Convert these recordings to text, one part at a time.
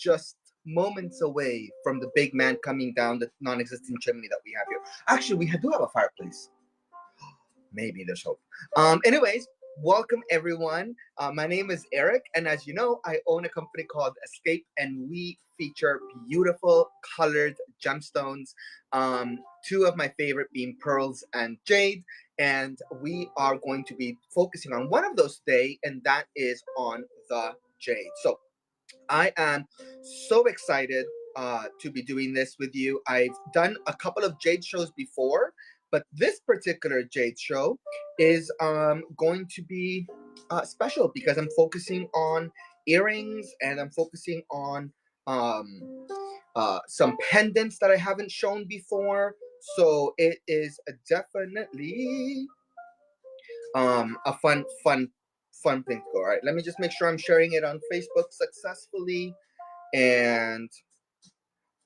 just moments away from the big man coming down the non-existent chimney that we have here. Actually, do have a fireplace. Maybe there's hope. Anyways, welcome everyone. My name is Eric, and as you know, I own a company called Escape, and we feature beautiful colored gemstones. Two of my favorite being pearls and jade, and we are going to be focusing on one of those today, and that is on the jade. So I am so excited to be doing this with you. I've done a couple of Jade shows before, but this particular Jade show is going to be special because I'm focusing on earrings and I'm focusing on some pendants that I haven't shown before. So it is definitely a fun thing to go. All right, let me just make sure I'm sharing it on Facebook successfully. And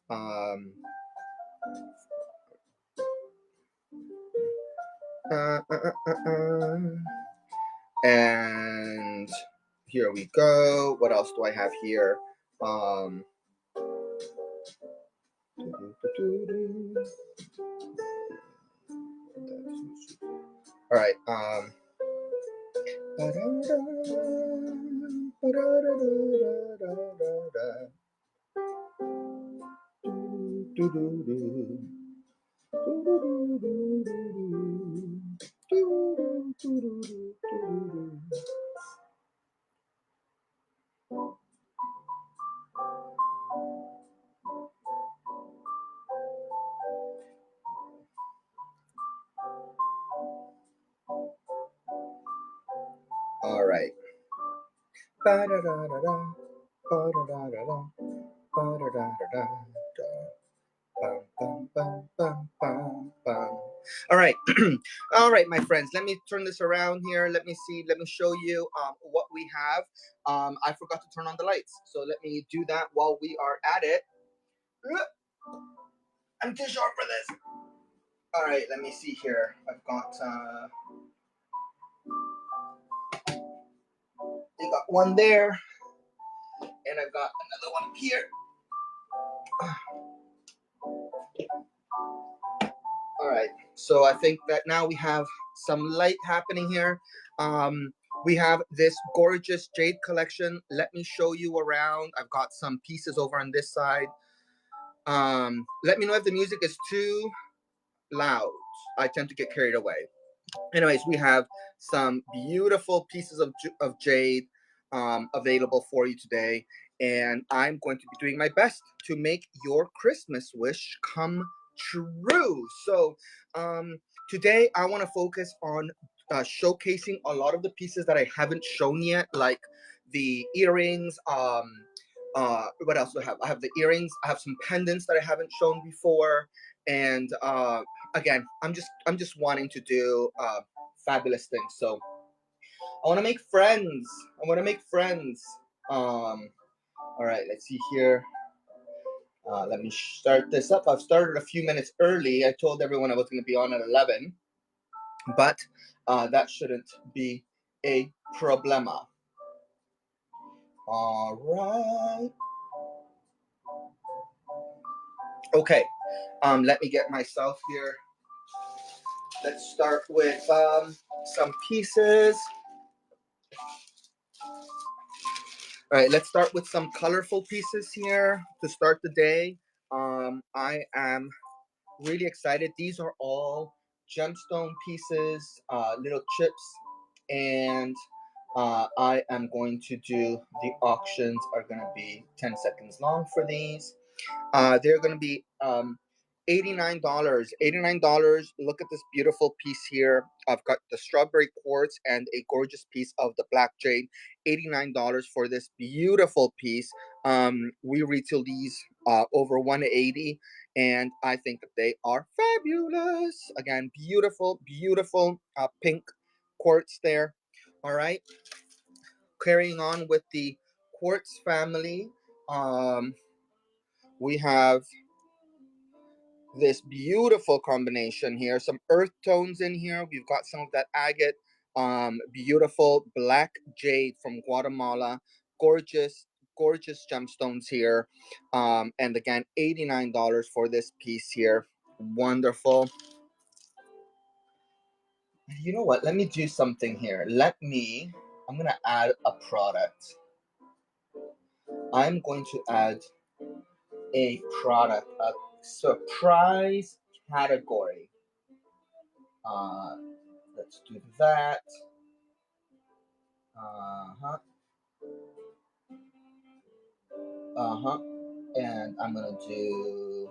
um and here we go. What else do I have here? All right. All right. All right. All right, my friends, let me turn this around here. Let me see. Let me show you what we have. I forgot to turn on the lights, so let me do that while we are at it. I'm too short for this. All right, let me see here. I've got you got one there, and I've got another one here. All right, so I think that now we have some light happening here. We have this gorgeous jade collection. Let me show you around. I've got some pieces over on this side. Let me know if the music is too loud. I tend to get carried away. Anyways, we have some beautiful pieces of jade available for you today. And I'm going to be doing my best to make your Christmas wish come true. So today I want to focus on showcasing a lot of the pieces that I haven't shown yet, like the earrings. What else do I have? I have the earrings. I have some pendants that I haven't shown before, and again, I'm just wanting to do fabulous things. So I want to make friends. All right, let's see here. Let me start this up. I've started a few minutes early. I told everyone I was going to be on at 11, but that shouldn't be a problema. All right. Okay. Let me get myself here. Let's start with some pieces. All right, let's start with some colorful pieces here to start the day. I am really excited. These are all gemstone pieces, little chips, and I am going to do the auctions are going to be 10 seconds long for these. They're going to be $89. $89. Look at this beautiful piece here. I've got the strawberry quartz and a gorgeous piece of the black jade. $89 for this beautiful piece. We retail these over $180, and I think that they are fabulous. Again, beautiful, beautiful pink quartz there. All right. Carrying on with the quartz family, we have this beautiful combination here, some earth tones in here. We've got some of that agate, beautiful black jade from Guatemala, gorgeous gorgeous gemstones here. And again, $89 for this piece here. Wonderful. You know what? Let me do something here. I'm going to add a product. I'm going to add a product, a surprise category. Uh, let's do that. Uh-huh. Uh-huh. And I'm going to do...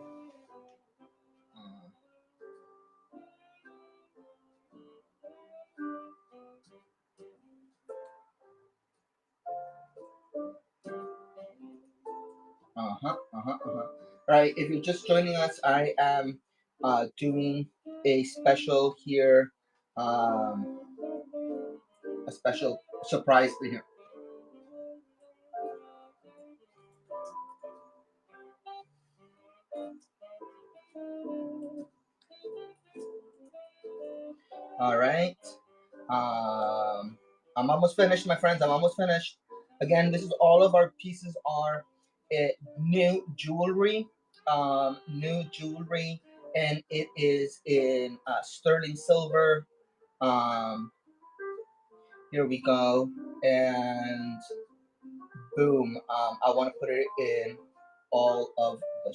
Right, if you're just joining us, I am doing a special here, a special surprise here. All right. I'm almost finished, my friends. I'm almost finished. Again, this is all of our pieces are new jewelry, and it is in sterling silver. Um, Here we go, and boom. I want to put it in all of the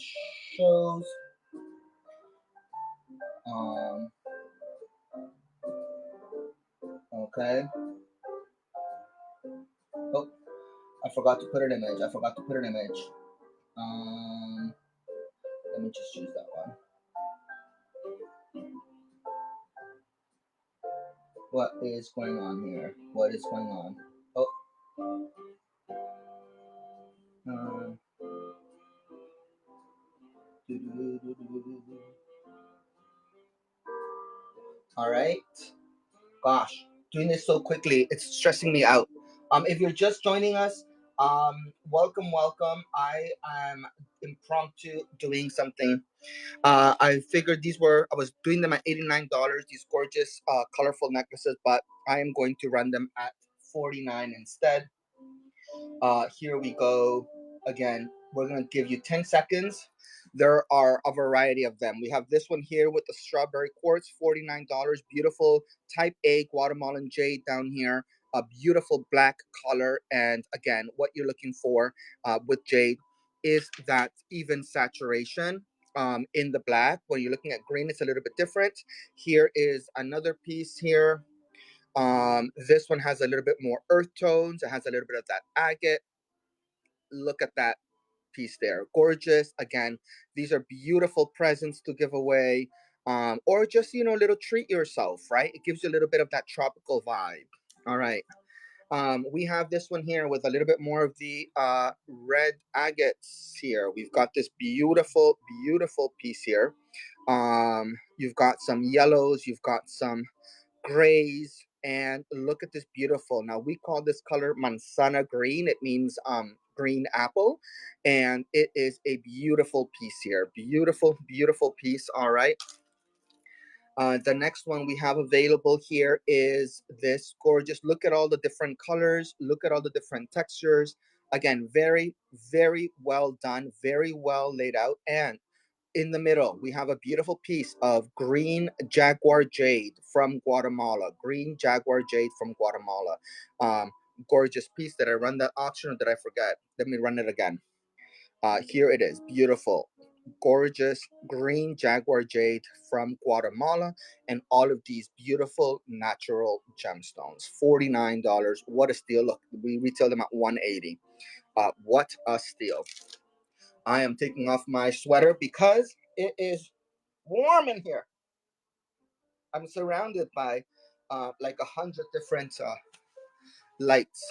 shows. Okay. Oh, I forgot to put an image. Let me just choose that one. What is going on here? What is going on? Oh. All right. Gosh, doing this so quickly, it's stressing me out. If you're just joining us, welcome. I am impromptu doing something. I figured I was doing them at $89, these gorgeous, colorful necklaces, but I am going to run them at $49 instead. Here we go. Again, we're going to give you 10 seconds. There are a variety of them. We have this one here with the strawberry quartz, $49. Beautiful type A Guatemalan jade down here. A beautiful black color. And again, what you're looking for with jade is that even saturation in the black. When you're looking at green, it's a little bit different. Here is another piece here. This one has a little bit more earth tones. It has a little bit of that agate. Look at that piece there. Gorgeous. Again, these are beautiful presents to give away. Or just, little treat yourself, right? It gives you a little bit of that tropical vibe. All right. We have this one here with a little bit more of the red agates here. We've got this beautiful, beautiful piece here. You've got some yellows. You've got some grays, and look at this beautiful. Now we call this color manzana green. It means green apple, and it is a beautiful piece here. Beautiful, beautiful piece. All right. The next one we have available here is this gorgeous. Look at all the different colors. Look at all the different textures. Again, very, very well done. Very well laid out. And in the middle, we have a beautiful piece of green jaguar jade from Guatemala. Green jaguar jade from Guatemala. Gorgeous piece. Did I run that auction or did I forget? Let me run it again. Here it is. Beautiful. Gorgeous green jaguar jade from Guatemala, and all of these beautiful natural gemstones. $49. What a steal. Look, we retail them at $180. What a steal. I am taking off my sweater because it is warm in here. I'm surrounded by like 100 different lights.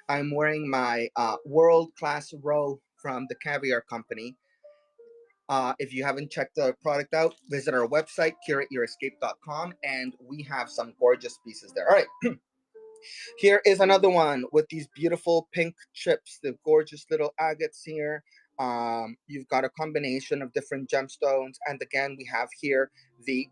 I'm wearing my world-class robe from the Caviar Company. If you haven't checked the product out, visit our website, curateyourescape.com, and we have some gorgeous pieces there. All right. Here is another one with these beautiful pink chips, the gorgeous little agates here. You've got a combination of different gemstones. And again, we have here the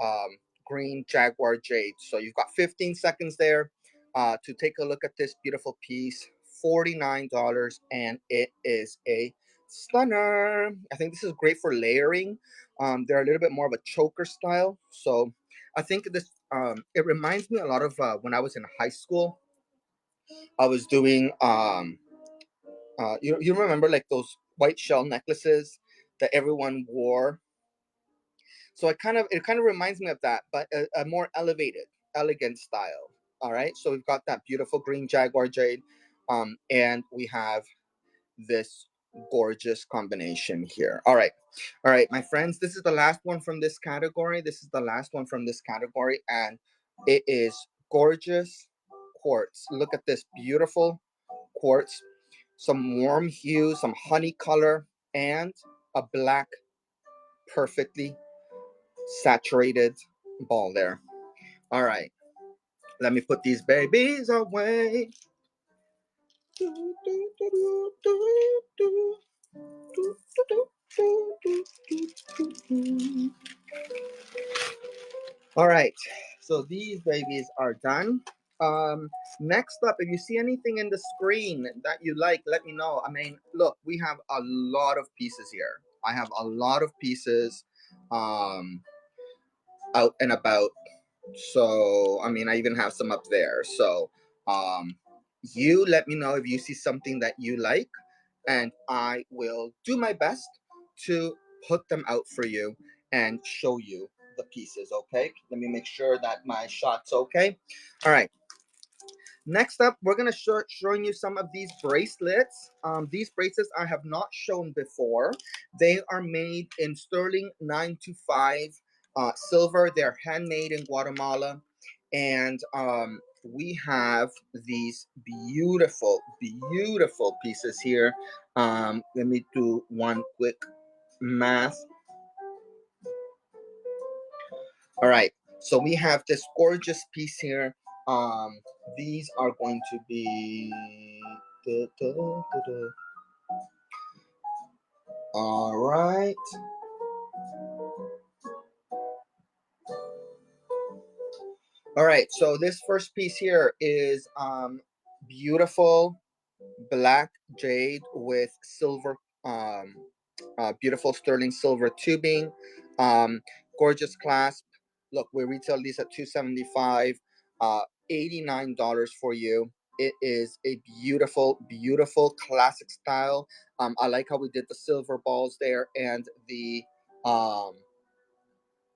um, green jaguar jade. So you've got 15 seconds there to take a look at this beautiful piece. $49, and it is a stunner. I think this is great for layering. They're a little bit more of a choker style, so I think this it reminds me a lot of when I was in high school. I was doing you remember like those white shell necklaces that everyone wore. So it kind of reminds me of that, but a more elevated, elegant style. All right, so we've got that beautiful green jaguar jade, and we have this gorgeous combination here. All right, my friends, this is the last one from this category. This is the last one from this category, and it is gorgeous quartz. Look at this beautiful quartz, some warm hue, some honey color, and a black, perfectly saturated ball there. All right, let me put these babies away. All right, so these babies are done. Um, Next up, if you see anything in the screen that you like, let me know. I mean, look, we have a lot of pieces here. I have a lot of pieces um, out and about. So, I mean, I even have some up there. So, um, you let me know if you see something that you like, and I will do my best to put them out for you and show you the pieces. Okay, let me make sure that my shot's okay. All right, next up, we're gonna showing you some of these bracelets. These bracelets I have not shown before. They are made in sterling 925 silver. They're handmade in Guatemala, and we have these beautiful, beautiful pieces here. Let me do one quick math. All right, so we have this gorgeous piece here. Um, these are going to be. Da, da, da, da. All right. All right, so this first piece here is beautiful black jade with silver, beautiful sterling silver tubing, um, gorgeous clasp. Look, we retail these at $275, $89 for you. It is a beautiful, beautiful classic style. I like how we did the silver balls there and um,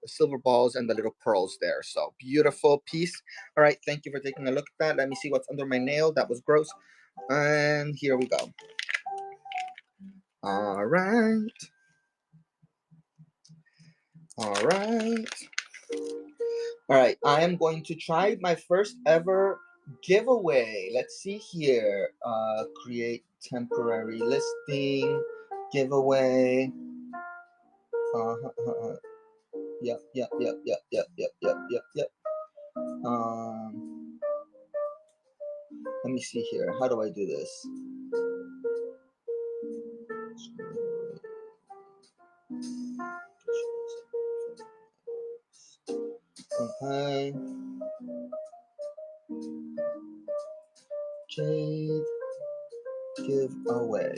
the silver balls and the little pearls there. So beautiful piece. All right, thank you for taking a look at that. Let me see what's under my nail. That was gross. And here we go. All right. All right. All right. I am going to try my first ever giveaway. Let's see here. Create temporary listing giveaway. Yep, yep, yep, yep, yep, yep, yep, yep, yep. Let me see here. How do I do this? Okay. Jade giveaway.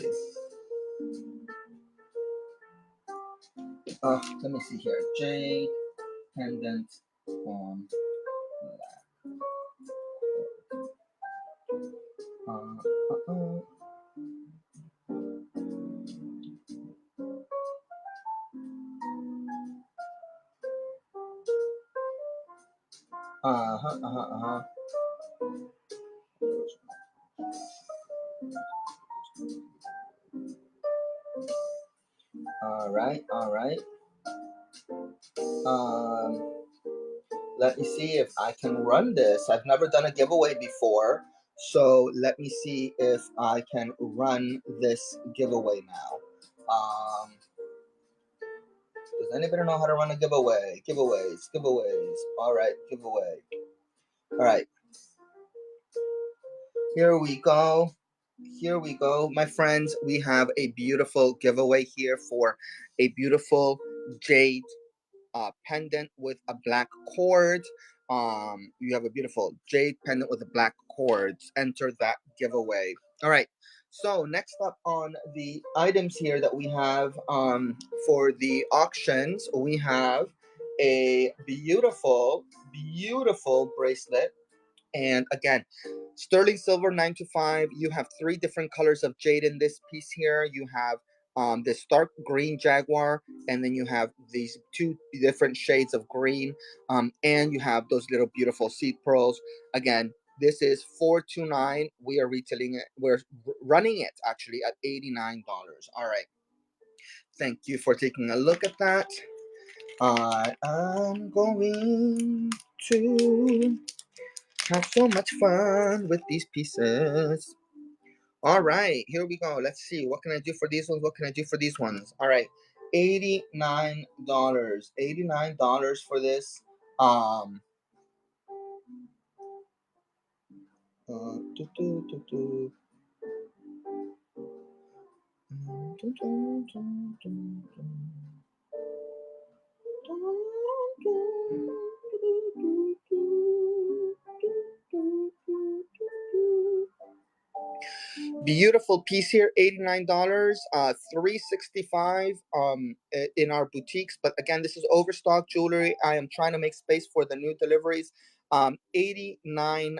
Let me see here. Jade pendant on black. All right, all right. Let me see if I can run this. I've never done a giveaway before, so let me see if I can run this giveaway now. Does anybody know how to run a giveaway? Giveaways, giveaways. All right, giveaway. All right. Here we go. Here we go, my friends. We have a beautiful giveaway here for a beautiful jade pendant with a black cord. You have a beautiful jade pendant with a black cord. Enter that giveaway. All right. So next up on the items here that we have for the auctions, we have a beautiful, beautiful bracelet. And again, sterling silver 925. You have three different colors of jade in this piece here. You have this dark green jaguar, and then you have these two different shades of green, and you have those little beautiful seed pearls. Again, this is 429. We are retailing it. We're running it actually at $89. All right. Thank you for taking a look at that. I am going to have so much fun with these pieces. All right, here we go. Let's see. What can I do for these ones? What can I do for these ones? All right, $89. $89 for this. Um. Uh, do, do, do, do. Do, do, do, do, do. Beautiful piece here, $89, 365 in our boutiques. But again, this is overstock jewelry. I am trying to make space for the new deliveries. $89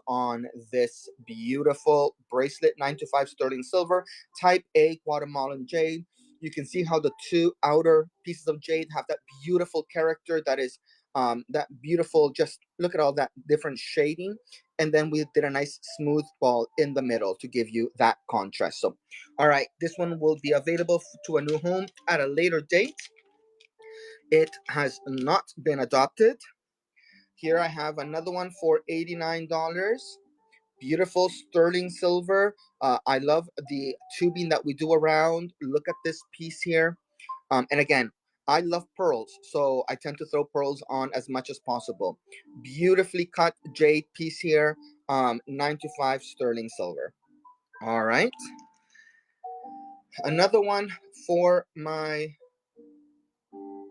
on this beautiful bracelet, 925 sterling silver, type A Guatemalan jade. You can see how the two outer pieces of jade have that beautiful character that is that beautiful, just look at all that different shading, and then we did a nice smooth ball in the middle to give you that contrast. So all right, this one will be available to a new home at a later date. It has not been adopted. Here I have another one for $89. Beautiful sterling silver. I love the tubing that we do around. Look at this piece here. And again, I love pearls, so I tend to throw pearls on as much as possible. Beautifully cut jade piece here, 925 sterling silver. All right. Another one for my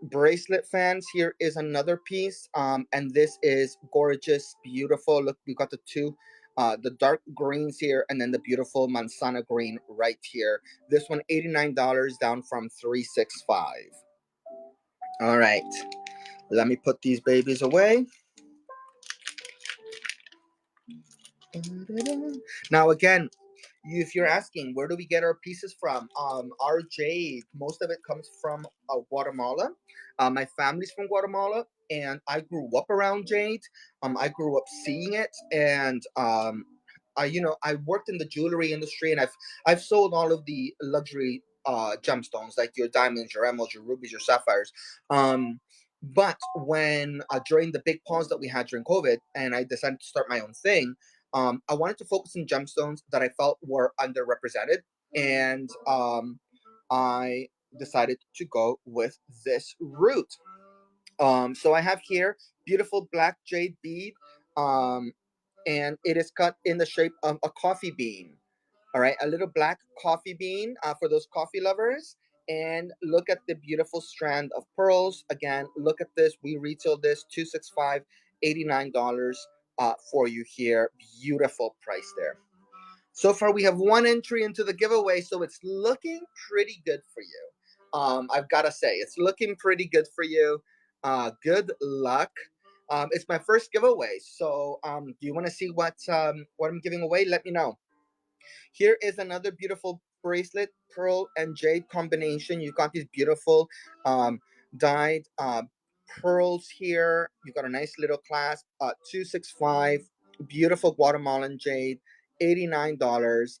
bracelet fans. Here is another piece, and this is gorgeous, beautiful. Look, we got the two. The dark greens here, and then the beautiful manzana green right here. This one, $89, down from 365. All right. Let me put these babies away. Now, again, if you're asking where do we get our pieces from, our jade, most of it comes from Guatemala. My family's from Guatemala, and I grew up around jade. I grew up seeing it, and I worked in the jewelry industry, and I've sold all of the luxury gemstones, like your diamonds, your emeralds, your rubies, your sapphires. But when during the big pause that we had during COVID, and I decided to start my own thing, I wanted to focus on gemstones that I felt were underrepresented, and I decided to go with this route. So I have here beautiful black jade bead, um, and it is cut in the shape of a coffee bean. All right, a little black coffee bean for those coffee lovers. And look at the beautiful strand of pearls. Again, look at this. We retail this $265, $89 for you here. Beautiful price there. So far, we have one entry into the giveaway, so it's looking pretty good for you. I've got to say, it's looking pretty good for you. Good luck. It's my first giveaway, so do you want to see what I'm giving away? Let me know. Here is another beautiful bracelet, pearl and jade combination. You got these beautiful dyed pearls here. You got a nice little clasp, 265, beautiful Guatemalan jade, $89.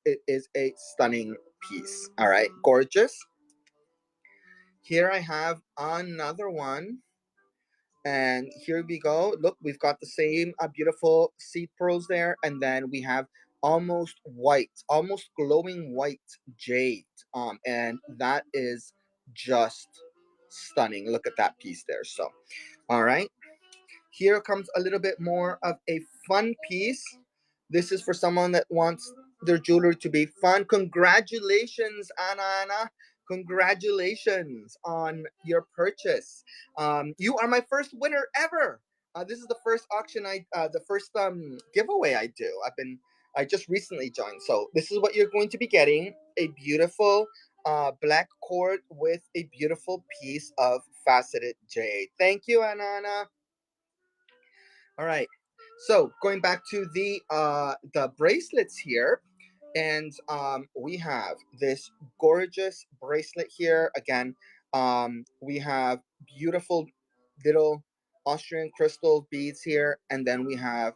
It is a stunning piece. All right, gorgeous. Here I have another one. And here we go. Look, we've got the same beautiful seed pearls there. And then we have almost white, almost glowing white jade. And that is just stunning. Look at that piece there. So, all right. Here comes a little bit more of a fun piece. This is for someone that wants their jewelry to be fun. Congratulations, Anna. Congratulations on your purchase. You are my first winner ever. This is the first auction the first giveaway I do. I just recently joined. So this is what you're going to be getting: a beautiful black cord with a beautiful piece of faceted jade. Thank you, Anana. All right. So going back to the bracelets here, and we have this gorgeous bracelet here. Again, we have beautiful little Austrian crystal beads here, and then we have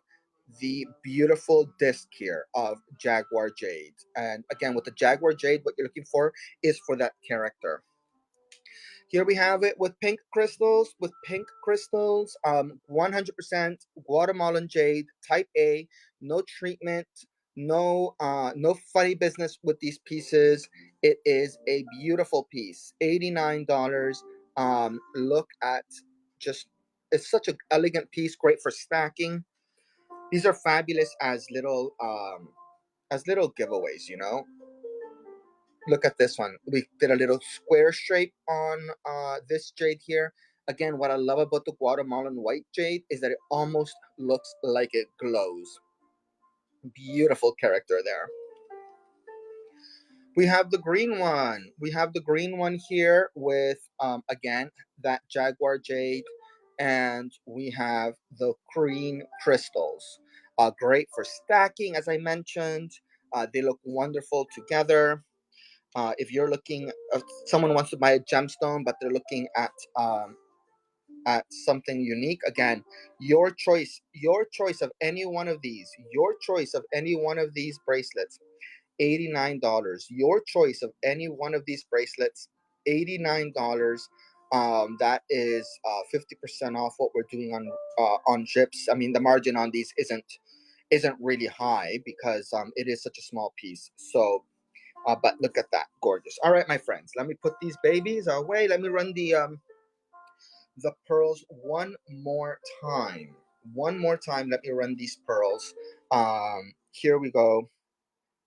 the beautiful disc here of Jaguar Jade. And again, with the Jaguar Jade, what you're looking for is for that character. Here we have it with pink crystals, 100% Guatemalan jade, type A, no treatment, no funny business with these pieces. It is a beautiful piece, $89. Look at just, it's such an elegant piece, great for stacking. These are fabulous as little giveaways, you know. Look at this one. We did a little square shape on this jade here. Again, what I love about the Guatemalan white jade is that it almost looks like it glows. Beautiful character there. We have the green one. We have the green one here with, again, that Jaguar jade. And we have the green crystals. Great for stacking, as I mentioned. They look wonderful together. If you're looking, someone wants to buy a gemstone, but they're looking at something unique. Again, your choice of any one of these, bracelets, $89. Your choice of any one of these bracelets, $89. That is 50% off what we're doing on ships. I mean, the margin on these isn't really high because it is such a small piece. So. But look at that, gorgeous. All right, my friends, let me put these babies away. Let me run the pearls one more time. One more time. Let me run these pearls. Here we go.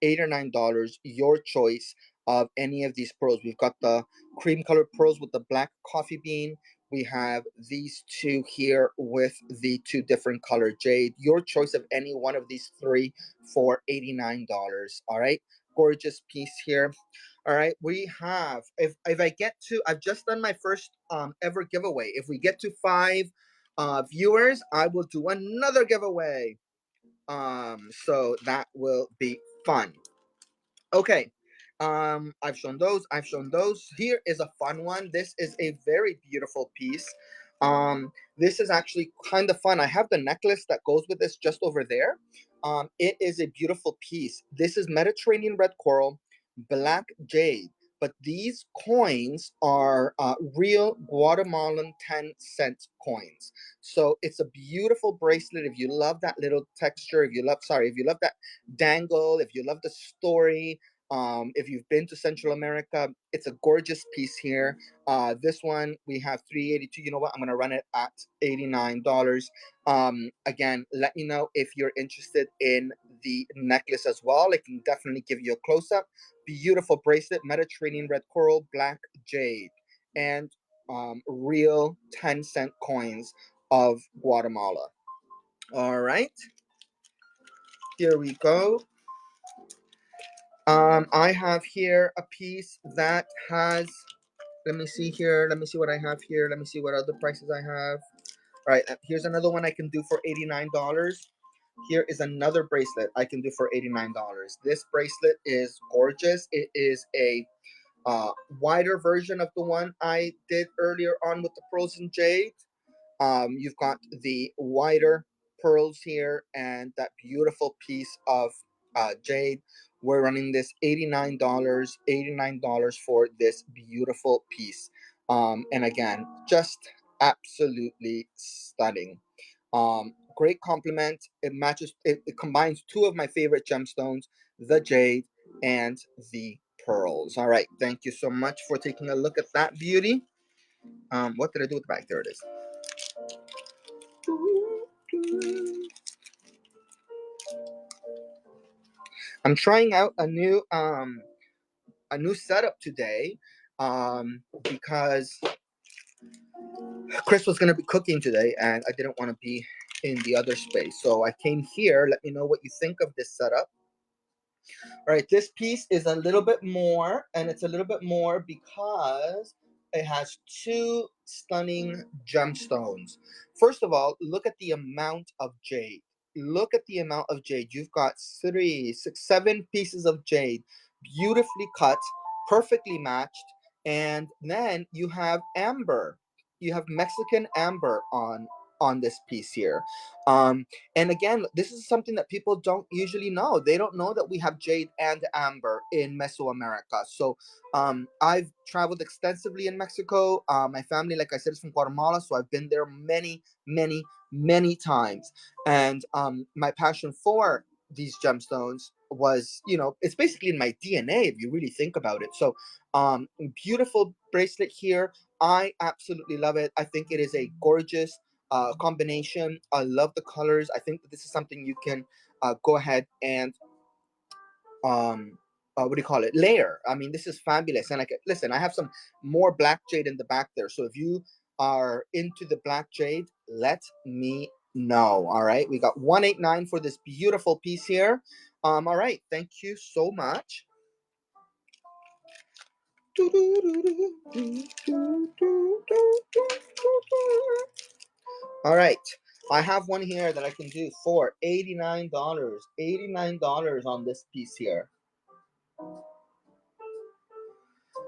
$8 or $9, your choice of any of these pearls. We've got the cream colored pearls with the black coffee bean. We have these two here with the two different color jade. Your choice of any one of these three for $89. All right, gorgeous piece here. All right, we have, if I get to, I've just done my first ever giveaway. If we get to 5 viewers, I will do another giveaway. So that will be fun. Okay. I've shown those. Here is a fun one. This is a very beautiful piece. This is actually kind of fun. I have the necklace that goes with this just over there. It is a beautiful piece. This is Mediterranean red coral, black jade. But these coins are real Guatemalan 10-cent coins. So it's a beautiful bracelet. If you love that little texture, if you love that dangle, if you love the story, if you've been to Central America, it's a gorgeous piece here. This one we have $382. You know what? I'm gonna run it at $89. Again, let me know if you're interested in the necklace as well. I can definitely give you a close up. Beautiful bracelet, Mediterranean red coral, black jade, and real 10-cent coins of Guatemala. All right, here we go. I have here a piece that has, let me see here. Let me see what I have here. Let me see what other prices I have. All right, here's another one I can do for $89. Here is another bracelet I can do for $89. This bracelet is gorgeous. It is a wider version of the one I did earlier on with the pearls and jade. You've got the wider pearls here and that beautiful piece of jade. We're running this $89 for this beautiful piece. And again, just absolutely stunning. Great compliment. It combines two of my favorite gemstones, the jade and the pearls. All right, thank you so much for taking a look at that beauty. What did I do with the back? There it is. I'm trying out a new setup today because Chris was going to be cooking today and I didn't want to be in the other space. So I came here. Let me know what you think of this setup. All right, this piece is a little bit more, and it's a little bit more because it has two stunning gemstones. First of all, look at the amount of jade. Look at the amount of jade. You've got 3, 6, 7 pieces of jade, beautifully cut, perfectly matched, and then you have amber. You have Mexican amber on this piece here. And again, this is something that people don't usually know. They don't know that we have jade and amber in Mesoamerica. So I've traveled extensively in Mexico. My family, like I said, is from Guatemala, so I've been there many, many, many times. And my passion for these gemstones was, it's basically in my DNA if you really think about it. So beautiful bracelet here. I absolutely love it. I think it is a gorgeous combination. I love the colors. I think that this is something you can go ahead and what do you call it, layer. I mean, this is fabulous. And listen, I have some more black jade in the back there, so if you are into the black jade, let me know. All right, we got 189 for this beautiful piece here. All right, thank you so much. All right, I have one here that I can do for $89. $89 on this piece here. All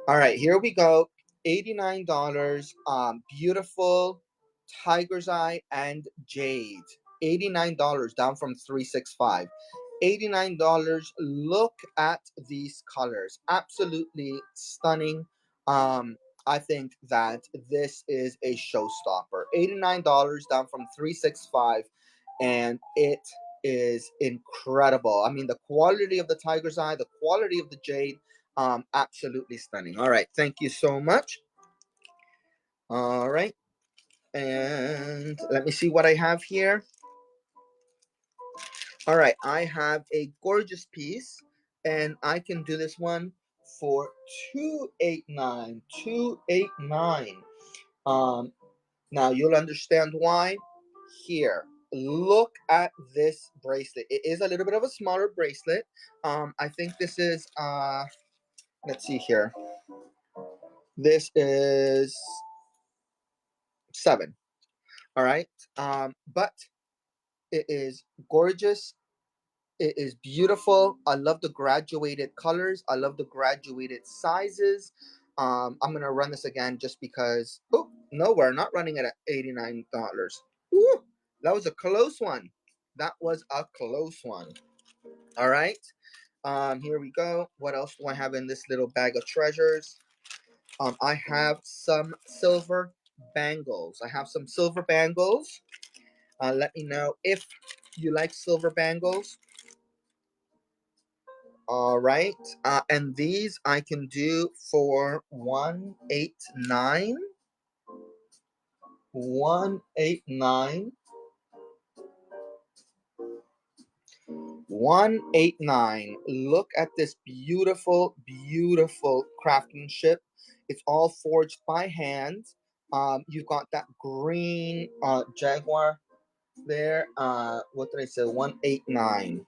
right, here we go. $89. Beautiful tiger's eye and jade. $89 down from 365. $89. Look at these colors. Absolutely stunning. I think that this is a showstopper. $89 down from 365, and it is incredible. I mean, the quality of the tiger's eye, the quality of the jade, absolutely stunning. All right, thank you so much. All right, and let me see what I have here. All right, I have a gorgeous piece, and I can do this one for 289. 289. Now you'll understand why here. Look at this bracelet. It is a little bit of a smaller bracelet. I think this is let's see here. This is 7. All right. But it is gorgeous. It is beautiful. I love the graduated colors. I love the graduated sizes. I'm gonna run this again just because. Oh no, we're not running it at $89. Woo, that was a close one. That was a close one. All right. Here we go. What else do I have in this little bag of treasures? I have some silver bangles. I have some silver bangles. Let me know if you like silver bangles. All right. And these I can do for 189. 189. 189. Look at this beautiful, beautiful craftsmanship. It's all forged by hand. You've got that green jaguar there. What did I say? 189.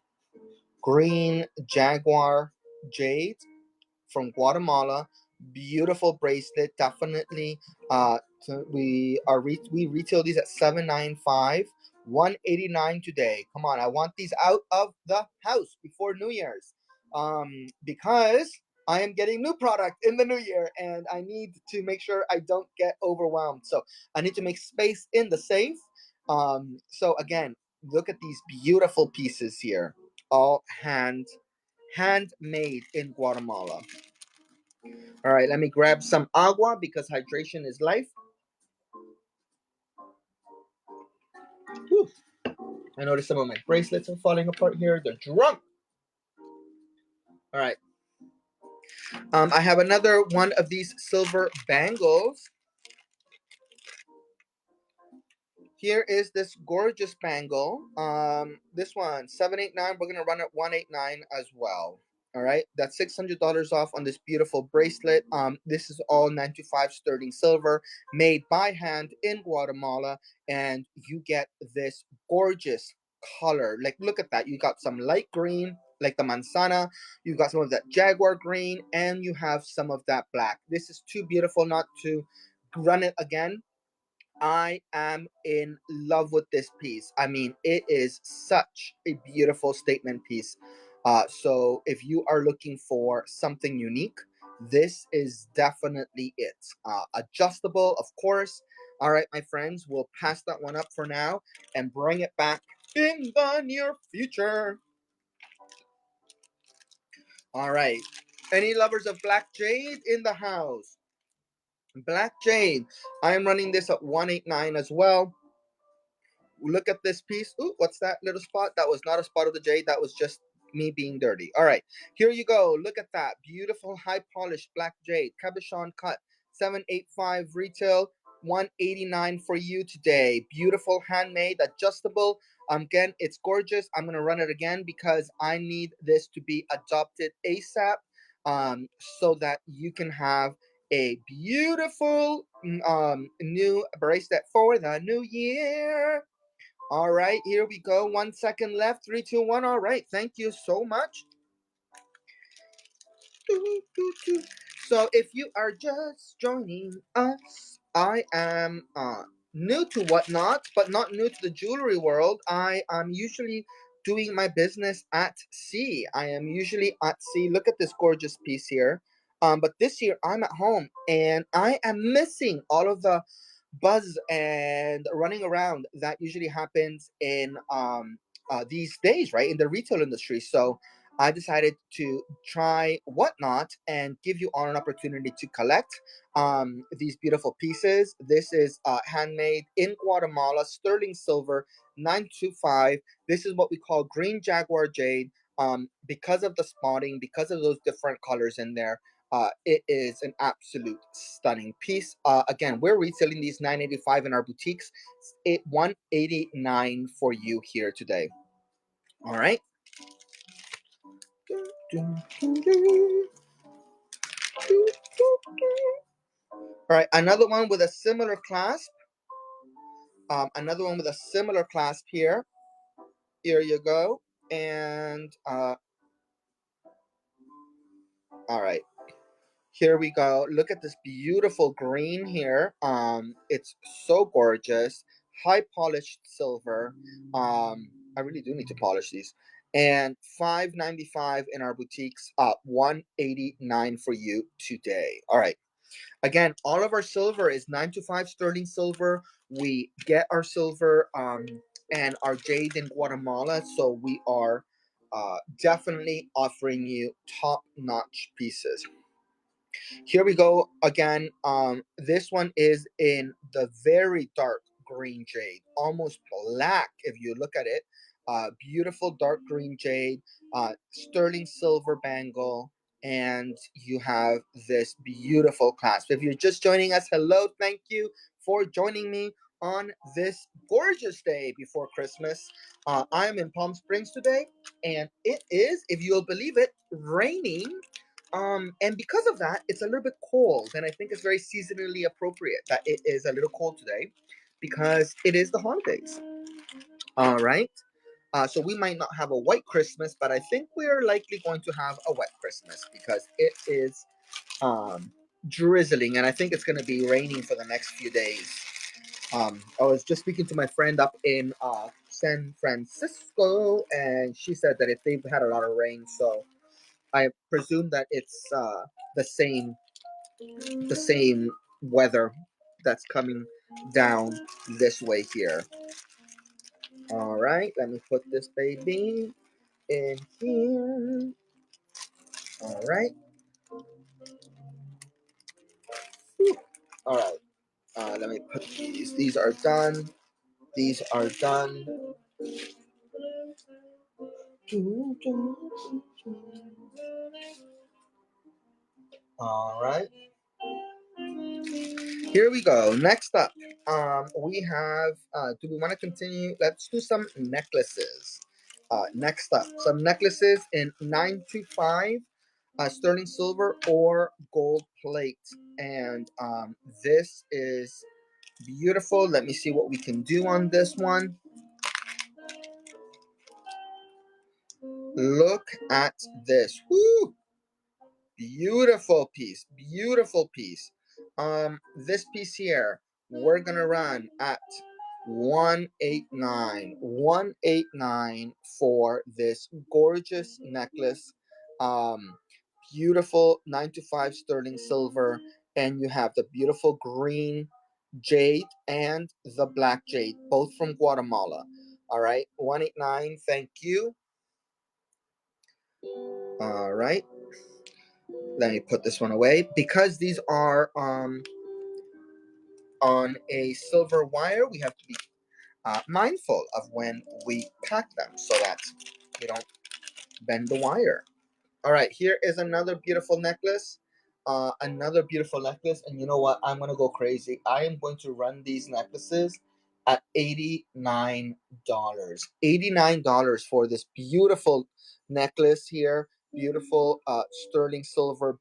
Green jaguar jade from Guatemala. Beautiful bracelet, definitely. We retail these at 795, 189 today. Come on, I want these out of the house before New Year's, because I am getting new product in the new year, and I need to make sure I don't get overwhelmed. So I need to make space in the safe. So again, look at these beautiful pieces here, all handmade in Guatemala. All right, let me grab some agua because hydration is life. Whew. I noticed some of my bracelets are falling apart here. They're drunk. All right. I have another one of these silver bangles. Here is this gorgeous bangle. This one, 789. We're gonna run at 189 as well. All right, that's $600 off on this beautiful bracelet. This is all 925 sterling silver, made by hand in Guatemala, and you get this gorgeous color. Like, look at that. You got some light green, like the manzana, you got some of that jaguar green, and you have some of that black. This is too beautiful not to run it again. I am in love with this piece. I mean, it is such a beautiful statement piece. So if you are looking for something unique, this is definitely it. Adjustable, of course. All right, my friends, we'll pass that one up for now and bring it back in the near future. All right. Any lovers of Black Jade in the house? Black Jade. I am running this at 189 as well. Look at this piece. Ooh, what's that little spot? That was not a spot of the jade. That was just me being dirty. All right, here you go. Look at that. Beautiful, high polished black jade. Cabochon cut. 785 retail. 189 for you today. Beautiful, handmade, adjustable. Again, it's gorgeous. I'm going to run it again because I need this to be adopted ASAP, so that you can have a beautiful new bracelet for the new year. All right, here we go. 1 second left. 3, 2, 1. All right, thank you so much. So if you are just joining us, I am new to Whatnot, but not new to the jewelry world. I am usually doing my business at sea. I am usually at sea. Look at this gorgeous piece here. But this year I'm at home and I am missing all of the buzz and running around that usually happens in these days, right, in the retail industry. So I decided to try Whatnot and give you all an opportunity to collect these beautiful pieces. This is handmade in Guatemala, sterling silver, 925. This is what we call green jaguar jade. Because of the spotting, because of those different colors in there, it is an absolute stunning piece. Again, we're retailing these 985 in our boutiques. It 189 for you here today. All right. All right, another one with a similar clasp. Another one with a similar clasp here. Here you go. And all right. Here we go. Look at this beautiful green here. It's so gorgeous. High polished silver. I really do need to polish these. And 595 in our boutiques. 189 for you today. All right. Again, all of our silver is 925 sterling silver. We get our silver and our jade in Guatemala, so we are definitely offering you top-notch pieces. Here we go again. This one is in the very dark green jade, almost black if you look at it. Beautiful dark green jade, sterling silver bangle, and you have this beautiful clasp. If you're just joining us, hello, thank you for joining me on this gorgeous day before Christmas. I am in Palm Springs today, and it is, if you'll believe it, raining. And because of that, it's a little bit cold, and I think it's very seasonally appropriate that it is a little cold today because it is the holidays. All right. So we might not have a white Christmas, but I think we're likely going to have a wet Christmas because it is drizzling, and I think it's going to be raining for the next few days. I was just speaking to my friend up in San Francisco, and she said that if they've had a lot of rain, so I presume that it's the same the same weather that's coming down this way here. All right, let me put this baby in here. All right. Whew. All right. Let me put these. These are done. These are done. All right. Here we go. Next up, we have. Do we want to continue? Let's do some necklaces. Next up, some necklaces in 925, sterling silver or gold plate, and this is beautiful. Let me see what we can do on this one. Look at this. Woo! Beautiful piece. Beautiful piece. This piece here, we're gonna run at 189 for this gorgeous necklace. Beautiful 9 to 5 sterling silver, and you have the beautiful green jade and the black jade, both from Guatemala. All right, 189. Thank you. All right, let me put this one away because these are on a silver wire. We have to be mindful of when we pack them so that we don't bend the wire. All right, here is another beautiful necklace. Another beautiful necklace. And you know what? I'm going to go crazy. I am going to run these necklaces at $89. $89 for this beautiful necklace here. Beautiful sterling silver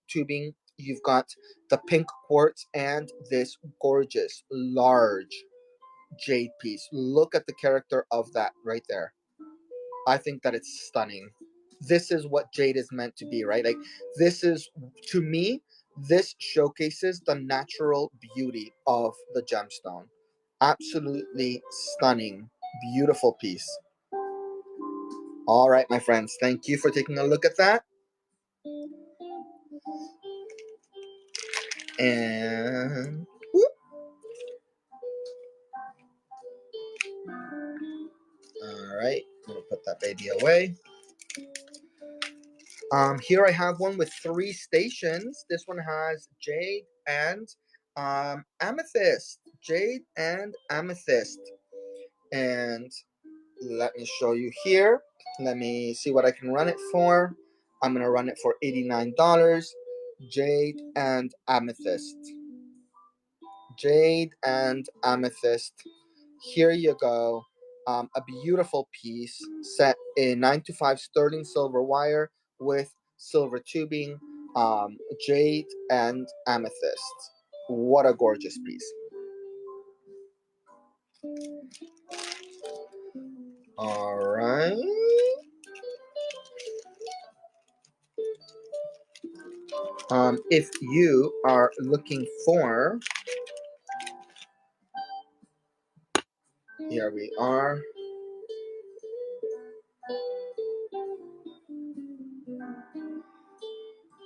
tubing. You've got the pink quartz and this gorgeous large jade piece. Look at the character of that right there. I think that it's stunning. This is what jade is meant to be, right? Like, this is, to me, this showcases the natural beauty of the gemstone. Absolutely stunning, beautiful piece. All right, my friends, thank you for taking a look at that. And whoop. All right, I'm gonna put that baby away. Here I have one with 3 stations. This one has jade and amethyst. Jade and amethyst. And let me show you here. Let me see what I can run it for. I'm gonna run it for $89. Jade and amethyst. Jade and amethyst. Here you go. A beautiful piece set in 9 to 5 sterling silver wire with silver tubing, jade and amethyst. What a gorgeous piece. All right. If you are looking for, here we are.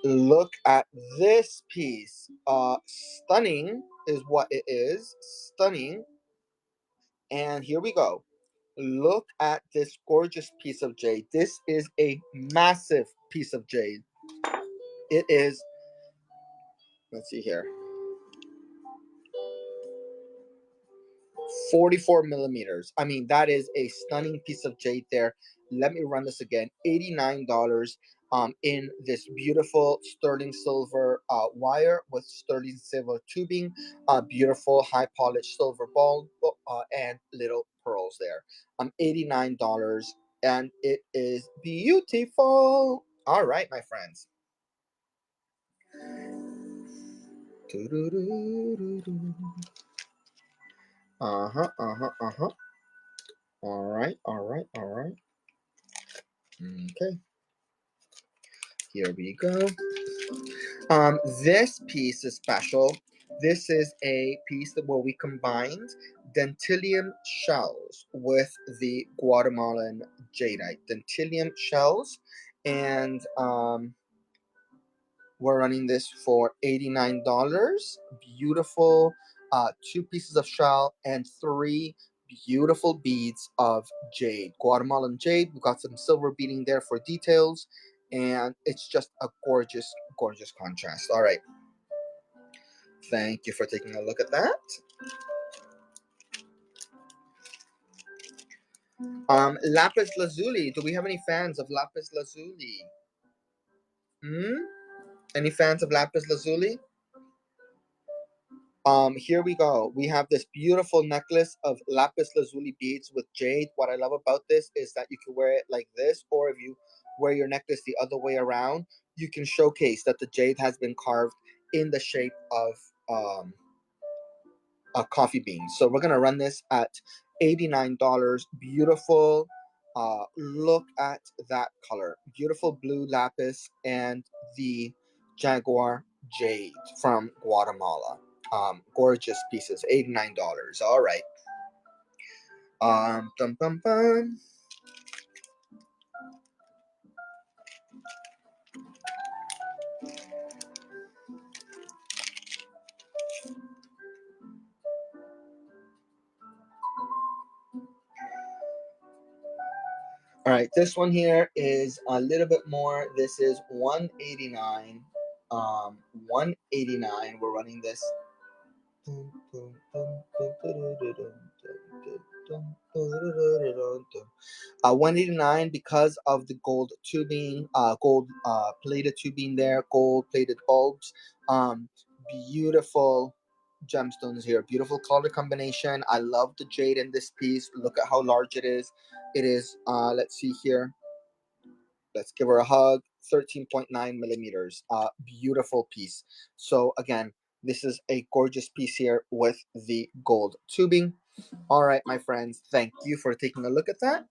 Look at this piece. Stunning is what it is. Stunning. And here we go. Look at this gorgeous piece of jade. This is a massive piece of jade. It is, let's see here, 44 millimeters. I mean, that is a stunning piece of jade there. Let me run this again. $89 in this beautiful sterling silver wire with sterling silver tubing, beautiful high polished silver ball, and little pearls there. $89, and it is beautiful. All right, my friends. Uh-huh, uh-huh, uh-huh. All right, all right, all right. Okay, here we go. This piece is special. This is a piece where we combined dentillium shells with the Guatemalan jadeite. Dentillium shells, and we're running this for $89. Beautiful, 2 pieces of shell and 3 beautiful beads of jade. Guatemalan jade. We've got some silver beading there for details, and it's just a gorgeous, gorgeous contrast. All right. Thank you for taking a look at that. Lapis lazuli. Do we have any fans of lapis lazuli? Any fans of lapis lazuli? Here we go. We have this beautiful necklace of lapis lazuli beads with jade. What I love about this is that you can wear it like this, or if you wear your necklace the other way around, you can showcase that the jade has been carved in the shape of a coffee bean. So we're gonna run this at $89. Beautiful Look at that color. Beautiful blue lapis and the Jaguar Jade from Guatemala. Gorgeous pieces, $89. All right. Dum, dum, dum. All right, this one here is a little bit more. This is 189. 189. We're running this. 189 because of the gold tubing, gold plated tubing there, gold plated bulbs. Beautiful gemstones here, beautiful color combination. I love the jade in this piece. Look at how large it is. It is, let's see here. Let's give her a hug. 13.9 millimeters. Beautiful piece. So again, this is a gorgeous piece here with the gold tubing. All right, my friends, thank you for taking a look at that.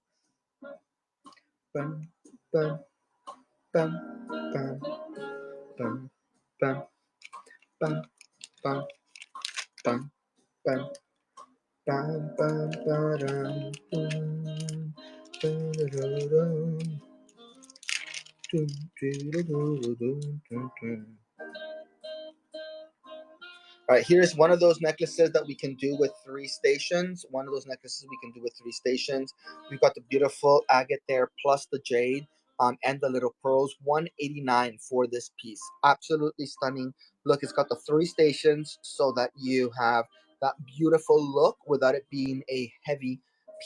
Bum, bum, bum, bum, bum, bum, bum, bum, bum, bum. Bum, bum, ba-dum, bum, ba-da-da-dum, dum, doo-doo-doo-doo-dum, dum, dum. All right, here's one of those necklaces that we can do with 3 stations. One of those necklaces we can do with 3 stations. We've got the beautiful agate there, plus the jade, and the little pearls. 189 for this piece. Absolutely stunning. Look, it's got the 3 stations so that you have that beautiful look without it being a heavy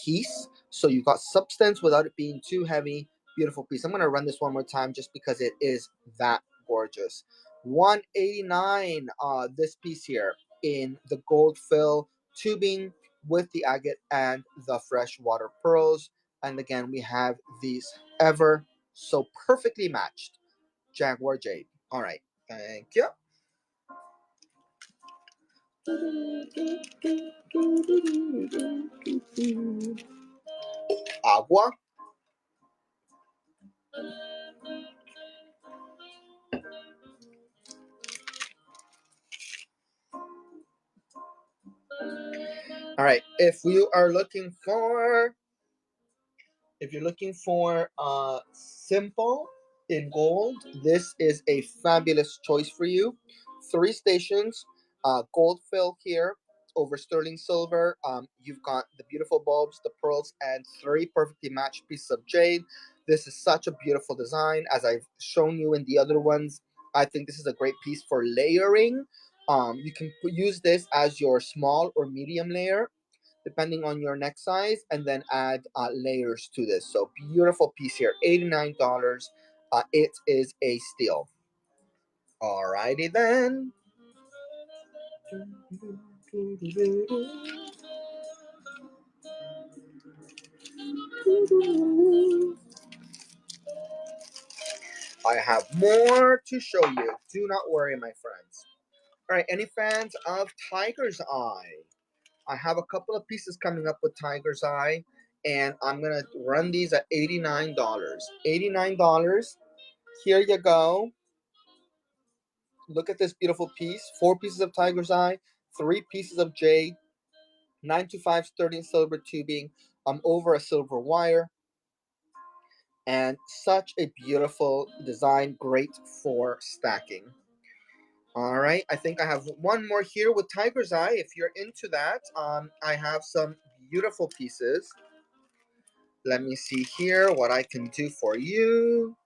piece. So you've got substance without it being too heavy. Beautiful piece. I'm going to run this one more time just because it is that gorgeous. 189, this piece here in the gold fill tubing with the agate and the freshwater pearls. And again, we have these ever so perfectly matched Jaguar Jade. All right, thank you. Agua. All right, if you're looking for simple in gold, this is a fabulous choice for you. 3 stations, gold fill here over sterling silver. You've got the beautiful bulbs, the pearls, and 3 perfectly matched pieces of jade. This is such a beautiful design. As I've shown you in the other ones, I think this is a great piece for layering. You can use this as your small or medium layer depending on your neck size, and then add layers to this. So beautiful piece here, $89. It is a steal. Alrighty then. I have more to show you. Do not worry, my friends. All right, any fans of Tiger's Eye? I have a couple of pieces coming up with Tiger's Eye, and I'm gonna run these at $89. $89. Here you go. Look at this beautiful piece. 4 pieces of Tiger's Eye, 3 pieces of jade, 925 sterling silver tubing, over a silver wire, and such a beautiful design, great for stacking. All right, I think I have one more here with Tiger's Eye. If you're into that, I have some beautiful pieces. Let me see here what I can do for you.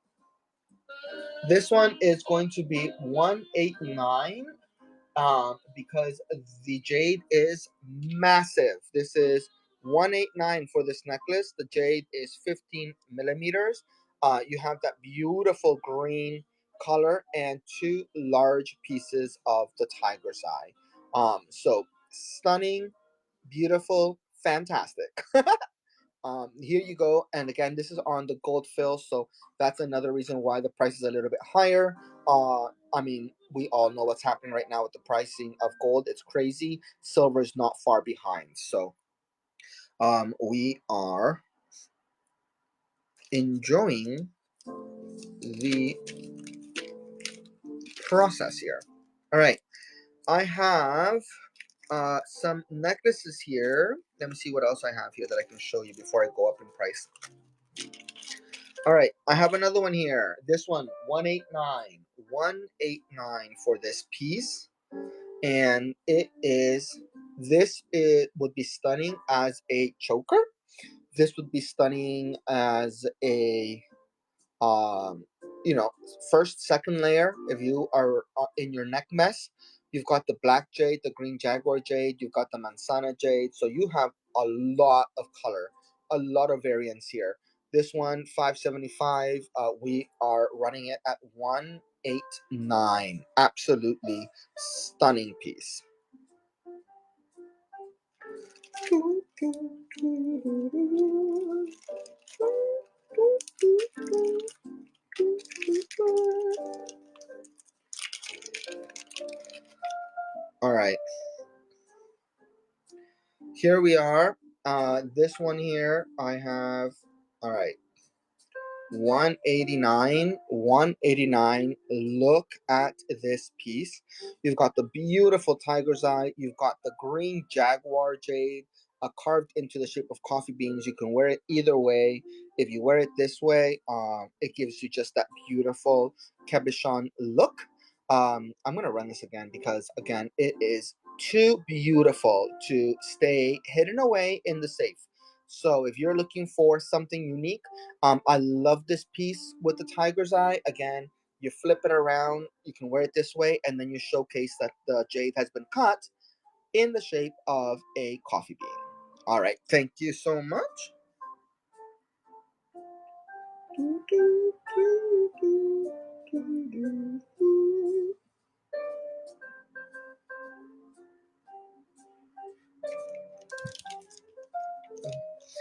This one is going to be 189. Because the jade is massive. This is 189 for this necklace. The jade is 15 millimeters. You have that beautiful green color and 2 large pieces of the tiger's eye. So stunning, beautiful, fantastic. Here you go, and again, this is on the gold fill, so that's another reason why the price is a little bit higher. I mean, we all know what's happening right now with the pricing of gold. It's crazy. Silver is not far behind, so we are enjoying the process here. All right, I have some necklaces here. Let me see what else I have here that I can show you before I go up in price. All right, I have another one here. This one, 189. 189 for this piece. And it would be stunning as a choker. This would be stunning as a um, first, second layer. If you are in your neck mess, you've got the black jade, the green jaguar jade, you've got the manzana jade. So you have a lot of color, a lot of variants here. This one, 575. We are running it at 189. Absolutely stunning piece. All right. Here we are. This one here, I have. All right. 189. 189. Look at this piece. You've got the beautiful tiger's eye. You've got the green jaguar jade carved into the shape of coffee beans. You can wear it either way. If you wear it this way, it gives you just that beautiful cabochon look. I'm gonna run this again because again it is too beautiful to stay hidden away in the safe. So if you're looking for something unique, I love this piece with the tiger's eye. Again, you flip it around, you can wear it this way, and then you showcase that the jade has been cut in the shape of a coffee bean. All right, thank you so much.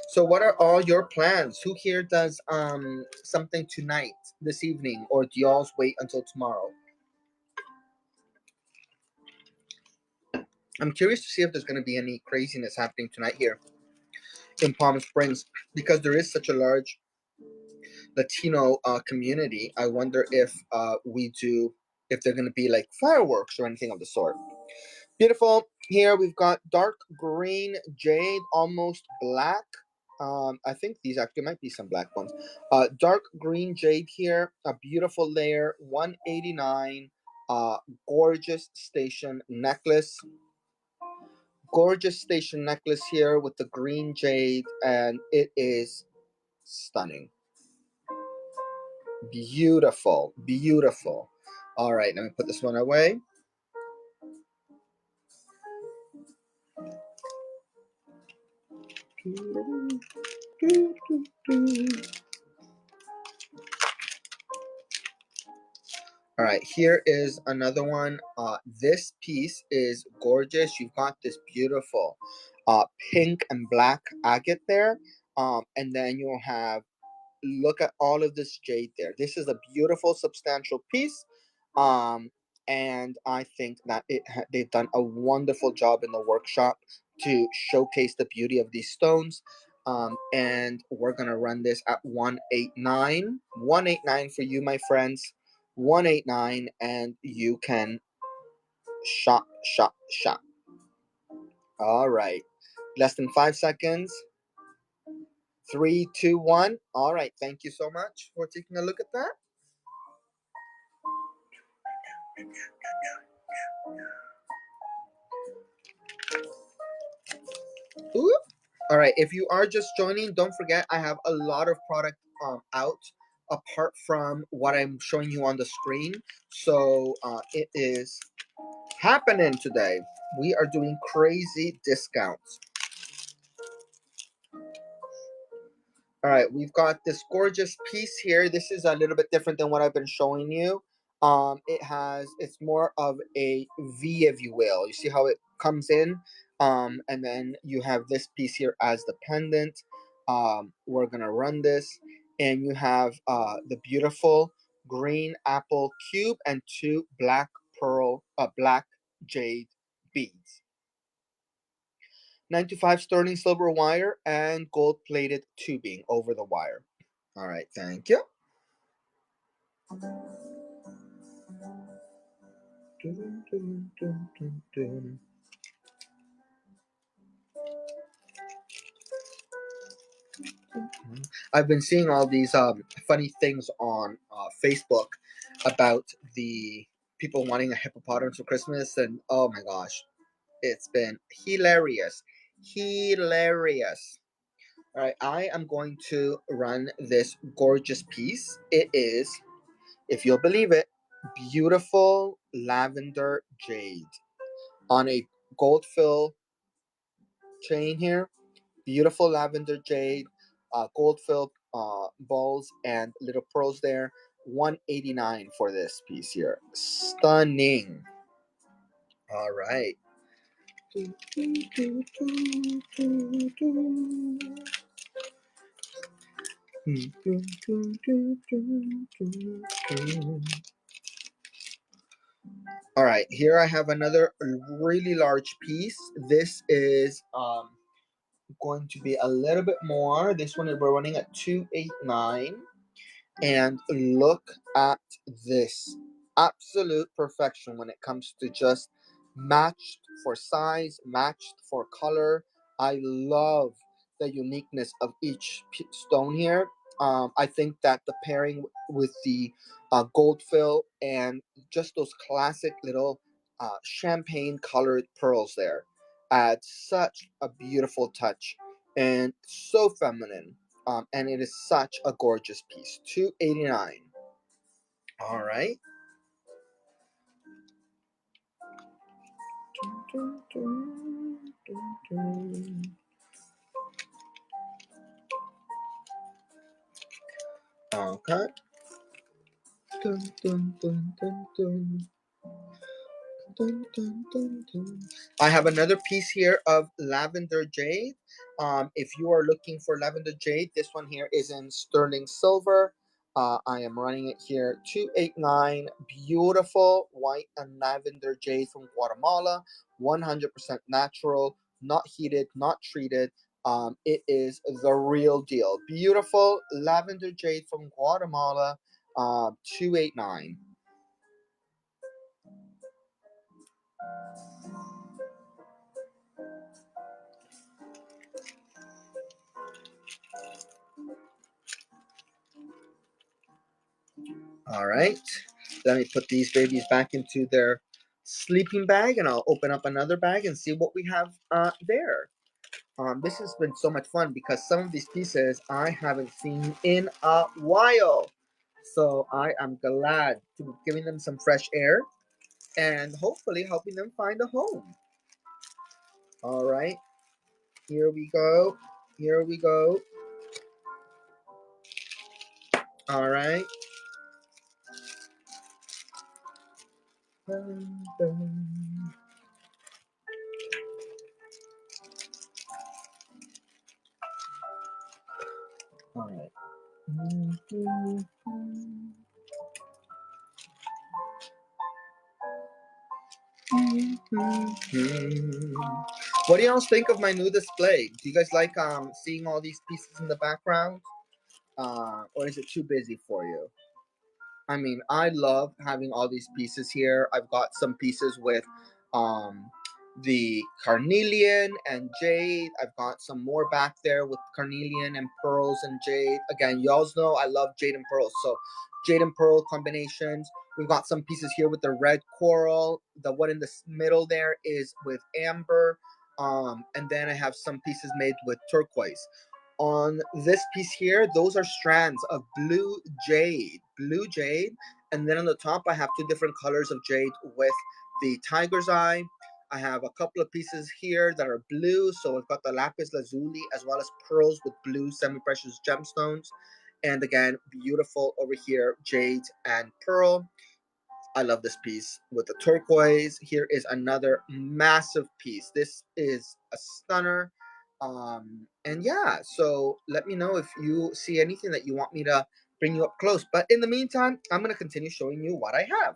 So what are all your plans? Who here does something tonight, this evening, or do y'all wait until tomorrow? I'm curious to see if there's going to be any craziness happening tonight here in Palm Springs because there is such a large Latino community. I wonder if if they're going to be like fireworks or anything of the sort. Beautiful. Here we've got dark green jade, almost black. I think these actually might be some black ones. Dark green jade here, a beautiful layer, 189. Gorgeous station necklace. Gorgeous station necklace here with the green jade, and it is stunning. Beautiful, beautiful. All right, let me put this one away. All right, here is another one. This piece is gorgeous. You've got this beautiful pink and black agate there. And then you'll have, look at all of this jade there. This is a beautiful, substantial piece. And I think that they've done a wonderful job in the workshop to showcase the beauty of these stones. And we're going to run this at 189. 189 for you, my friends. 189, and you can shop, shop, shop. All right. Less than 5 seconds. 3, 2, 1. All right. Thank you so much for taking a look at that. Ooh. All right. If you are just joining, don't forget I have a lot of product out apart from what I'm showing you on the screen. So it is happening today. We are doing crazy discounts. All right, we've got this gorgeous piece here. This is a little bit different than what I've been showing you. It's more of a V, if you will. You see how it comes in? And then you have this piece here as the pendant. We're gonna run this, and you have the beautiful green apple cube and two black jade beads. 9 to 5 sterling silver wire and gold plated tubing over the wire. All right, thank you. I've been seeing all these funny things on Facebook about the people wanting a hippopotamus for Christmas, and oh my gosh, it's been hilarious. Hilarious. All right, I am going to run this gorgeous piece. It is, if you'll believe it, beautiful lavender jade on a gold fill chain here. Beautiful lavender jade, gold filled balls and little pearls there. 189 for this piece here. Stunning. All right. All right, here I have another really large piece. This is going to be a little bit more. This one we're running at 289. And look at this. Absolute perfection when it comes to just matched for size, matched for color. I love the uniqueness of each stone here. I think that the pairing with the gold fill and just those classic little champagne colored pearls there adds such a beautiful touch and so feminine. And it is such a gorgeous piece. 289. All right. Okay. I have another piece here of lavender jade. If you are looking for lavender jade, this one here is in sterling silver. I am running it here 289. Beautiful white and lavender jade from Guatemala. 100% natural, not heated, not treated. It is the real deal. Beautiful lavender jade from Guatemala. 289. All right. Let me put these babies back into their sleeping bag, and I'll open up another bag and see what we have there. This has been so much fun because some of these pieces I haven't seen in a while. So I am glad to be giving them some fresh air and hopefully helping them find a home. All right. Here we go. Here we go. All right. Dun, dun. All right. What do y'all think of my new display? Do you guys like seeing all these pieces in the background? Or is it too busy for you? I mean, I love having all these pieces here. I've got some pieces with um, the carnelian and jade. I've got some more back there with carnelian and pearls and jade. Again, y'all know I love jade and pearls. So jade and pearl combinations. We've got some pieces here with the red coral. The one in the middle there is with amber. And then I have some pieces made with turquoise. On this piece here, those are strands of blue jade, and then on the top I have two different colors of jade with the tiger's eye. I have a couple of pieces here that are blue, so I've got the lapis lazuli as well as pearls with blue semi-precious gemstones, and again beautiful over here jade and pearl. I love this piece with the turquoise. Here is another massive piece. This is a stunner. And yeah, so let me know if you see anything that you want me to bring you up close. But in the meantime, I'm going to continue showing you what I have.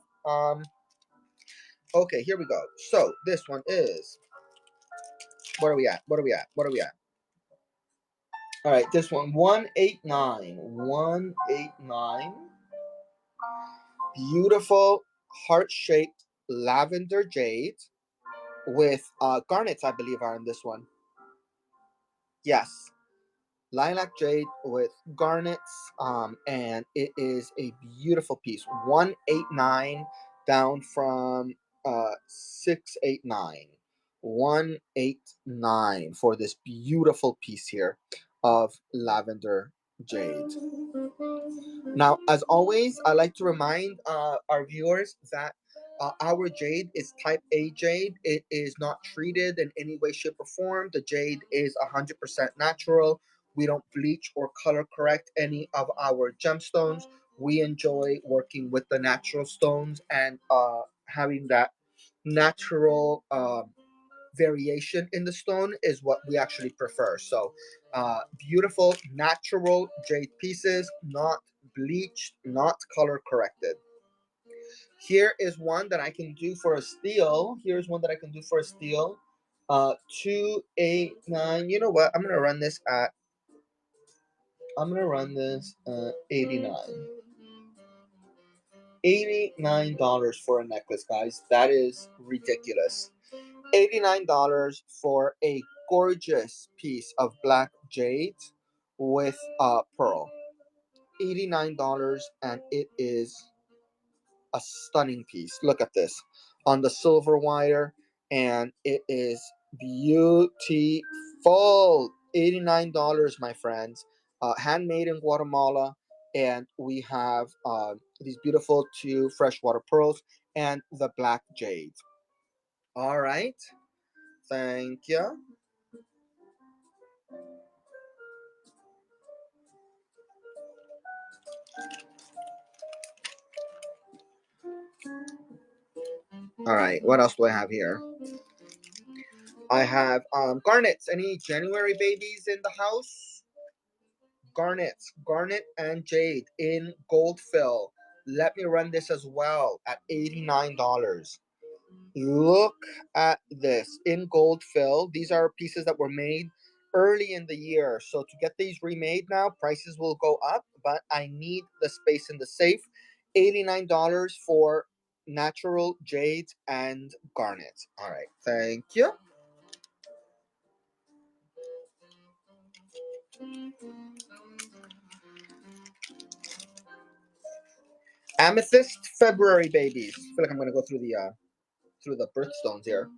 Okay, here we go. So this one is, what are we at? What are we at? What are we at? All right, this one, 189. 189. Beautiful heart-shaped lavender jade with garnets, I believe, are in this one. Yes, lilac jade with garnets, and it is a beautiful piece. 189 down from 689. 189 for this beautiful piece here of lavender jade. Now, as always, I like to remind our viewers that our jade is type A jade. It is not treated in any way, shape, or form. The jade is 100% natural. We don't bleach or color correct any of our gemstones. We enjoy working with the natural stones and having that natural variation in the stone is what we actually prefer. So beautiful natural jade pieces, not bleached, not color corrected. Here is one that I can do for a steal. Here's one that I can do for a steal. 289. You know what? I'm gonna run this at 89. $89 for a necklace, guys. That is ridiculous. $89 for a gorgeous piece of black jade with pearl. $89, and it is a stunning piece. Look at this on the silver wire, and it is beautiful. $89, my friends. Handmade in Guatemala, and we have these beautiful two freshwater pearls and the black jade. All right, thank you. All right, what else do I have here? I have garnets. Any January babies in the house? Garnets, garnet and jade in gold fill. Let me run this as well at $89. Look at this in gold fill. These are pieces that were made early in the year. So to get these remade now, prices will go up, but I need the space in the safe. $89 for natural jade and garnet. All right, thank you. Amethyst February babies. I feel like I'm gonna go through the birthstones here.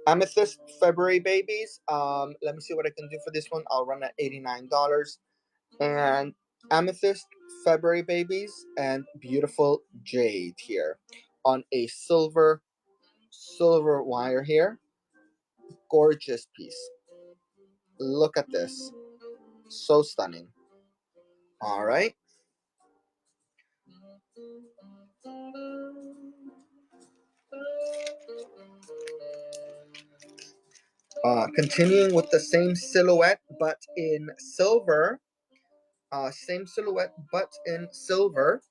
Amethyst February babies. Let me see what I can do for this one. I'll run at $89. And amethyst February babies and beautiful jade here on a silver wire here. Gorgeous piece. Look at this. So stunning. All right. Continuing with the same silhouette but in silver. Same silhouette but in silver.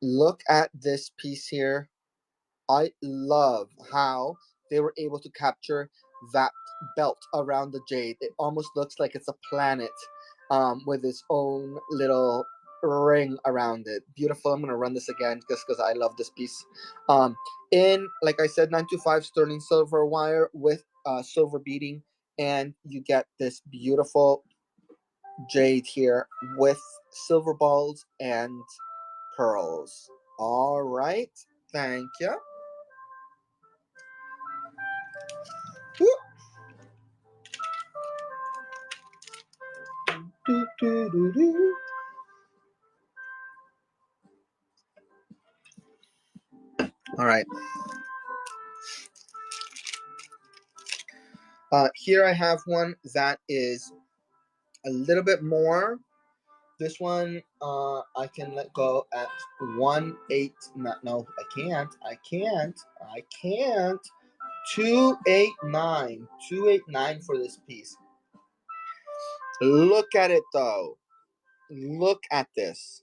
Look at this piece here. I love how they were able to capture that belt around the jade. It almost looks like it's a planet with its own little ring around it. Beautiful. I'm going to run this again just because I love this piece. In, like I said, 925 sterling silver wire with silver beading. And you get this beautiful jade here with silver balls and pearls. All right. Thank you. Woo. Do, do, do, do. All right. Here I have one that is a little bit more. This one I can let go at 1.8. No, I can't. I can't. I can't. 289. 289 for this piece. Look at it though. Look at this.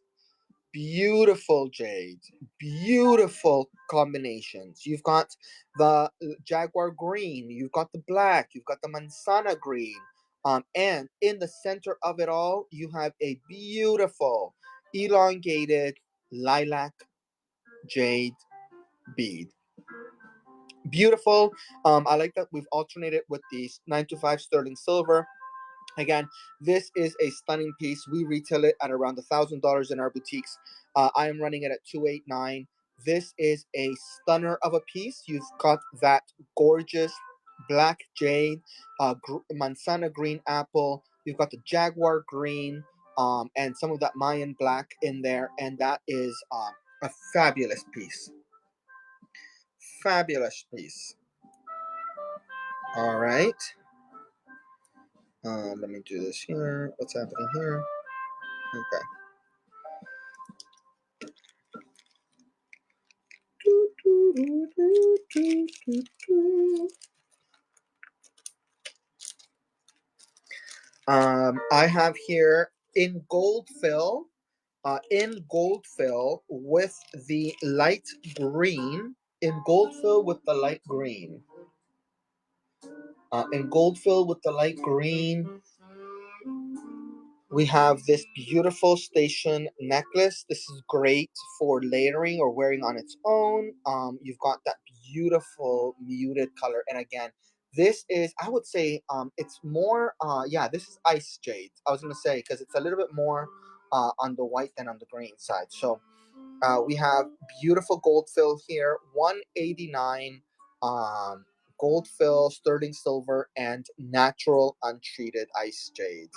beautiful jade, beautiful combinations. You've got the jaguar green, you've got the black, you've got the manzana green, and in the center of it all, you have a beautiful elongated lilac jade bead. Beautiful. I like that we've alternated with the 925 sterling silver. Again, this is a stunning piece. We retail it at around $1,000 in our boutiques. I am running it at 289. This is a stunner of a piece. You've got that gorgeous black jade, manzana green apple. You've got the jaguar green, and some of that Mayan black in there, and that is a fabulous piece. Fabulous piece. All right. Let me do this here. What's happening here? Okay. I have here in gold fill, with the light green, in gold fill with the light green, in gold fill with the light green. We have this beautiful station necklace. This is great for layering or wearing on its own. You've got that beautiful muted color. And again, this is, I would say, it's more, yeah, this is ice jade. I was going to say, because it's a little bit more on the white than on the green side. So we have beautiful gold fill here, 189, gold fill, sterling silver, and natural untreated ice jade.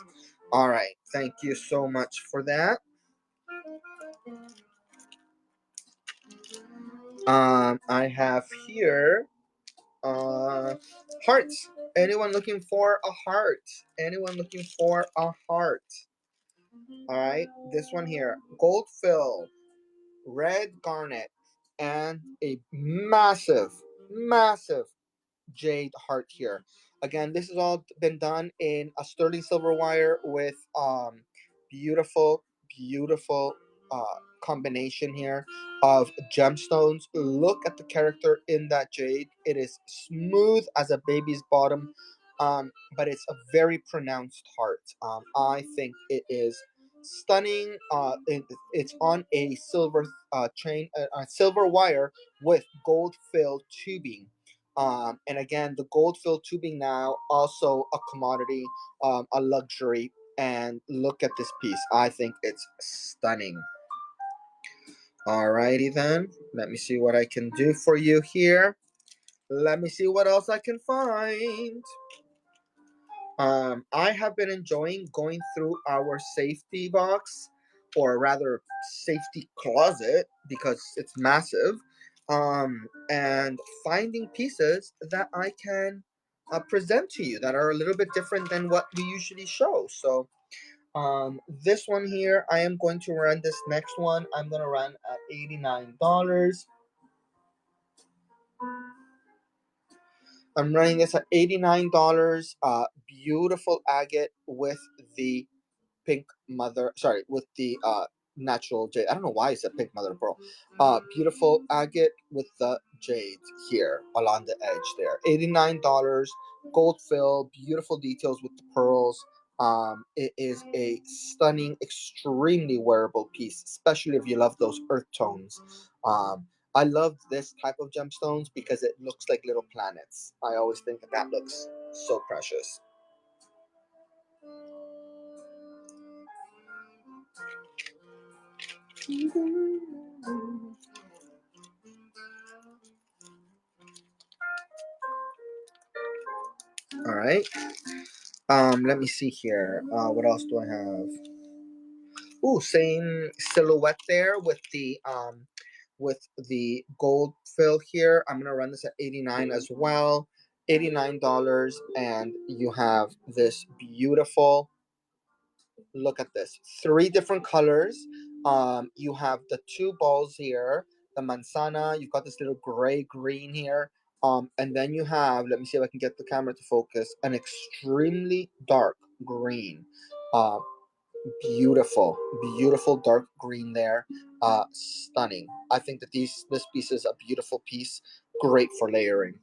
All right, thank you so much for that. I have here hearts. Anyone looking for a heart? Anyone looking for a heart? All right, this one here, gold fill, red garnet, and a massive, massive jade heart here. Again, this has all been done in a sterling silver wire with beautiful, beautiful combination here of gemstones. Look at the character in that jade. It is smooth as a baby's bottom, but it's a very pronounced heart. I think it is stunning. It's on a silver chain, a silver wire with gold filled tubing. And again, the gold filled tubing now also a commodity, a luxury. And look at this piece. I think it's stunning. Alrighty then. Let me see what I can do for you here. Let me see what else I can find. I have been enjoying going through our safety box, or rather safety closet, because it's massive, and finding pieces that I can present to you that are a little bit different than what we usually show. So this one here, I am going to run this next one. I'm going to run at $89. I'm running this at $89. Beautiful agate with the pink mother, sorry, with the natural jade. I don't know why I said pink mother of pearl. Beautiful agate with the jade here along the edge there. $89, gold fill, beautiful details with the pearls. It is a stunning, extremely wearable piece, especially if you love those earth tones. I love this type of gemstones because it looks like little planets. I always think that looks so precious. All right. Let me see here. What else do I have? Ooh, same silhouette there with the gold fill here. I'm gonna run this at 89 as well. $89, and you have this beautiful. Look at this. Three different colors. You have the two balls here, the manzana. You've got this little gray green here. And then you have, let me see if I can get the camera to focus, an extremely dark green. Uh, Beautiful, beautiful dark green there. Stunning. I think that this piece is a beautiful piece, great for layering.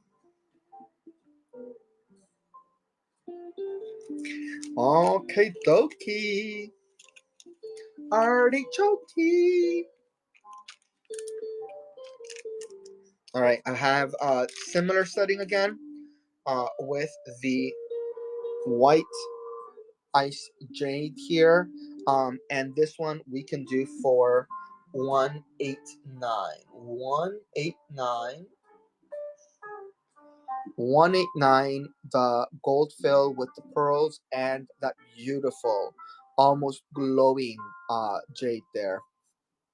Okay, dokie. Artichoke. All right, I have a similar setting again, with the white ice jade here, and this one we can do for 189. 189. 189, the gold fill with the pearls and that beautiful, almost glowing jade there.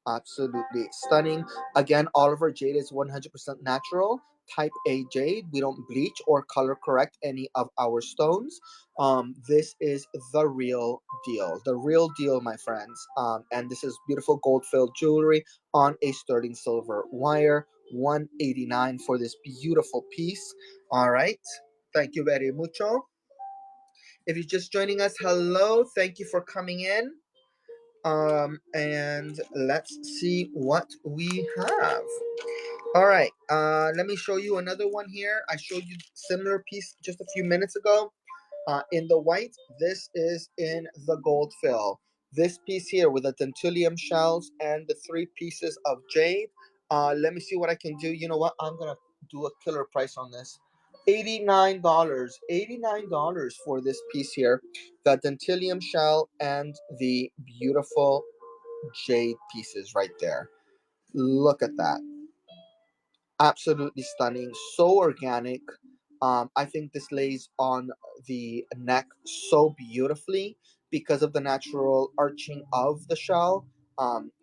Absolutely stunning. Again, all of our jade is 100% natural. Type A jade. We don't bleach or color correct any of our stones. This is the real deal. The real deal, my friends. And this is beautiful gold filled jewelry on a sterling silver wire. 189 for this beautiful piece. All right. Thank you very mucho. If you're just joining us, hello. Thank you for coming in. And let's see what we have. All right, let me show you another one here. I showed you similar piece just a few minutes ago. In the white, this is in the gold fill. This piece here with the dentulium shells and the 3 pieces of jade. Let me see what I can do. You know what? I'm gonna do a killer price on this. $89. $89 for this piece here. The dentulium shell and the beautiful jade pieces right there. Look at that. Absolutely stunning. So organic. I think this lays on the neck so beautifully because of the natural arching of the shell.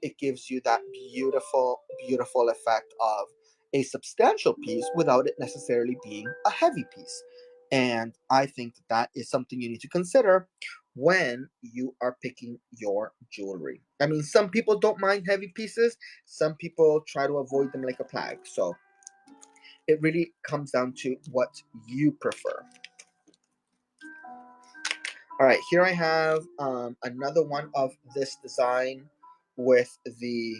It gives you that beautiful, beautiful effect of a substantial piece without it necessarily being a heavy piece. And I think that is something you need to consider when you are picking your jewelry. I mean, some people don't mind heavy pieces, some people try to avoid them like a plague. So it really comes down to what you prefer. All right, here I have another one of this design with the,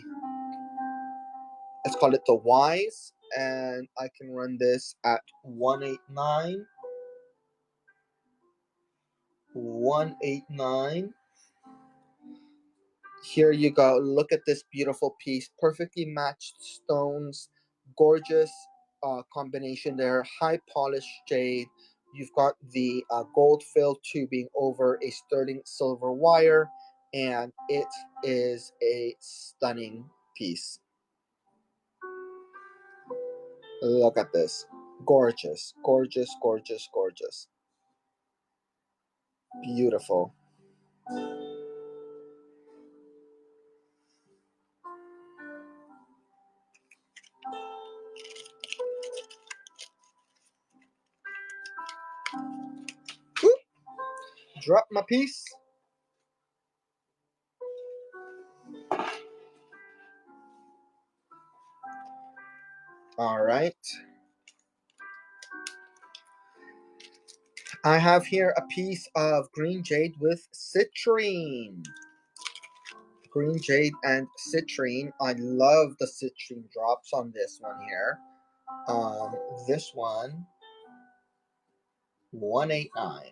let's call it the Wise, and I can run this at 189. 189. Here you go. Look at this beautiful piece. Perfectly matched stones. Gorgeous combination there. High polished jade. You've got the gold filled tubing over a sterling silver wire. And it is a stunning piece. Look at this. Gorgeous. Gorgeous, gorgeous, gorgeous. Beautiful. Oop, drop my piece. All right. I have here a piece of green jade with citrine. Green jade and citrine. I love the citrine drops on this one here. This one, 189.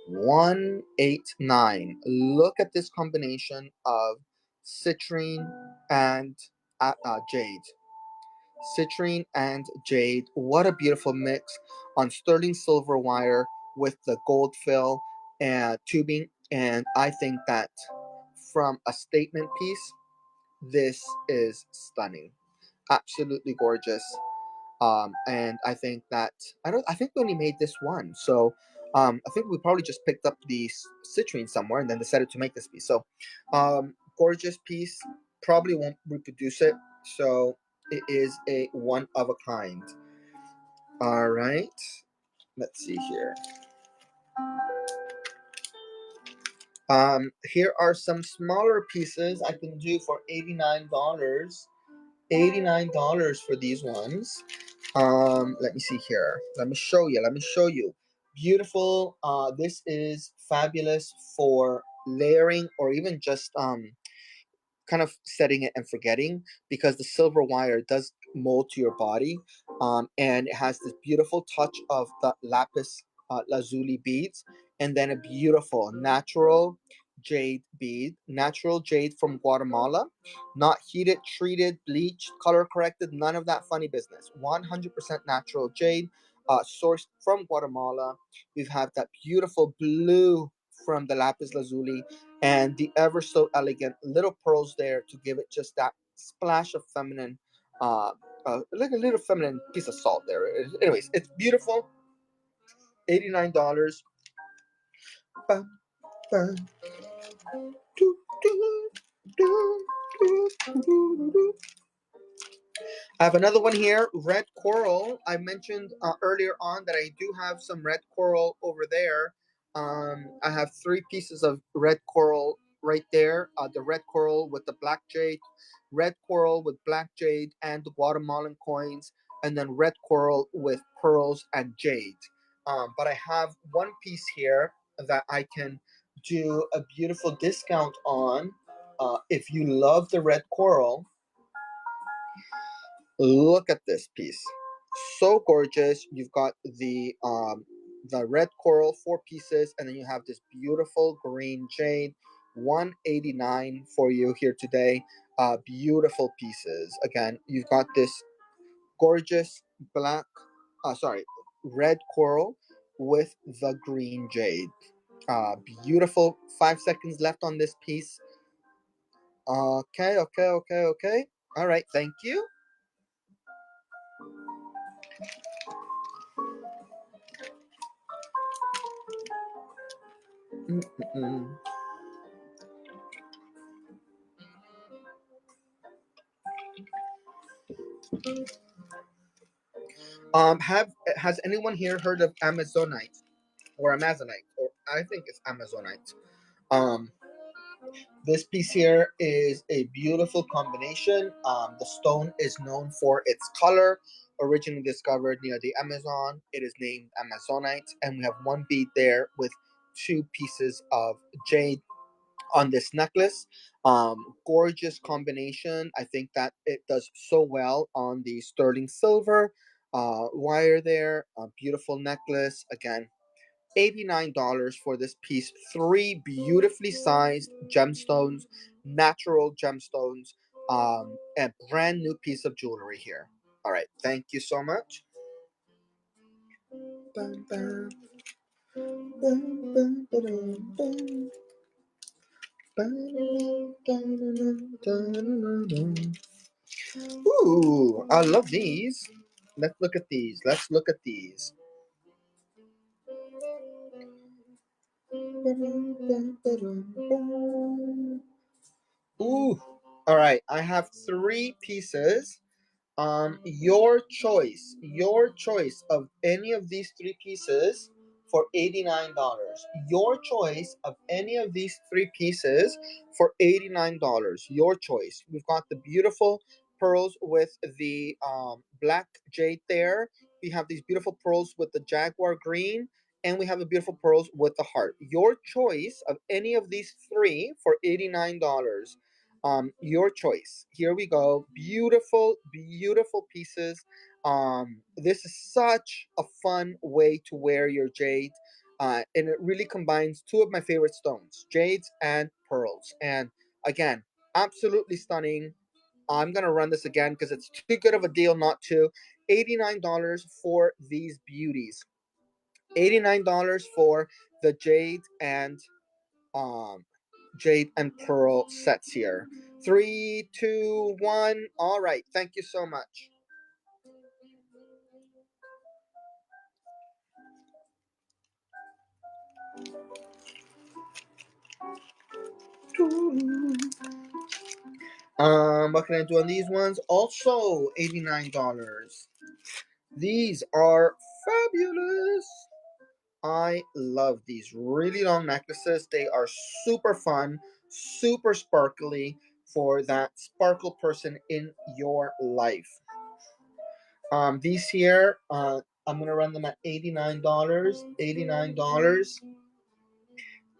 189. Look at this combination of citrine and jade. Citrine and jade. What a beautiful mix on sterling silver wire with the gold fill and tubing. And I think that from a statement piece, this is stunning. Absolutely gorgeous. And I think that I think we only made this one. So I think we probably just picked up the citrine somewhere and then decided to make this piece. So gorgeous piece. Probably won't reproduce it. So it is a one of a kind. All right. Let's see here. Here are some smaller pieces I can do for $89. $89 for these ones. Let me see here. Let me show you. Beautiful. This is fabulous for layering or even just kind of setting it and forgetting, because the silver wire does mold to your body, and it has this beautiful touch of the lapis lazuli beads, and then a beautiful natural jade bead, natural jade from Guatemala, not heated, treated, bleached, color corrected, none of that funny business. 100% natural jade, sourced from Guatemala. We have that beautiful blue from the lapis lazuli, and the ever so elegant little pearls there to give it just that splash of feminine, like a little feminine piece of salt there. Anyways, it's beautiful. $89. I have another one here, red coral. I mentioned earlier on that I do have some red coral over there. I have 3 pieces of red coral right there. The red coral with the black jade, red coral with black jade and the Guatemalan coins, and then red coral with pearls and jade. But I have 1 piece here that I can do a beautiful discount on. If you love the red coral, look at this piece. So gorgeous. You've got the red coral, 4 pieces, and then you have this beautiful green jade. 189 for you here today. Beautiful pieces. Again, you've got this gorgeous black, sorry, red coral with the green jade. Beautiful. 5 seconds left on this piece. Okay. All right, thank you. Mm-mm. Have has anyone here heard of Amazonite or Amazonite, or I think it's Amazonite? Um, this piece here is a beautiful combination. The stone is known for its color. Originally discovered near the Amazon, it is named Amazonite, and we have 1 bead there with 2 pieces of jade on this necklace. Gorgeous combination. I think that it does so well on the sterling silver wire there. A beautiful necklace. Again, $89 for this piece. 3 beautifully sized gemstones, natural gemstones, and brand new piece of jewelry here. All right, thank you so much. Bum, bum, bum, bum, ba-dum, bum. Ooh, I love these. Let's look at these. Let's look at these. Ooh. All right. I have 3 pieces. Your choice. Your choice of any of these 3 pieces for $89. Your choice of any of these 3 pieces for $89. Your choice. We've got the beautiful pearls with the black jade there. We have these beautiful pearls with the jaguar green, and we have the beautiful pearls with the heart. Your choice of any of these 3 for $89. Your choice. Here we go. Beautiful, beautiful pieces. This is such a fun way to wear your jade. And it really combines 2 of my favorite stones, jades and pearls. And again, absolutely stunning. I'm gonna run this again because it's too good of a deal not to. $89 for these beauties. $89 for the um jade and pearl sets here. 3, 2, 1. All right. Thank you so much. What can I do on these ones? Also $89. These are fabulous. I love these really long necklaces. They are super fun, super sparkly for that sparkle person in your life. These here, I'm gonna run them at $89. $89.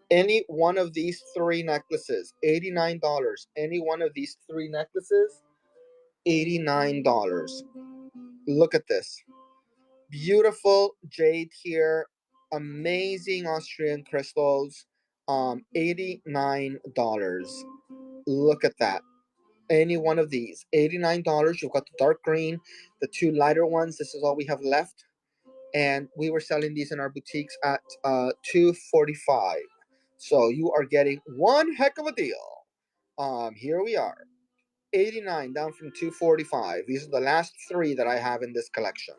Any one of these 3 necklaces, $89. Any one of these 3 necklaces, $89. Look at this. Beautiful jade here. Amazing Austrian crystals. $89. Look at that. Any one of these, $89. You've got the dark green, the 2 lighter ones. This is all we have left. And we were selling these in our boutiques at $245. So you are getting one heck of a deal. Here we are. 89 down from 245. These are the last 3 that I have in this collection.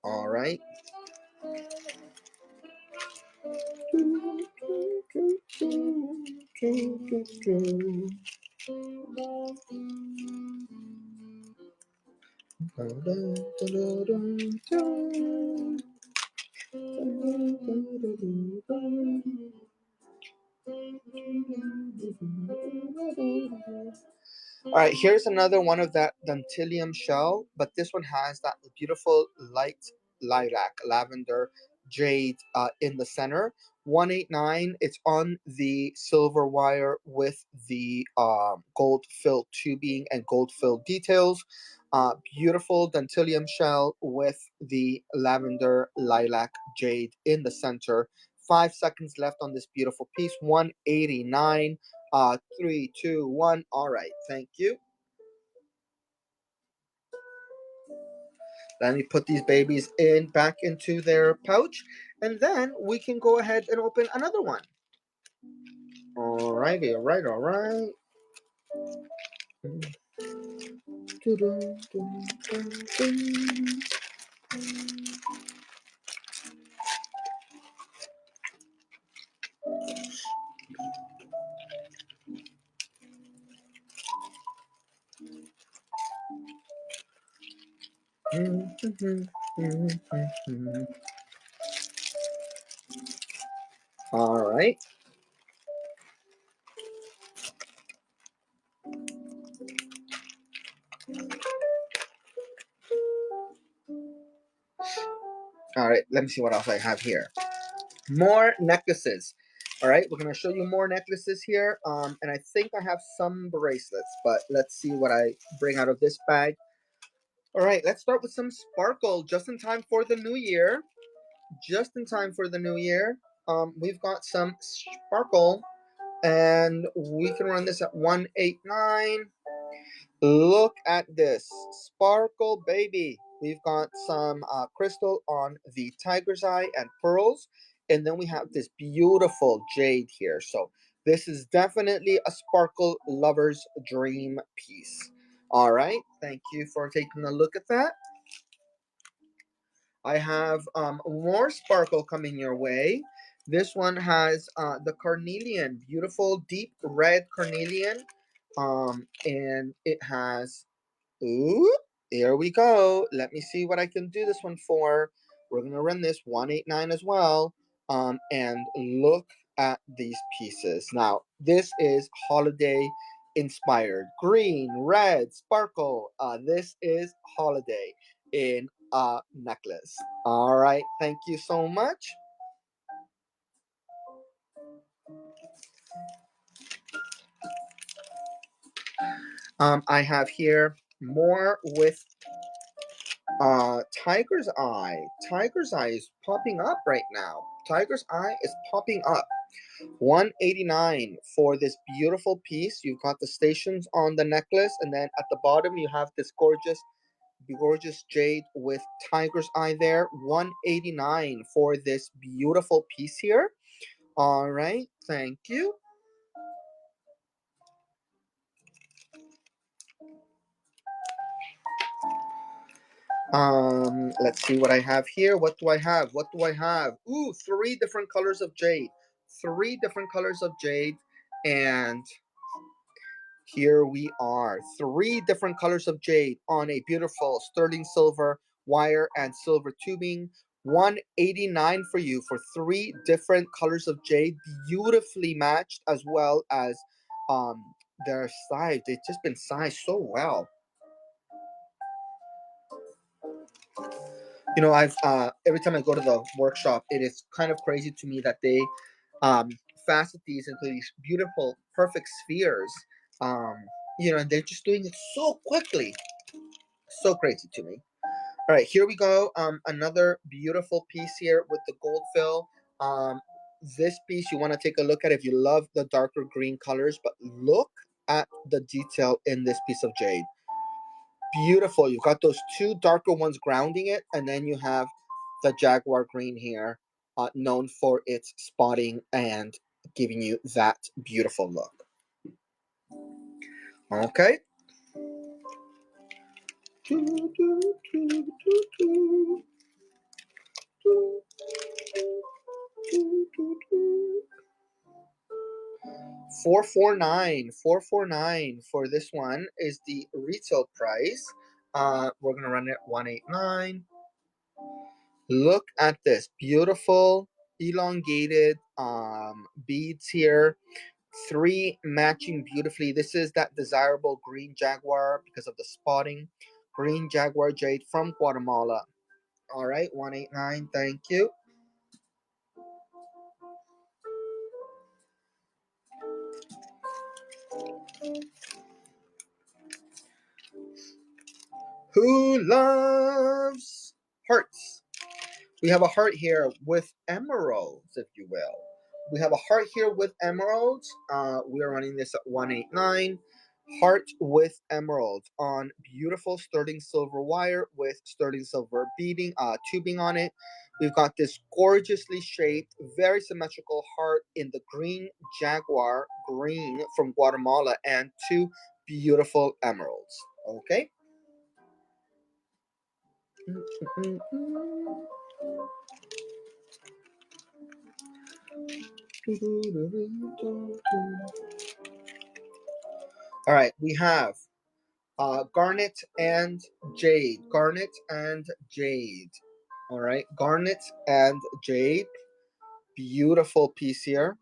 All right. All right, here's another one of that Dantilium shell, but this one has that beautiful light lilac, lavender, jade in the center. 189. It's on the silver wire with the gold filled tubing and gold filled details. Beautiful Dantilium shell with the lavender, lilac, jade in the center. 5 seconds left on this beautiful piece. 189. 3, 2, 1. All right, thank you. Let me put these babies in back into their pouch, and then we can go ahead and open another one. All righty, all right, all right. All right. All right, let me see what else I have here. More necklaces. All right, we're going to show you more necklaces here. And I think I have some bracelets, but let's see what I bring out of this bag. All right, let's start with some sparkle just in time for the new year. Just in time for the new year. We've got some sparkle, and we can run this at 189. Look at this sparkle, baby. We've got some crystal on the tiger's eye and pearls, and then we have this beautiful jade here. So this is definitely a sparkle lover's dream piece. All right, thank you for taking a look at that. I have more sparkle coming your way. This one has the carnelian, beautiful deep red carnelian, and it has. Ooh, here we go. Let me see what I can do this one for. We're gonna run this 189 as well. And look at these pieces. Now, this is holiday inspired. Green, red, sparkle. This is holiday in a necklace. All right, thank you so much. I have here more with Tiger's Eye. Tiger's Eye is popping up right now. Tiger's Eye is popping up. 189 for this beautiful piece. You've got the stations on the necklace, and then at the bottom you have this gorgeous jade with Tiger's Eye there. 189 for this beautiful piece here. All right, thank you. Let's see what I have here. What do I have? What do I have? Ooh, 3 different colors of jade. 3 different colors of jade. And here we are. 3 different colors of jade on a beautiful sterling silver wire and silver tubing. 189 for you for 3 different colors of jade, beautifully matched, as well as their size. They've just been sized so well. You know, I've every time I go to the workshop, it is kind of crazy to me that they um, facet these into these beautiful, perfect spheres. Um, you know, and they're just doing it so quickly. So crazy to me. All right, here we go. Another beautiful piece here with the gold fill. Um, this piece you want to take a look at if you love the darker green colors, but look at the detail in this piece of jade. Beautiful. You've got those two darker ones grounding it, and then you have the jaguar green here, known for its spotting and giving you that beautiful look. Okay. $449 for this one is the retail price. We're gonna run it 189. Look at this beautiful elongated beads here. Three matching beautifully. This is that desirable green jaguar because of the spotting. Green jaguar jade from Guatemala. All right, 189. Thank you. Who loves hearts? We have a heart here with emeralds, if you will. We have a heart here with emeralds. We are running this at 189. Heart with emeralds on beautiful sterling silver wire with sterling silver beading, tubing on it. We've got this gorgeously shaped, very symmetrical heart in the green jaguar green from Guatemala and two beautiful emeralds. Okay. All right, we have garnet and jade. Garnet and jade. All right, garnet and jade. Beautiful piece here.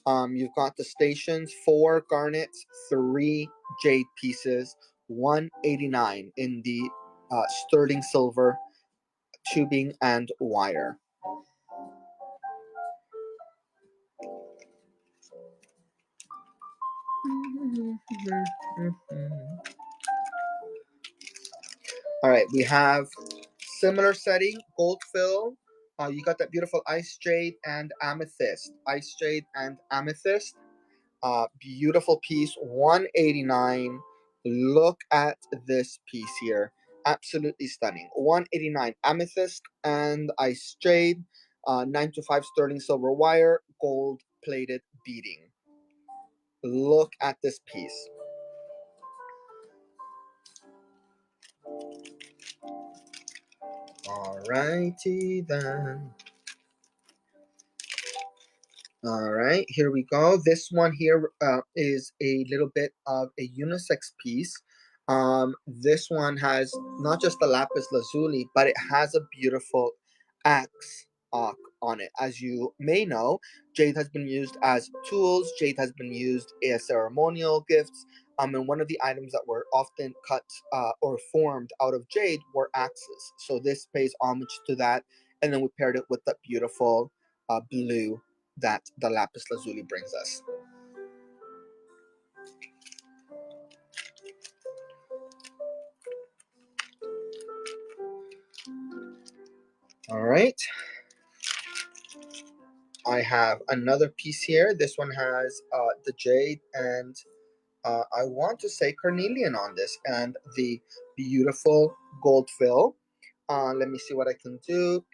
You've got the stations, 4 garnets, 3 jade pieces, 189 in the sterling silver tubing and wire. All right, we have similar setting, gold fill. You got that beautiful ice jade and amethyst. Ice jade and amethyst. Beautiful piece, 189. Look at this piece here. Absolutely stunning. 189 amethyst and ice jade. 925 sterling silver wire, gold plated beading. Look at this piece. Alrighty then. All right, here we go. This one here is a little bit of a unisex piece. This one has not just the lapis lazuli, but it has a beautiful axe on it. As you may know, jade has been used as tools. Jade has been used as ceremonial gifts. And one of the items that were often cut or formed out of jade were axes. So this pays homage to that. And then we paired it with that beautiful blue that the lapis lazuli brings us. All right. I have another piece here. This one has the jade and I want to say carnelian on this and the beautiful gold fill. Let me see what I can do.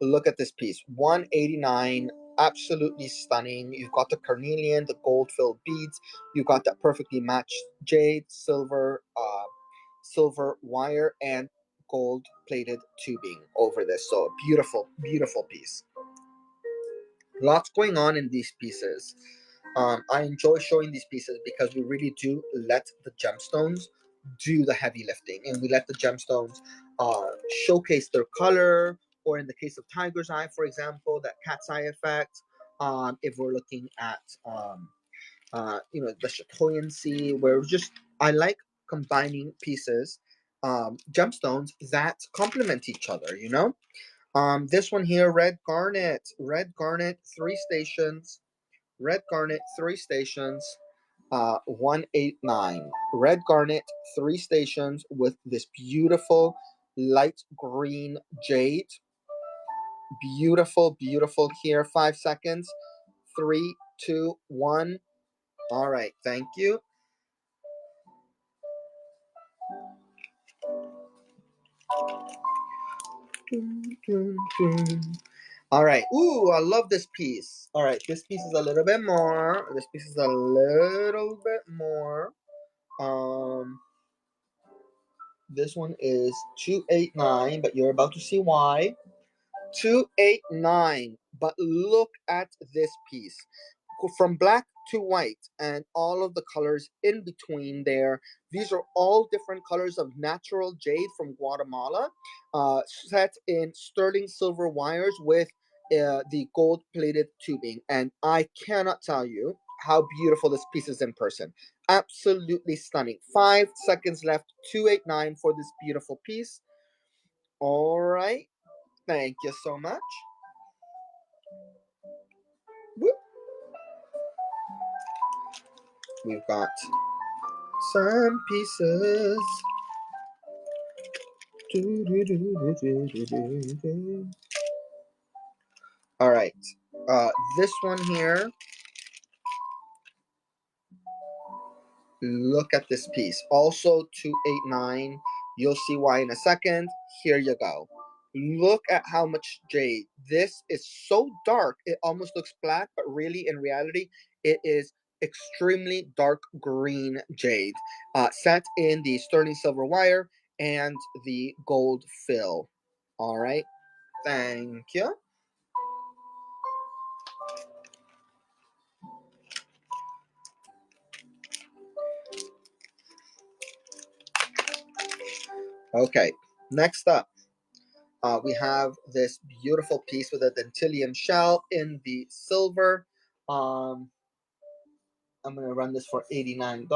Look at this piece, 189, absolutely stunning. You've got the carnelian, the gold filled beads. You've got that perfectly matched jade, silver, silver wire, and gold plated tubing over this. So beautiful, beautiful piece. Lots going on in these pieces. I enjoy showing these pieces because we really do let the gemstones do the heavy lifting, and we let the gemstones showcase their color, or in the case of tiger's eye, for example, that cat's eye effect. If we're looking at the chatoyancy, where just I like combining pieces gemstones that complement each other, you know. This one here, red garnet, 3 stations, red garnet 3 stations, 189. Red garnet 3 stations with this beautiful light green jade. Beautiful, beautiful here. 5 seconds. 3, 2, 1. All right, thank you. All right. Ooh, I love this piece. All right, this piece is a little bit more. This piece is a little bit more. Um, this one is 289, but you're about to see why. 289. But look at this piece. From black to white and all of the colors in between there. These are all different colors of natural jade from Guatemala, set in sterling silver wires with the gold plated tubing. And I cannot tell you how beautiful this piece is in person. Absolutely stunning. 5 seconds left. 289 for this beautiful piece. All right. Thank you so much. Whoop. We've got some pieces. All right. This one here. Look at this piece. Also 289. You'll see why in a second. Here you go. Look at how much jade. This is so dark. It almost looks black, but really in reality, it is extremely dark green jade. Set in the sterling silver wire and the gold fill. All right. Thank you. Okay, next up, we have this beautiful piece with a dentilium shell in the silver. I'm going to run this for $89.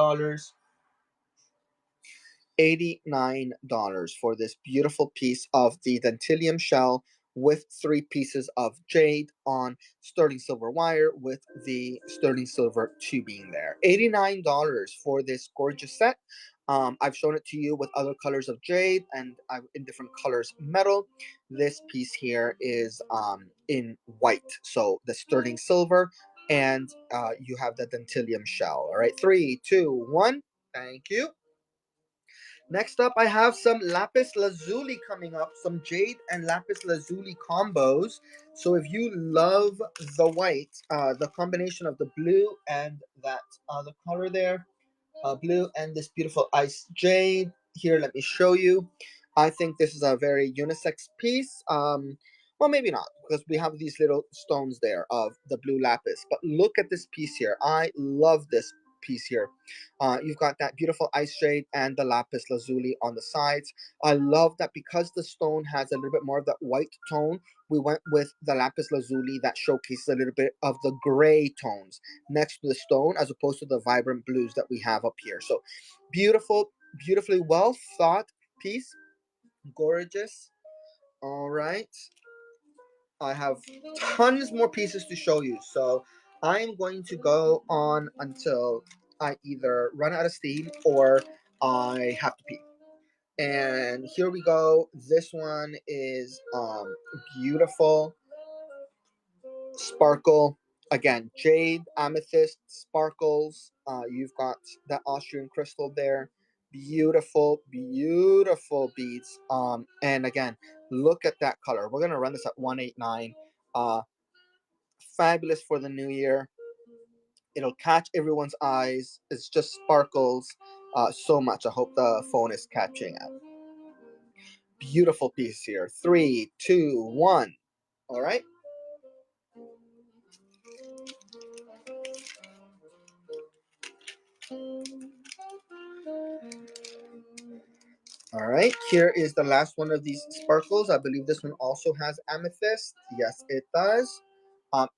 $89 for this beautiful piece of the dentilium shell with 3 pieces of jade on sterling silver wire with the sterling silver tubing there. $89 for this gorgeous set. I've shown it to you with other colors of jade and in different colors metal. This piece here is in white, so the sterling silver, and you have the dentilium shell. All right, 3, 2, 1. Thank you. Next up, I have some lapis lazuli coming up, some jade and lapis lazuli combos. So if you love the white, the combination of the blue and that other color there, blue and this beautiful ice jade. Here, let me show you. I think this is a very unisex piece. Well, maybe not, because we have these little stones there of the blue lapis. But look at this piece here. I love this piece here. You've got that beautiful ice jade and the lapis lazuli on the sides. I love that because the stone has a little bit more of that white tone, we went with the lapis lazuli that showcases a little bit of the gray tones next to the stone as opposed to the vibrant blues that we have up here. So beautiful, beautifully well thought piece. Gorgeous. All right. I have tons more pieces to show you. So I'm going to go on until I either run out of steam or I have to pee. And here we go. This one is beautiful. Sparkle. Again, jade, amethyst, sparkles. You've got that Austrian crystal there. Beautiful, beautiful beads. And again, look at that color. We're gonna run this at 189. Fabulous for the new year. It'll catch everyone's eyes. It's just sparkles so much. I hope the phone is catching it. Beautiful piece here. 3, 2, 1. All right. All right, here is the last one of these sparkles. I believe this one also has amethyst. Yes, it does.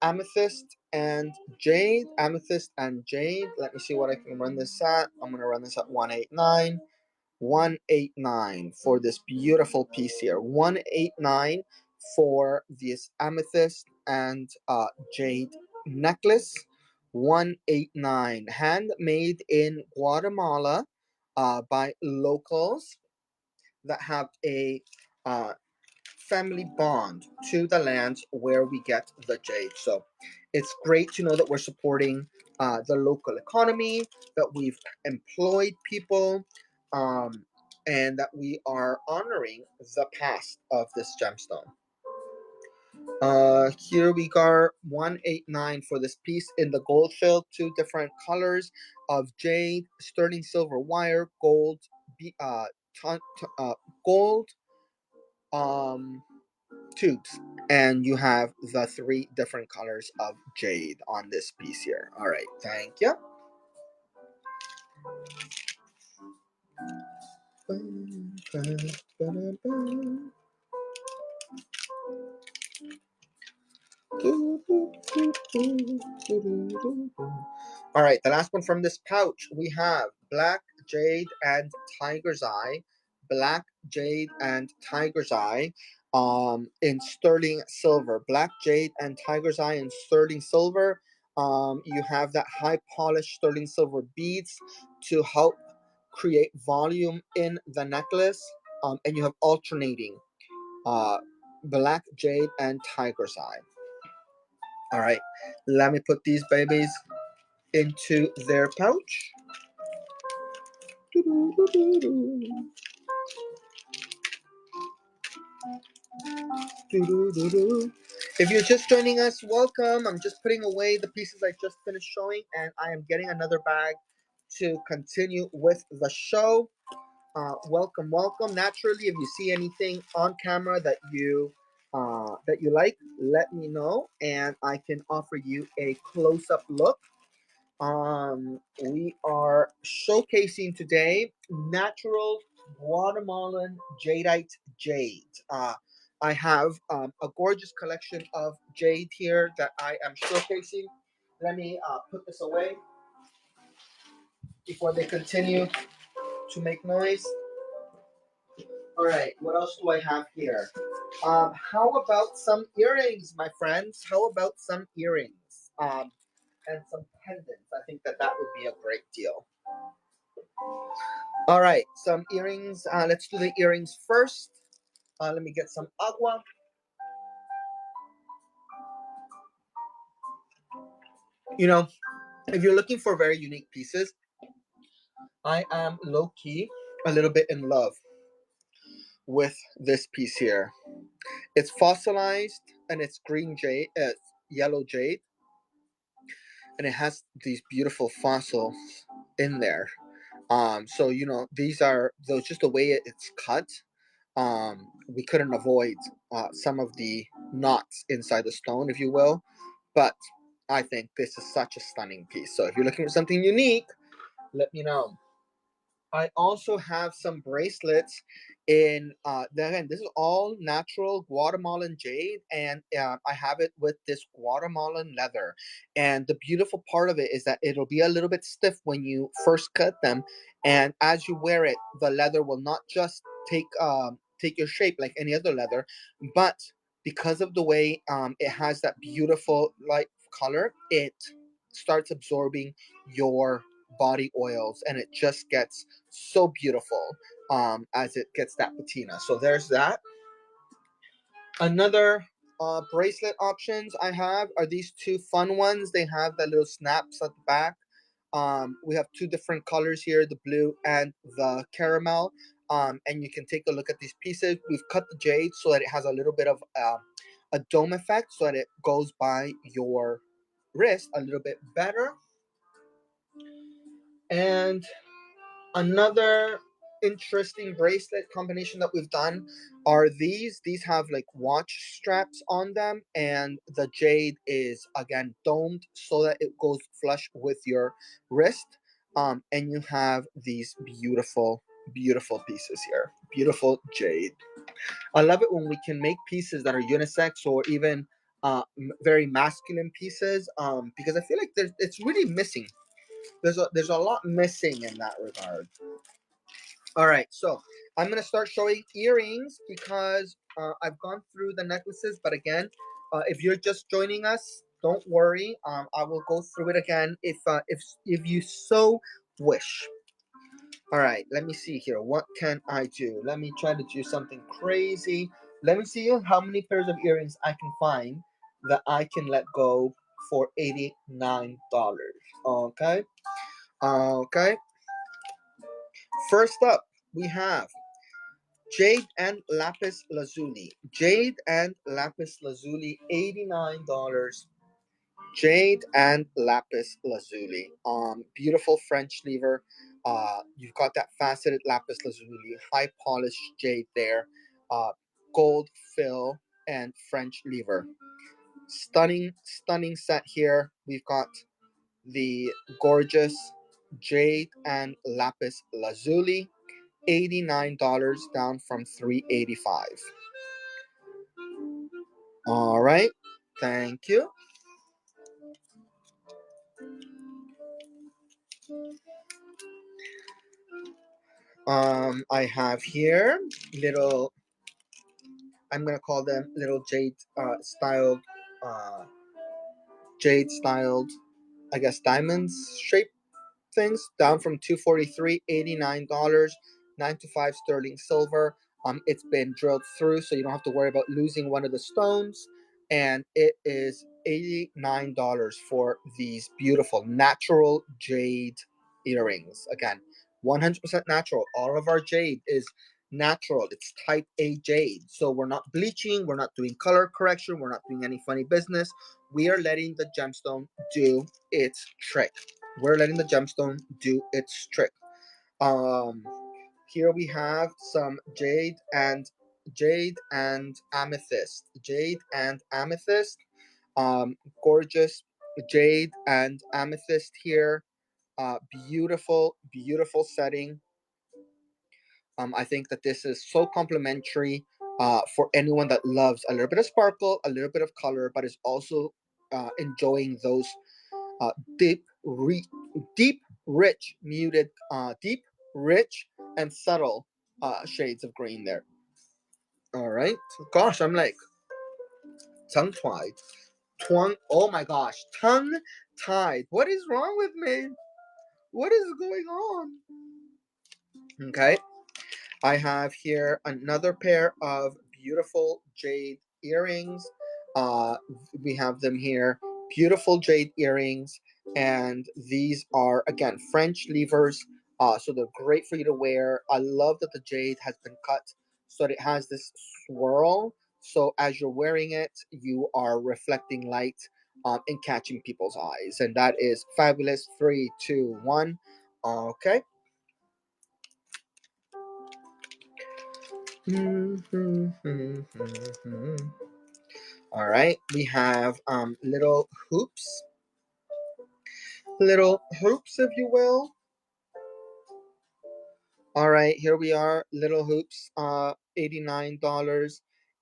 Amethyst and jade. Amethyst and jade. Let me see what I can run this at. I'm going to run this at 189. 189 for this beautiful piece here. 189 for this amethyst and jade necklace. 189, handmade in Guatemala by locals that have a family bond to the lands where we get the jade. So it's great to know that we're supporting the local economy, that we've employed people, and that we are honoring the past of this gemstone. Here we got 189 for this piece in the gold fill, two different colors of jade, sterling silver wire, gold, gold tubes, and you have the three different colors of jade on this piece here. All right, thank you. All right, the last one from this pouch, we have black jade and tiger's eye, black jade and tiger's eye, in sterling silver, black jade and tiger's eye in sterling silver. You have that high polished sterling silver beads to help create volume in the necklace, and you have alternating black jade and tiger's eye. All right, let me put these babies into their pouch. If you're just joining us, welcome. I'm just putting away the pieces I just finished showing, and I am getting another bag to continue with the show. Welcome, welcome. Naturally, if you see anything on camera that you like, let me know, and I can offer you a close-up look. We are showcasing today natural Guatemalan jadeite jade. I have a gorgeous collection of jade here that I am showcasing. Let me put this away before they continue to make noise. All right, what else do I have here? How about some earrings, my friends? How about some earrings? And some pendants. I think that would be a great deal. All right, some earrings. Let's do the earrings first. Let me get some agua. You know, if you're looking for very unique pieces, I am low-key a little bit in love with this piece here. It's fossilized and it's green jade, yellow jade, and it has these beautiful fossils in there. So these are those, just the way it's cut. We couldn't avoid some of the knots inside the stone, if you will, but I think this is such a stunning piece. So if you're looking for something unique, let me know. I also have some bracelets in, again, this is all natural Guatemalan jade, and I have it with this Guatemalan leather. And the beautiful part of it is that it'll be a little bit stiff when you first cut them, and as you wear it, the leather will not just take your shape like any other leather, but because of the way it has that beautiful light color, it starts absorbing your body oils, and it just gets so beautiful as it gets that patina. So there's that. Another bracelet options I have are these two fun ones. They have the little snaps at the back. We have two different colors here, the blue and the caramel. And you can take a look at these pieces. We've cut the jade so that it has a little bit of a dome effect, so that it goes by your wrist a little bit better. And another interesting bracelet combination that we've done are these. These have like watch straps on them, and the jade is again domed so that it goes flush with your wrist. And you have these beautiful, beautiful pieces here. Beautiful jade. I love it when we can make pieces that are unisex or even very masculine pieces, because I feel like it's really missing. There's a lot missing in that regard. All right, so I'm gonna start showing earrings because I've gone through the necklaces, but again, if you're just joining us, don't worry. I will go through it again if you so wish. All right, let me see here. What can I do? Let me try to do something crazy. Let me see how many pairs of earrings I can find that I can let go for $89. Okay. Okay. First up, we have Jade and Lapis Lazuli. Jade and Lapis Lazuli, $89. Jade and Lapis Lazuli. Beautiful French lever. You've got that faceted Lapis Lazuli, high polished jade there. Uh, Gold fill and French lever. Stunning, stunning set here. We've got the gorgeous Jade and Lapis Lazuli. $89 down from $385. All right. Thank you. I have here little, I'm gonna call them little uh jade styled, I guess diamonds shaped things, down from 243, $89, 9 to 5 sterling silver. It's been drilled through, so you don't have to worry about losing one of the stones. And it is $89 for these beautiful natural jade earrings. Again, 100% natural. All of our jade is natural. It's type A jade. So we're not bleaching, we're not doing color correction, we're not doing any funny business. We are letting the gemstone do its trick. We're letting the gemstone do its trick. Um, Here we have some jade and amethyst. Jade and amethyst. Gorgeous jade and amethyst here. Beautiful, beautiful setting. I think that this is so complimentary for anyone that loves a little bit of sparkle, a little bit of color, but is also enjoying those uh, deep, re- deep, rich, muted, deep, rich, and subtle shades of green there. All right. Gosh, I'm like tongue tied. Oh my gosh, tongue tied. What is wrong with me? What is going on? Okay. I have here another pair of beautiful jade earrings. Uh, we have them here. Beautiful jade earrings. And these are, again, French levers. So they're great for you to wear. I love that the jade has been cut so that it has this swirl. So as you're wearing it, you are reflecting light and catching people's eyes. And that is fabulous. 3, 2, 1. Okay. All right, we have little hoops, if you will. All right, here we are, little hoops, $89,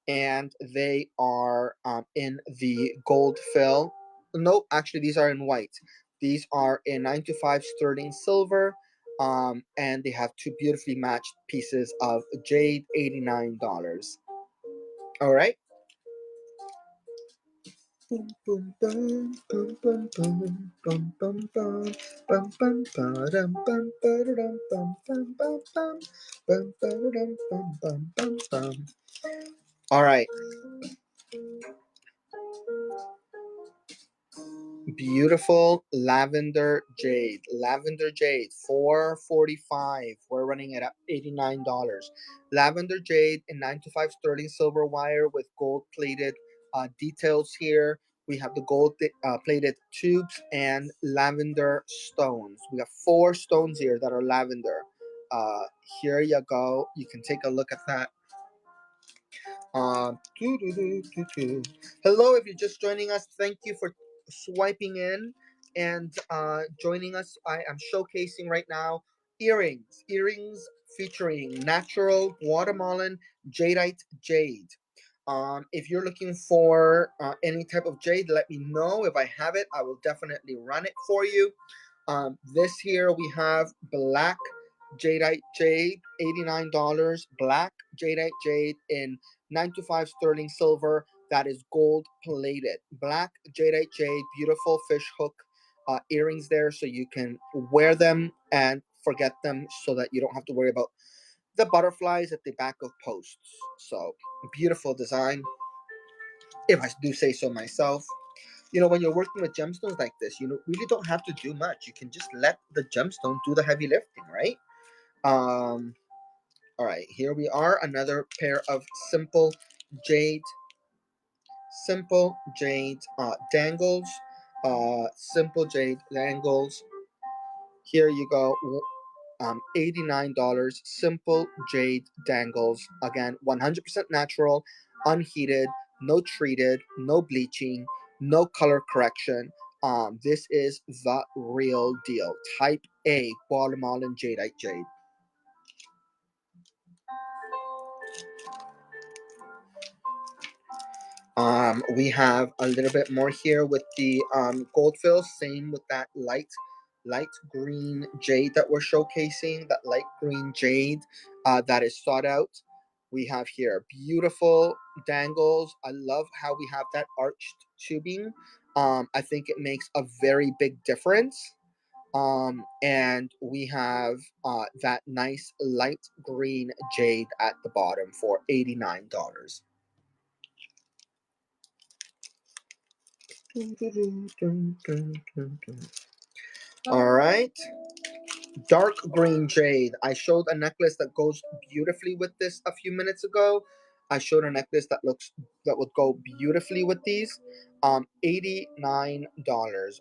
and they are in the gold fill. No, actually, these are in white. These are in 9 to 5 sterling silver, and they have two beautifully matched pieces of jade, $89. All right. Boom, boom, boom, boom, boom, boom, boom, boom, boom, bum, bum, ba-dum, bum, ba-da-dum, bum, bum, bum, bum, bum, ba-da-dum, bum, bum, bum, bum. All right. Beautiful lavender jade. Lavender jade, 445. We're running it at $89. Lavender jade in 9 to 5 sterling silver wire with gold plated details here. We have the gold plated tubes and lavender stones. We have 4 stones here that are lavender. Uh, Here you go. You can take a look at that. Doo, doo, doo, doo, doo. Hello, if you're just joining us, thank you for swiping in and joining us. I am showcasing right now earrings featuring natural Guatemalan jadeite jade. If you're looking for any type of jade, let me know. If I have it, I will definitely run it for you. This here we have black Jadeite Jade, $89. Black Jadeite Jade in 925 sterling silver. That is gold plated. Black Jadeite Jade, beautiful fish hook earrings there, so you can wear them and forget them, so that you don't have to worry about the butterflies at the back of posts. So beautiful design, if I do say so myself. When you're working with gemstones like this, really don't have to do much. You can just let the gemstone do the heavy lifting, right? All right, here we are, another pair of jade simple jade dangles. Simple jade dangles. Here you go. $89. Simple jade dangles. Again, 100% natural, unheated, no treated, no bleaching, no color correction. This is the real deal. Type A Guatemalan jadeite jade. We have a little bit more here with the gold fill. Same with that light green jade that we're showcasing. That light green jade that is sought out. We have here beautiful dangles. I love how we have that arched tubing. I think it makes a very big difference. And we have that nice light green jade at the bottom for $89. All right. Dark green jade. I showed a necklace that goes beautifully with this a few minutes ago. I showed a necklace that would go beautifully with these. $89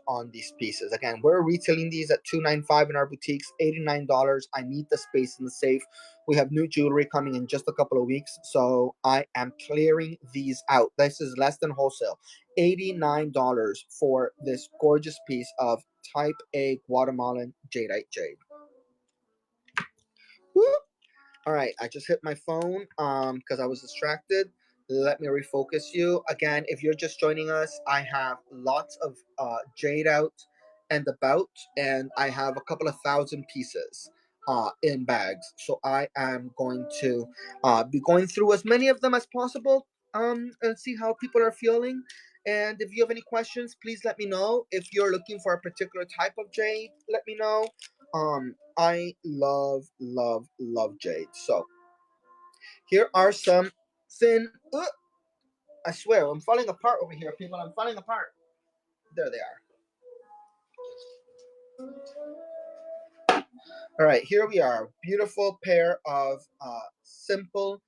on these pieces. Again, we're retailing these at $295 in our boutiques. $89. I need the space in the safe. We have new jewelry coming in just a couple of weeks, so I am clearing these out. This is less than wholesale. $89 for this gorgeous piece of Type A Guatemalan jadeite jade. Woo! All right, I just hit my phone because I was distracted. Let me refocus you. Again, if you're just joining us, I have lots of jade out and about, and I have a couple of thousand pieces in bags. So I am going to be going through as many of them as possible and see how people are feeling. And if you have any questions, please let me know. If you're looking for a particular type of jade, let me know. I love, love, love jade. So here are some thin. I swear, I'm falling apart over here, people. I'm falling apart. There they are. All right, here we are. Beautiful pair of simple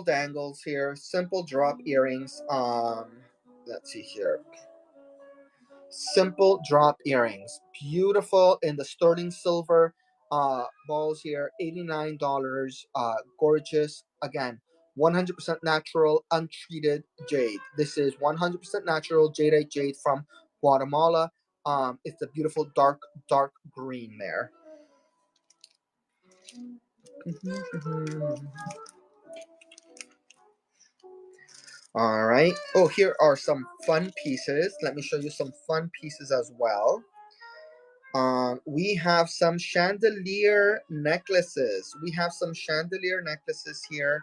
dangles here. Simple drop earrings. Let's see here. Simple drop earrings, beautiful in the sterling silver balls here. $89. Gorgeous, again, 100% natural, untreated jade. This is 100% natural jadeite jade from Guatemala. It's a beautiful dark green there. All right. Oh, here are some fun pieces. Let me show you some fun pieces as well. We have some chandelier necklaces. We have some chandelier necklaces here.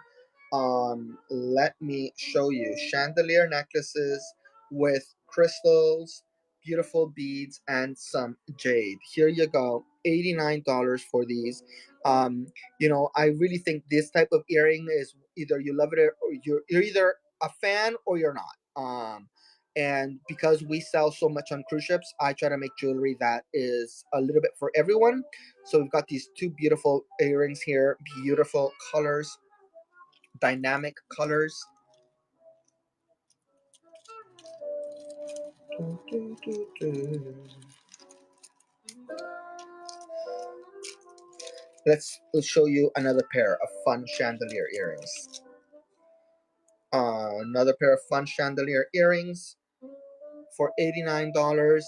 Let me show you chandelier necklaces with crystals, beautiful beads, and some jade. Here you go, $89 for these. I really think this type of earring is either you love it or you're either a fan or you're not. And because we sell so much on cruise ships, I try to make jewelry that is a little bit for everyone. So we've got these two beautiful earrings here, beautiful colors, dynamic colors. Let's show you another pair of fun chandelier earrings. Another pair of fun chandelier earrings for $89.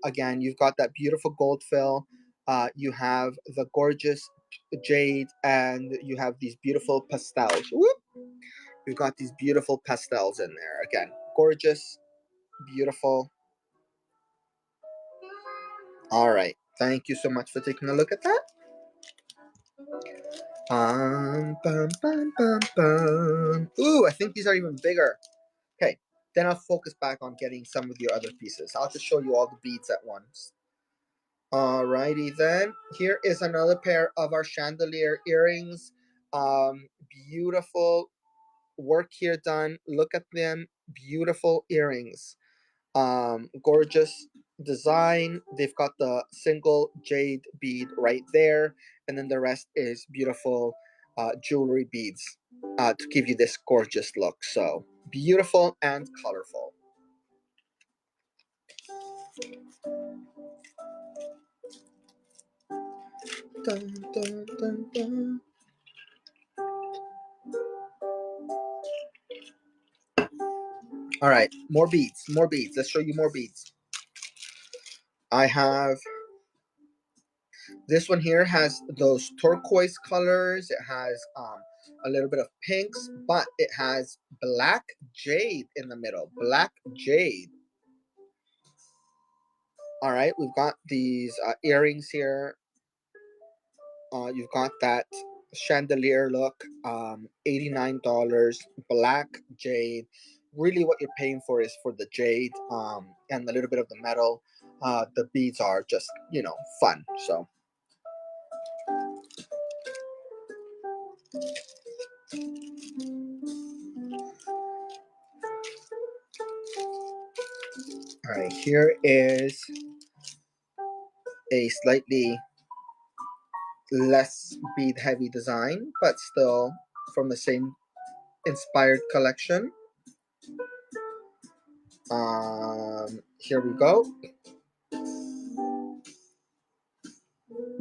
Again, you've got that beautiful gold fill. You have the gorgeous jade, and you have these beautiful pastels. Whoop! You've got these beautiful pastels in there. Again, gorgeous, beautiful. All right. Thank you so much for taking a look at that. Bum, bum, bum, bum, bum. Ooh, I think these are even bigger. Okay, then I'll focus back on getting some of your other pieces. I'll just show you all the beads at once. Alrighty then. Here is another pair of our chandelier earrings. Beautiful work here done. Look at them. Beautiful earrings. Gorgeous design. They've got the single jade bead right there, and then the rest is beautiful jewelry beads to give you this gorgeous look. So beautiful and colorful. Dun, dun, dun, dun. All right, more beads, more beads. Let's show you more beads. I have this one here has those turquoise colors. It has a little bit of pinks, but it has black jade in the middle. Black jade. All right, we've got these earrings here. You've got that chandelier look. $89. Black jade. Really, what you're paying for is for the jade and a little bit of the metal. The beads are just fun. So. All right, here is a slightly less bead heavy design, but still from the same inspired collection. Here we go.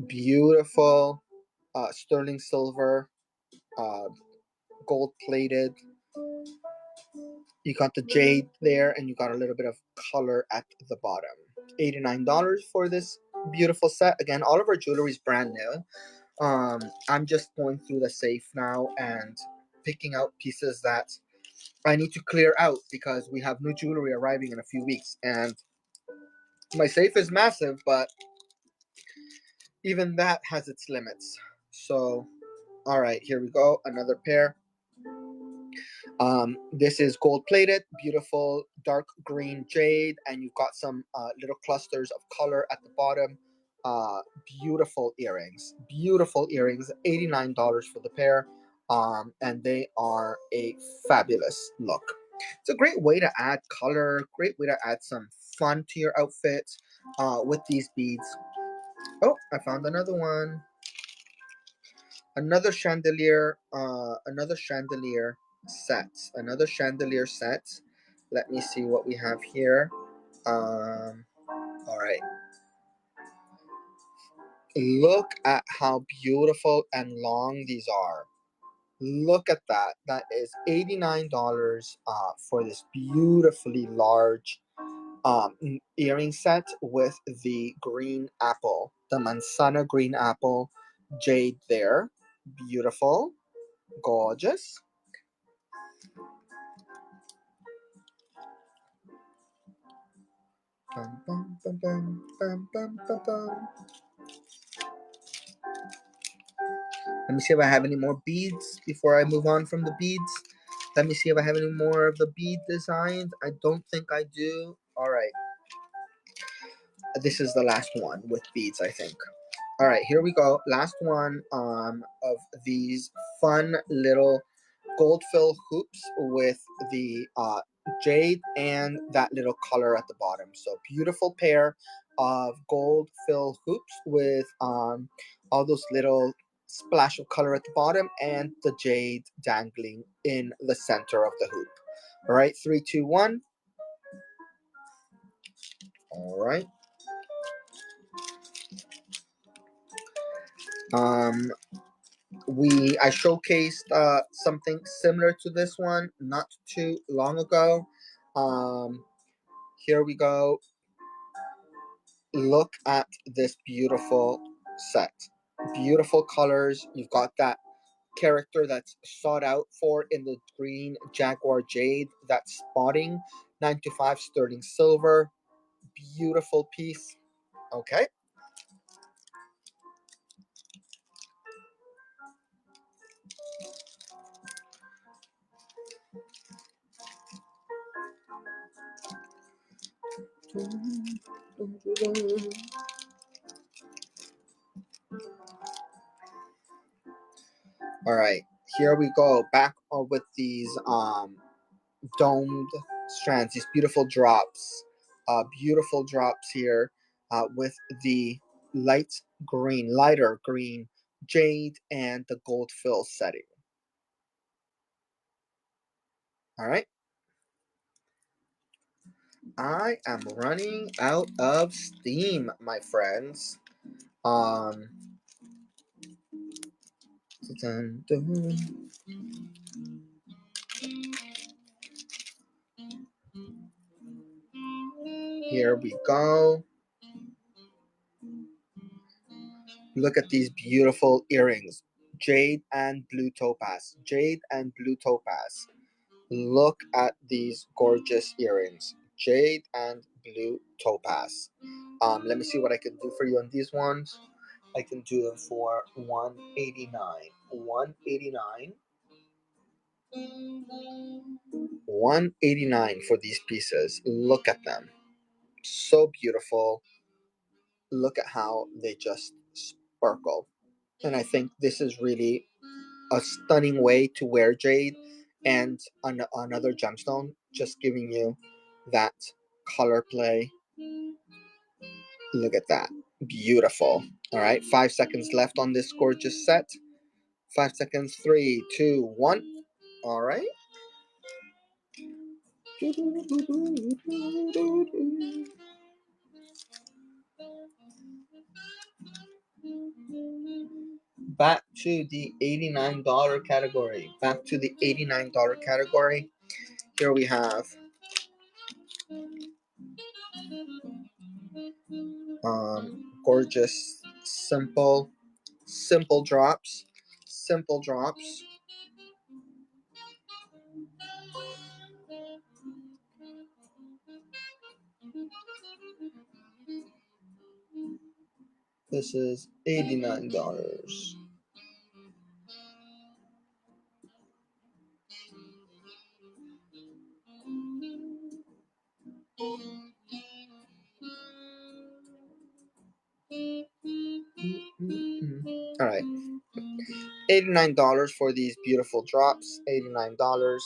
Beautiful sterling silver, uh, gold plated. You got the jade there, and you got a little bit of color at the bottom. $89 for this beautiful set. Again, all of our jewelry is brand new. I'm just going through the safe now and picking out pieces that I need to clear out because we have new jewelry arriving in a few weeks, and my safe is massive, but even that has its limits. So, all right, here we go. Another pair. This is gold plated, beautiful dark green jade, and you've got some little clusters of color at the bottom. Beautiful earrings, $89 for the pair, and they are a fabulous look. It's a great way to add color, great way to add some fun to your outfit with these beads. Oh, I found another one. Another chandelier set. Another chandelier set. Let me see what we have here. All right. Look at how beautiful and long these are. Look at that. That is $89 for this beautifully large earring set with the green apple, the manzana green apple jade there. Beautiful, gorgeous. Bum, bum, bum, bum, bum, bum, bum, bum. Let me see if I have any more beads before I move on from the beads. Let me see if I have any more of the bead designs. I don't think I do. All right. This is the last one with beads, I think. All right, here we go. Last one of these fun little gold fill hoops with the jade and that little color at the bottom. So beautiful pair of gold fill hoops with all those little splash of color at the bottom and the jade dangling in the center of the hoop. All right, 3, 2, 1. All right. Um, I showcased something similar to this one not too long ago. Um, here we go. Look at this beautiful set. Beautiful colors. You've got that character that's sought out for in the green jaguar jade. That spotting. 925 sterling silver. Beautiful piece. Okay. All right, here we go. Back with these domed strands, these beautiful drops. Beautiful drops here with the lighter green jade and the gold fill setting. All right. I am running out of steam, my friends. Um, dun, dun. Here we go. Look at these beautiful earrings. Jade and blue topaz. Jade and blue topaz. Look at these gorgeous earrings. Jade and blue topaz. Let me see what I can do for you on these ones. I can do them for $189. $189. $189 for these pieces. Look at them. So beautiful. Look at how they just sparkle. And I think this is really a stunning way to wear jade and another gemstone, just giving you that color play. Look at that. Beautiful. All right, 5 seconds left on this gorgeous set. 5 seconds. 3, 2, 1. All right. Back to the $89 category. Back to the $89 category. Here we have gorgeous, simple drops. Simple drops. This is $89. All right. $89 for these beautiful drops. $89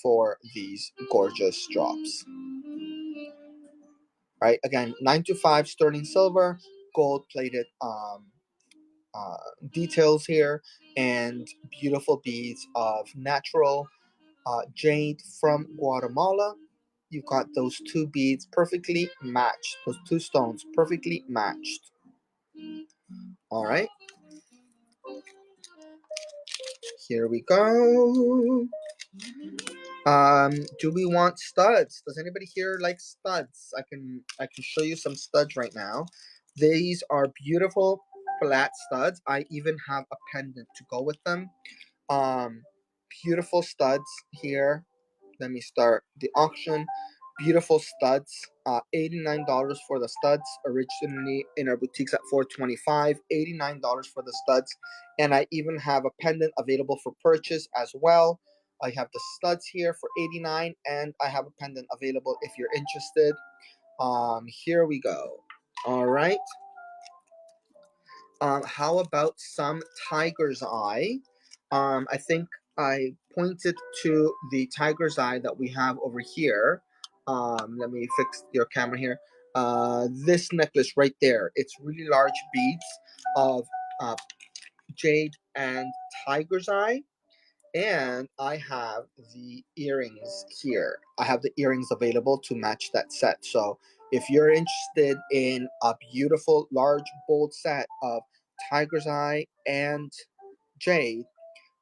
for these gorgeous drops. Right, again, 925 sterling silver, gold plated details here, and beautiful beads of natural jade from Guatemala. You've got those two beads perfectly matched, those two stones perfectly matched. All right, here we go. Do we want studs? Does anybody here like studs? I can show you some studs right now. These are beautiful flat studs. I even have a pendant to go with them. Um, Beautiful studs here. Let me start the auction. Beautiful studs. $89 for the studs. Originally in our boutiques at $425. $89 for the studs. And I even have a pendant available for purchase as well. I have the studs here for $89, and I have a pendant available if you're interested. Here we go. All right. How about some tiger's eye? I think I pointed to the tiger's eye that we have over here. Let me fix your camera here. This necklace right there. It's really large beads of uh, jade and tiger's eye. And I have the earrings here. I have the earrings available to match that set. So if you're interested in a beautiful, large, bold set of tiger's eye and jade,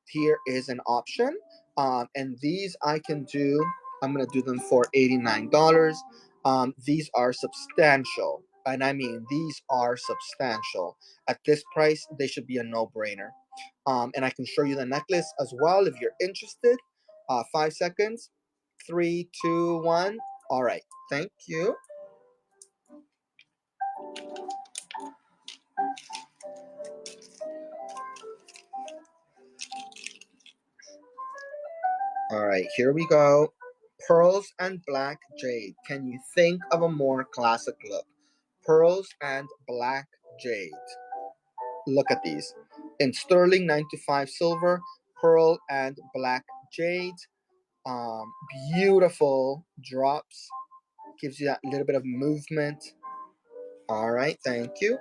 here is an option. And these I can do. I'm gonna do them for $89. These are substantial, and I mean these are substantial. At this price, they should be a no-brainer. And I can show you the necklace as well if you're interested. 5 seconds. 3, 2, 1. All right. Thank you. All right. Here we go. Pearls and black jade. Can you think of a more classic look? Pearls and black jade. Look at these. In sterling 9 to 5 silver, pearl and black jade. Um, Beautiful drops. Gives you that little bit of movement. All right, thank you.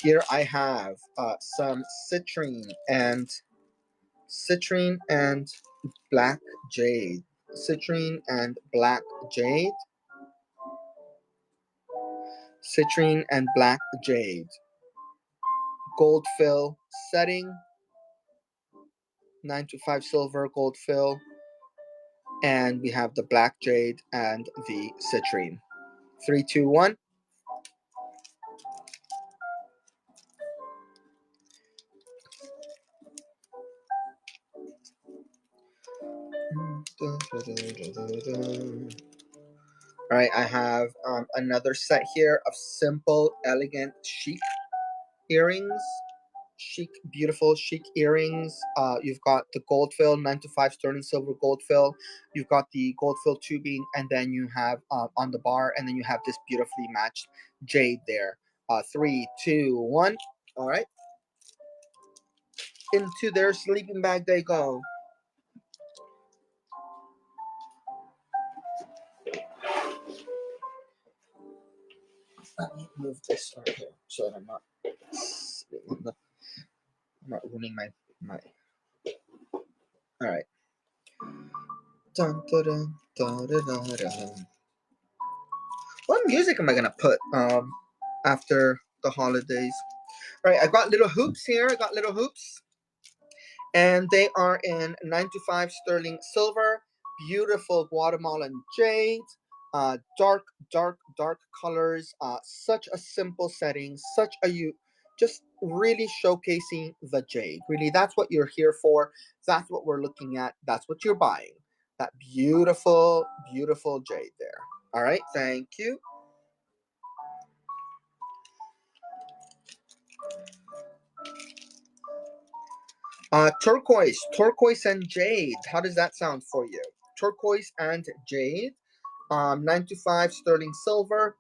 Here I have some citrine and black jade. Citrine and black jade. Citrine and black jade. Gold fill setting. 9 to 5 silver gold fill. And we have the black jade and the citrine. 3, 2, 1. All right, I have another set here of simple, elegant, chic earrings. Chic, beautiful, chic earrings. You've got the gold fill, 9 to 5 sterling silver gold fill. You've got the gold fill tubing, and then you have on the bar, and then you have this beautifully matched jade there. 3, 2, 1. All right. Into their sleeping bag they go. Let me move this right here so that I'm not ruining my. All right. Dun, dun, dun, dun, dun, dun, dun. What music am I gonna put after the holidays? All right, I got little hoops here. I got little hoops, and they are in 9 to 5 sterling silver. Beautiful Guatemalan jade. Dark, dark, dark colors. Such a simple setting. Just really showcasing the jade. Really, that's what you're here for. That's what we're looking at. That's what you're buying. That beautiful, beautiful jade there. All right, thank you. Turquoise and jade. How does that sound for you? Turquoise and jade. 9 to 5 sterling silver.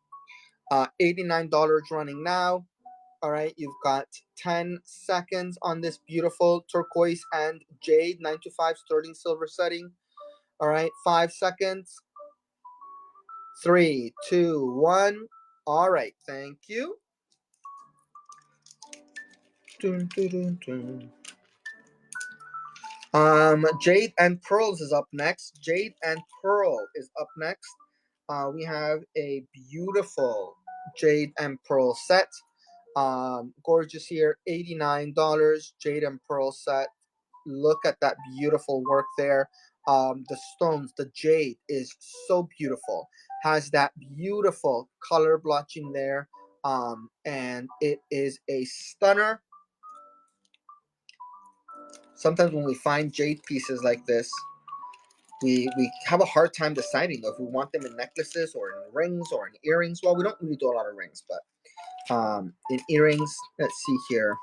$89 running now. All right, you've got 10 seconds on this beautiful turquoise and jade 9 to 5 sterling silver setting. All right, 5 seconds. 3, 2, 1. All right, thank you. Dun, dun, dun, dun. Jade and Pearls is up next. Jade and Pearl is up next. We have a beautiful Jade and Pearl set. Gorgeous here, $89. Jade and Pearl set. Look at that beautiful work there. The stones, the jade is so beautiful. Has that beautiful color blotching there. And it is a stunner. Sometimes when we find jade pieces like this, we have a hard time deciding if we want them in necklaces or in rings or in earrings. Well, we don't really do a lot of rings, but in earrings, let's see here.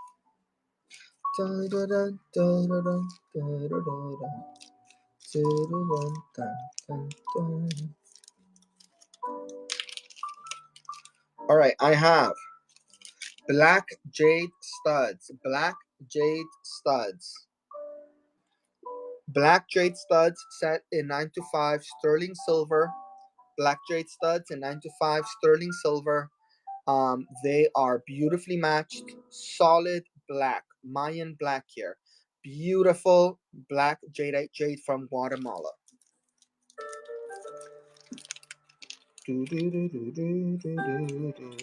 All right, I have black jade studs. Black jade studs. Black jade studs set in 9 to 5 sterling silver. Black jade studs in 9 to 5 sterling silver. They are beautifully matched, solid black, Mayan black here. Beautiful black jadeite jade from Guatemala. Do, do, do, do, do, do, do, do.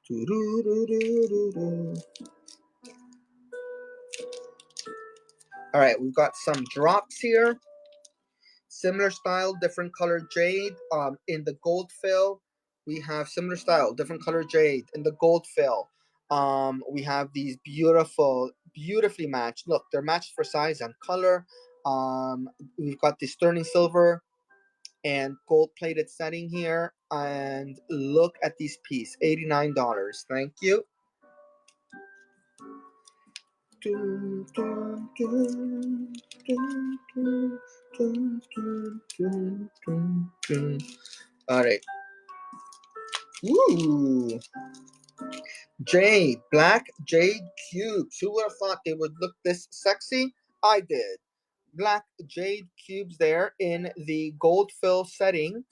Do, do, do, do, do, do. All right, we've got some drops here. Similar style, different color jade. In the gold fill, we have similar style, different color jade. In the gold fill, we have these beautifully matched. Look, they're matched for size and color. We've got the sterling silver and gold plated setting here. And look at these pieces, $89. Thank you. Dun, dun, dun, dun, dun, dun, dun, dun, dun, dun. All right. Ooh. Jade, black jade cubes. Who would have thought they would look this sexy? I did. Black jade cubes there in the gold fill setting.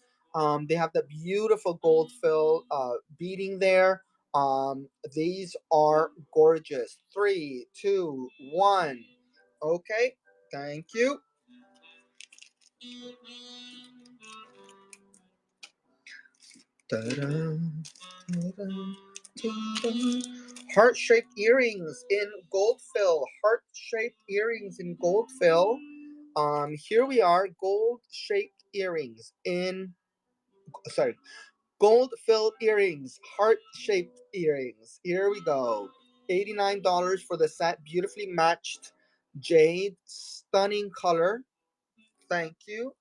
They have the beautiful gold fill beading there. These are gorgeous. 3, 2, 1. Okay, thank you. Heart-shaped earrings in gold fill. Heart-shaped earrings in gold fill. Here we are, gold-shaped earrings in, sorry, gold-filled earrings, heart-shaped earrings. Here we go. $89 for the set. Beautifully matched jade. Stunning color. Thank you.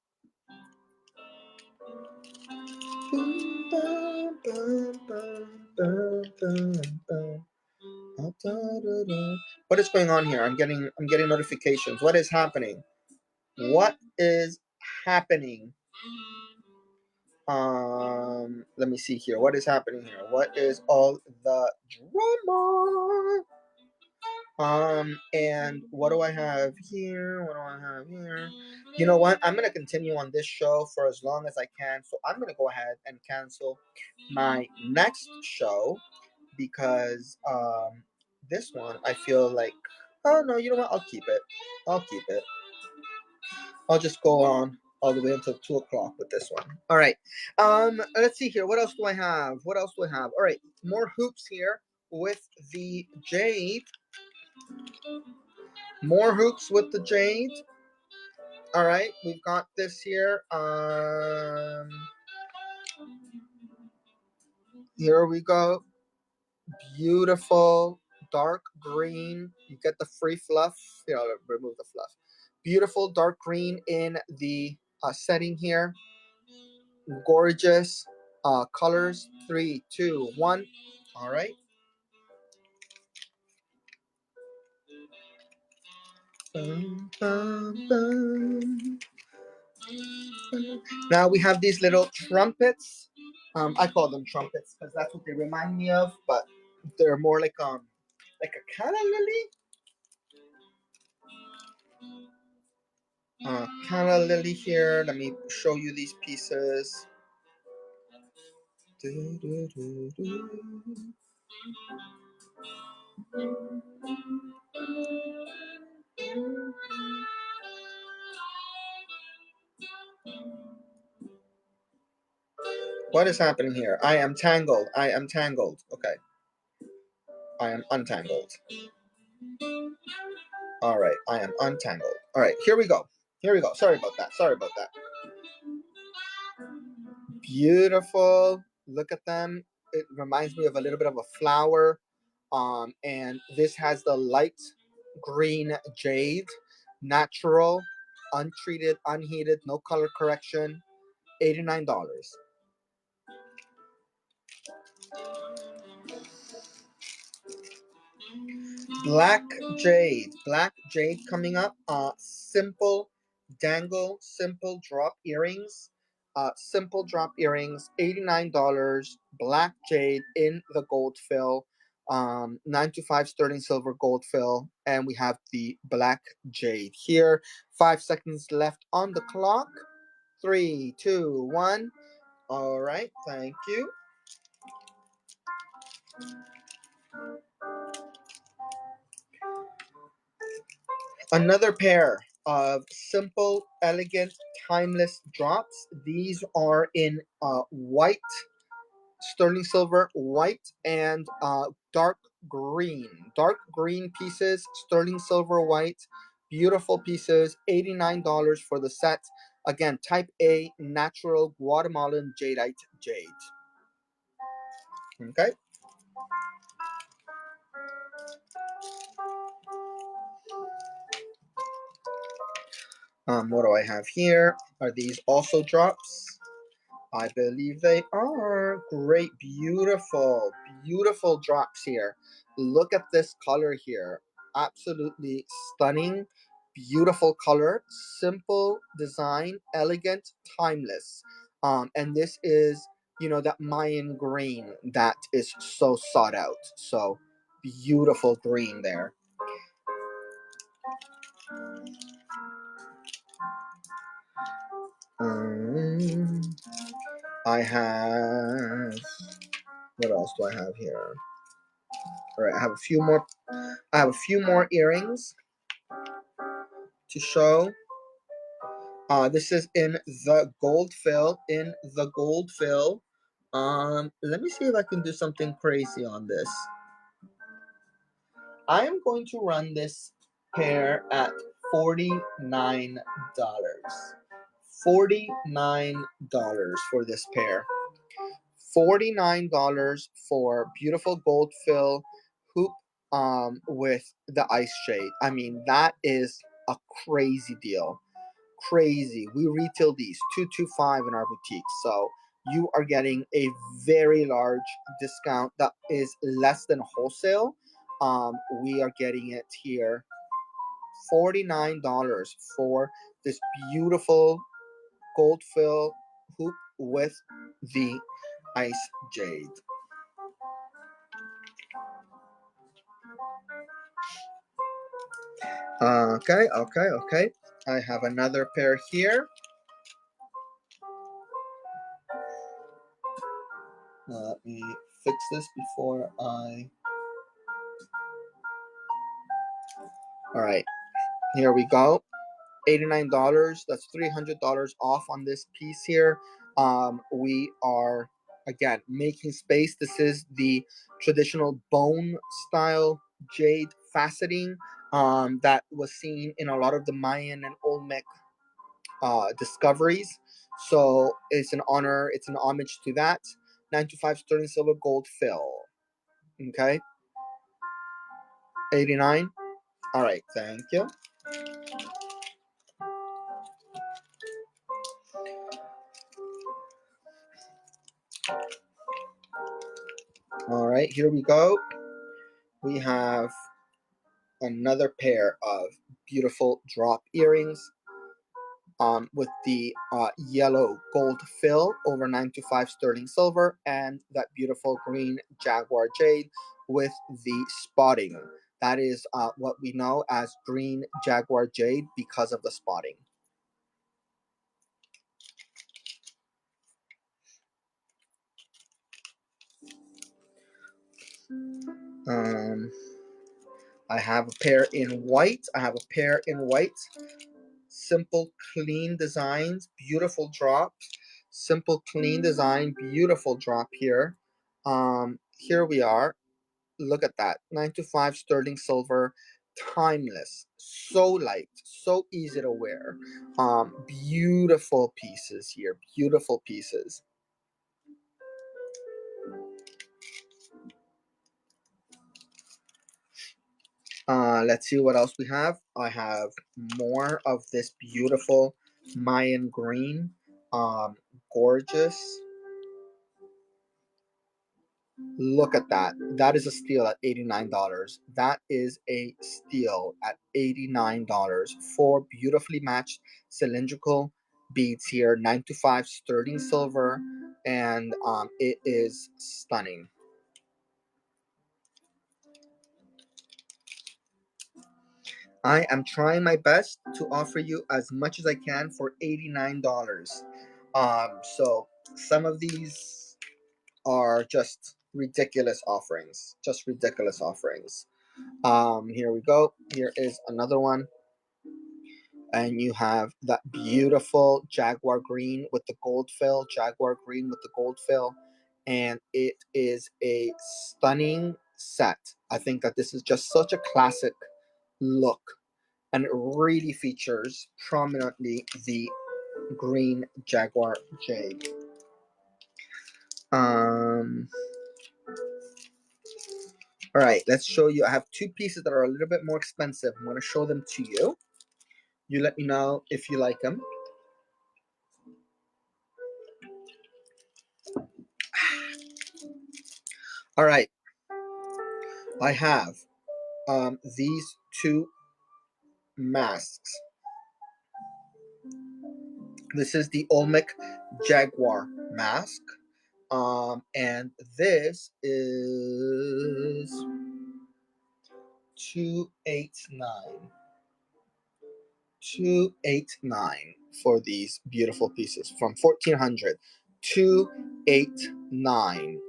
What is going on here? I'm getting notifications. What is happening? What is happening? Let me see here. What is happening here? What is all the drama? And what do I have here? What do I have here? You know what? I'm gonna continue on this show for as long as I can. So I'm gonna go ahead and cancel my next show because this one I feel like, oh no, you know what? I'll keep it. I'll keep it. I'll just go on all the way until 2 o'clock with this one. All right. Let's see here. What else do I have? What else do I have? All right. More hoops here with the jade. More hoops with the jade. All right. We've got this here. Here we go. Beautiful dark green. You get the free fluff. Here, I'll remove the fluff. Beautiful dark green in the setting here. Gorgeous colors. 3, 2, 1. All right. Bum, bum, bum. Now we have these little trumpets. I call them trumpets because that's what they remind me of, but they're more like a calla lily. Calla lily here. Let me show you these pieces. Do, do, do, do. What is happening here? I am tangled. I am tangled. Okay. I am untangled. All right. I am untangled. All right. Here we go. Here we go. Sorry about that. Sorry about that. Beautiful. Look at them. It reminds me of a little bit of a flower. And this has the light green jade, natural, untreated, unheated, no color correction, $89. Black jade coming up. Simple dangle, simple drop earrings. Simple drop earrings, $89. Black jade in the gold fill. 925 sterling silver gold fill, and we have the black jade here. 5 seconds left on the clock. 3, 2, 1. All right, thank you. Another pair of simple, elegant, timeless drops. These are in white, sterling silver, white, and dark green. Dark green pieces, sterling silver, white. Beautiful pieces, $89 for the set. Again, type A, natural Guatemalan jadeite jade. Okay. What do I have here? Are these also drops? I believe they are. Great, beautiful, beautiful drops here. Look at this color here. absolutely stunning, beautiful color, simple design, elegant, timeless. And this is, you know, that Mayan green that is so sought out. So beautiful green there. Um, I have, what else do I have here? All right, I have a few more. I have a few more earrings to show. This is in the gold fill. In the gold fill. Let me see if I can do something crazy on this. I am going to run this pair at $49. $49 for this pair. $49 for beautiful gold fill hoop with the ice shade. I mean, that is a crazy deal. Crazy. We retail these 225 in our boutique. So you are getting a very large discount that is less than wholesale. We are getting it here $49 for this beautiful gold fill hoop with the ice jade. Okay. I have another pair here. Let me fix this before I... All right, here we go. $89. That's $300 off on this piece here. We are, again, making space. This is the traditional bone style jade faceting that was seen in a lot of the Mayan and Olmec discoveries. So it's an honor, it's an homage to that. 925 sterling silver gold fill. Okay. 89. All right, thank you. All right, here we go. We have another pair of beautiful drop earrings with the yellow gold fill over 925 sterling silver and that beautiful green jaguar jade with the spotting. That is what we know as green jaguar jade because of the spotting. Um, I have a pair in white. Simple, clean designs, beautiful drops. Simple, clean design, beautiful drop here. Here we are. Look at that. 925 sterling silver, timeless. So light, so easy to wear. Beautiful pieces here. Beautiful pieces. Let's see what else we have. I have more of this beautiful Mayan green. Gorgeous. Look at that. That is a steal at $89. That is a steal at $89. Four beautifully matched cylindrical beads here. 925 sterling silver. And it is stunning. I am trying my best to offer you as much as I can for $89. So some of these are just ridiculous offerings. Just ridiculous offerings. Here we go. Here is another one. And you have that beautiful jaguar green with the gold fill. Jaguar green with the gold fill. And it is a stunning set. I think that this is just such a classic look. And it really features prominently the green jaguar jade. All right, let's show you. I have two pieces that are a little bit more expensive. I'm going to show them to you. You let me know if you like them. All right. I have these two masks. This is the Olmec Jaguar mask. And this is 289. 289 for these beautiful pieces from 1400. 289.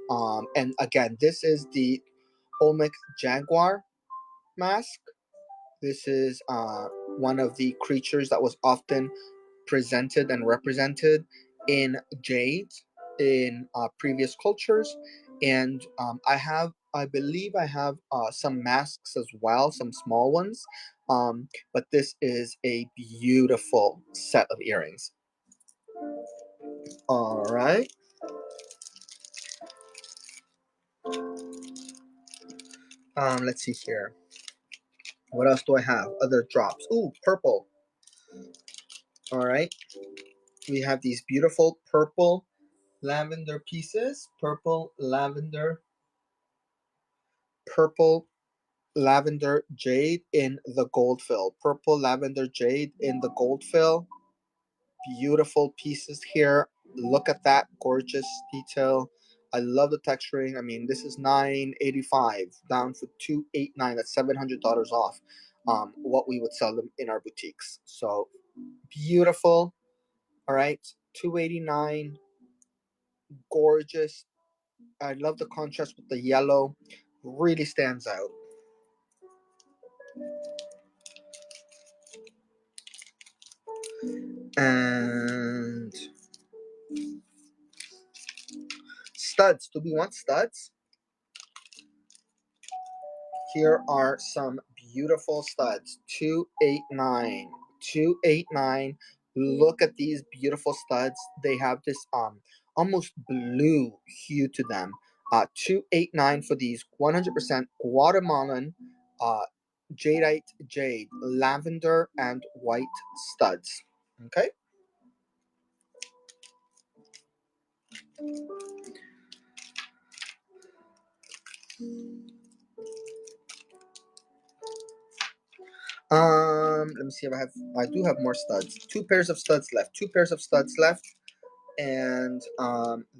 And again, this is the Olmec Jaguar mask. This is one of the creatures that was often presented and represented in jade in previous cultures. And I believe I have some masks as well, some small ones. But this is a beautiful set of earrings. All right. Let's see here. What else do I have? Other drops. Ooh, purple. All right. We have these beautiful purple lavender pieces. Purple lavender jade in the gold fill. Purple lavender jade in the gold fill. Beautiful pieces here. Look at that gorgeous detail. I love the texturing. I mean, this is $985 down for $289. That's $700 off what we would sell them in our boutiques. So beautiful. All right, $289. Gorgeous. I love the contrast with the yellow. Really stands out. And studs. Do we want studs? Here are some beautiful studs. 289. 289. Look at these beautiful studs. They have this almost blue hue to them. 289 for these 100% Guatemalan jadeite jade, lavender and white studs. Okay. Let me see if I do have more studs. Two pairs of studs left. And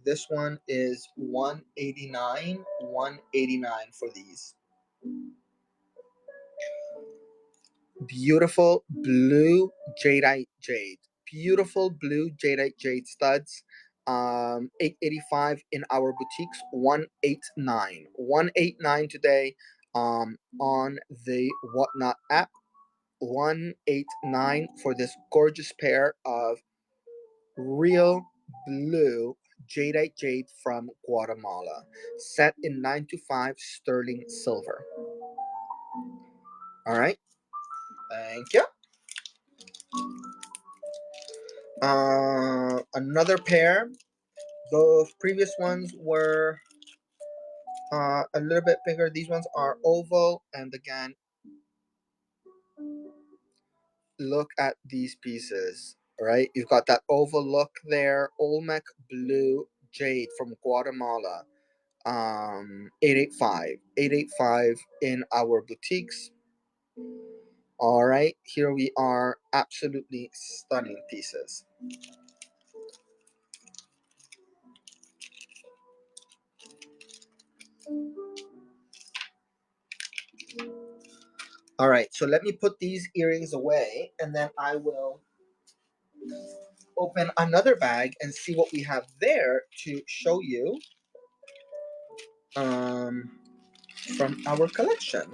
this one is 189. 189 for these. Beautiful blue jadeite jade. Beautiful blue jadeite jade studs. 885 in our boutiques. 189. 189 today on the Whatnot app. 189 for this gorgeous pair of real blue jadeite jade from Guatemala, set in 925 sterling silver. All right, thank you. Another pair. Those previous ones were a little bit bigger. These ones are oval, and again, look at these pieces. All right, you've got that oval look there. Olmec blue jade from Guatemala. 885 in our boutiques. All right, here we are. Absolutely stunning pieces. All right, so let me put these earrings away, and then I will open another bag and see what we have there to show you from our collection.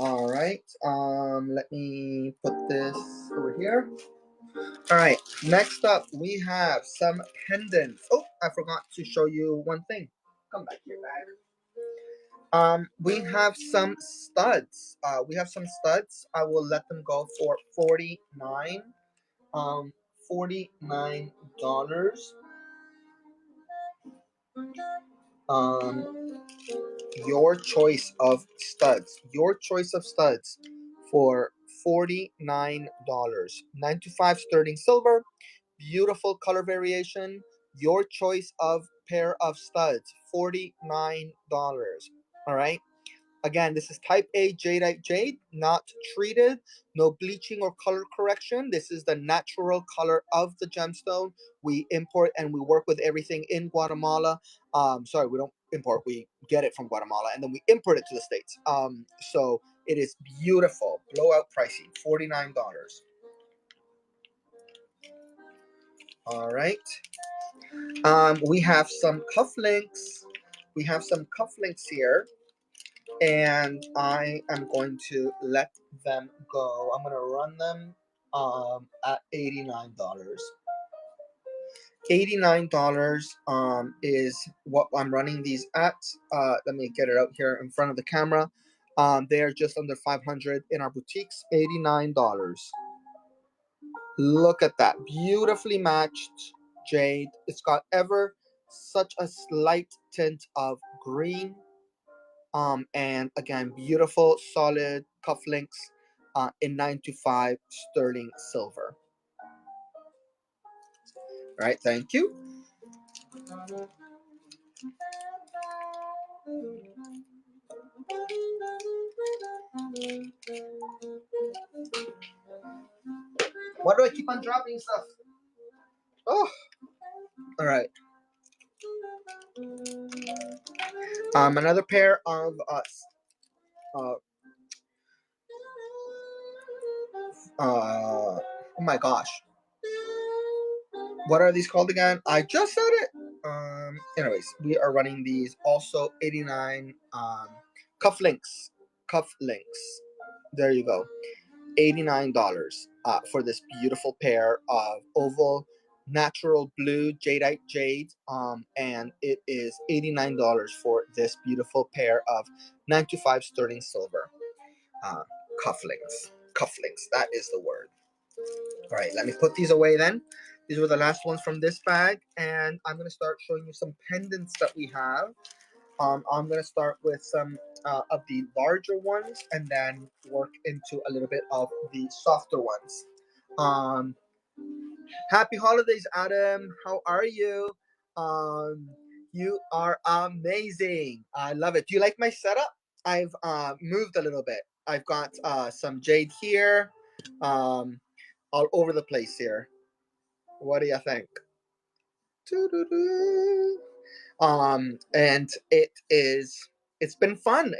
All right, let me put this over here. All right, next up we have some pendants. Oh, I forgot to show you one thing. Come back here, bag. We have some studs. I will let them go for 49. $49. Your choice of studs. Your choice of studs for $49. 9 to 5 sterling silver. Beautiful color variation. Your choice of pair of studs. $49. All right. Again, this is type A jadeite jade, not treated, no bleaching or color correction. This is the natural color of the gemstone. We import and we work with everything in Guatemala. Sorry, we don't import. We get it from Guatemala and then we import it to the States. So it is beautiful. Blowout pricing, $49. All right. We have some cufflinks. We have some cufflinks here. And I am going to let them go. I'm going to run them at $89. $89 is what I'm running these at. Let me get it out here in front of the camera. They are just under 500 in our boutiques. $89. Look at that. Beautifully matched jade. It's got ever such a slight tint of green. And again, beautiful, solid cufflinks in 9 to 5 sterling silver. All right, thank you. Why do I keep on dropping stuff? Oh, all right. Another pair of oh my gosh, what are these called again? I just said it. Anyways, we are running these also 89 cufflinks. There you go. $89 for this beautiful pair of oval natural blue jadeite jade, and it is $89 for this beautiful pair of 9 to 5 sterling silver cufflinks. That is the word. All right, let me put these away then. These were the last ones from this bag, and I'm going to start showing you some pendants that we have. I'm going to start with some of the larger ones and then work into a little bit of the softer ones. Happy holidays, Adam. How are you? You are amazing. I love it. Do you like my setup? I've moved a little bit. I've got some jade here, all over the place here. What do you think? And it's been fun.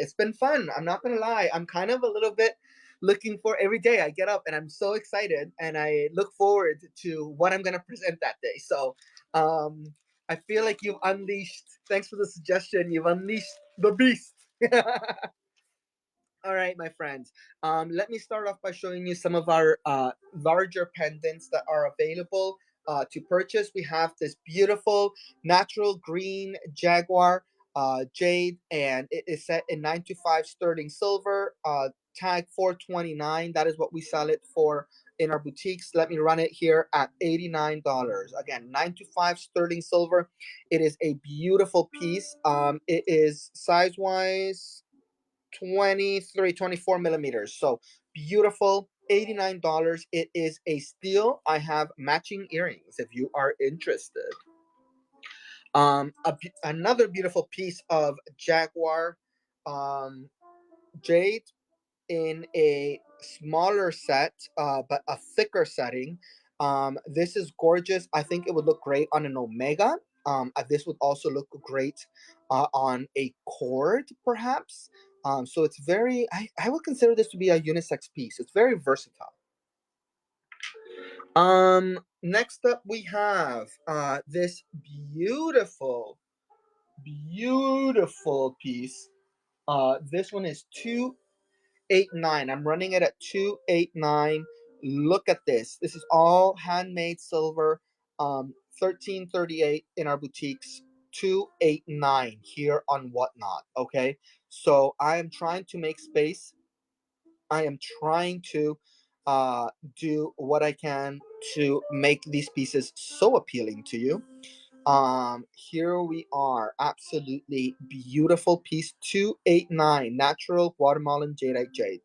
I'm not gonna lie. I'm kind of a little bit looking for every day I get up and I'm so excited and I look forward to what I'm gonna present that day. So I feel like you've unleashed, thanks for the suggestion, you've unleashed the beast. All right, my friends. Let me start off by showing you some of our larger pendants that are available to purchase. We have this beautiful natural green jaguar jade, and it is set in 9 to 5 sterling silver. Tag 429. That is what we sell it for in our boutiques. Let me run it here at $89. Again, 9 to 5 sterling silver. It is a beautiful piece. It is size wise 24 millimeters. So beautiful. $89. It is a steal. I have matching earrings if you are interested. Another beautiful piece of jaguar jade in a smaller set, but a thicker setting. This is gorgeous. I think it would look great on an omega. This would also look great on a cord, perhaps. So it's very, I would consider this to be a unisex piece. It's very versatile. Next up we have this beautiful piece. This one is 289. I'm running it at 289. Look at this. This is all handmade silver. 1338 in our boutiques. 289 here on Whatnot. Okay, so I am trying to make space. I am trying to do what I can to make these pieces so appealing to you. Here we are, absolutely beautiful piece 289, natural Guatemalan jadeite jade.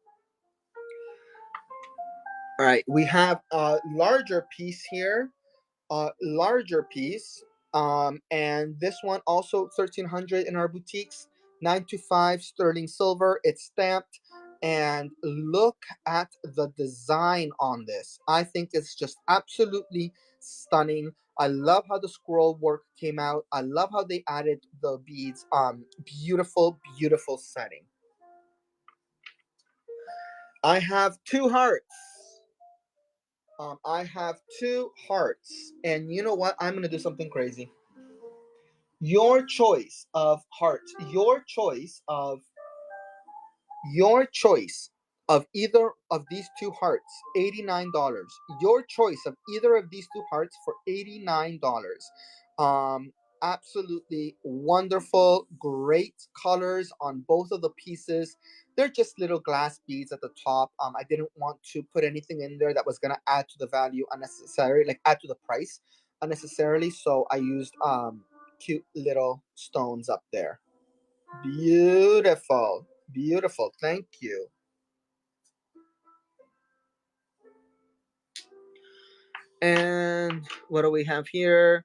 All right, we have a larger piece here, larger piece, and this one also 1300 in our boutiques, 925 sterling silver. It's stamped, and look at the design on this. I think it's just absolutely stunning. I love how the scroll work came out. I love how they added the beads. Beautiful, beautiful setting. I have two hearts. I have two hearts, and you know what? I'm gonna do something crazy. Your choice of hearts, your choice of either of these two hearts, $89. Your choice of either of these two hearts for $89. Um, Absolutely wonderful, great colors on both of the pieces. They're just little glass beads at the top. I didn't want to put anything in there that was gonna add to the value unnecessarily, like add to the price unnecessarily. So I used cute little stones up there. Beautiful. Beautiful. Thank you. And what do we have here?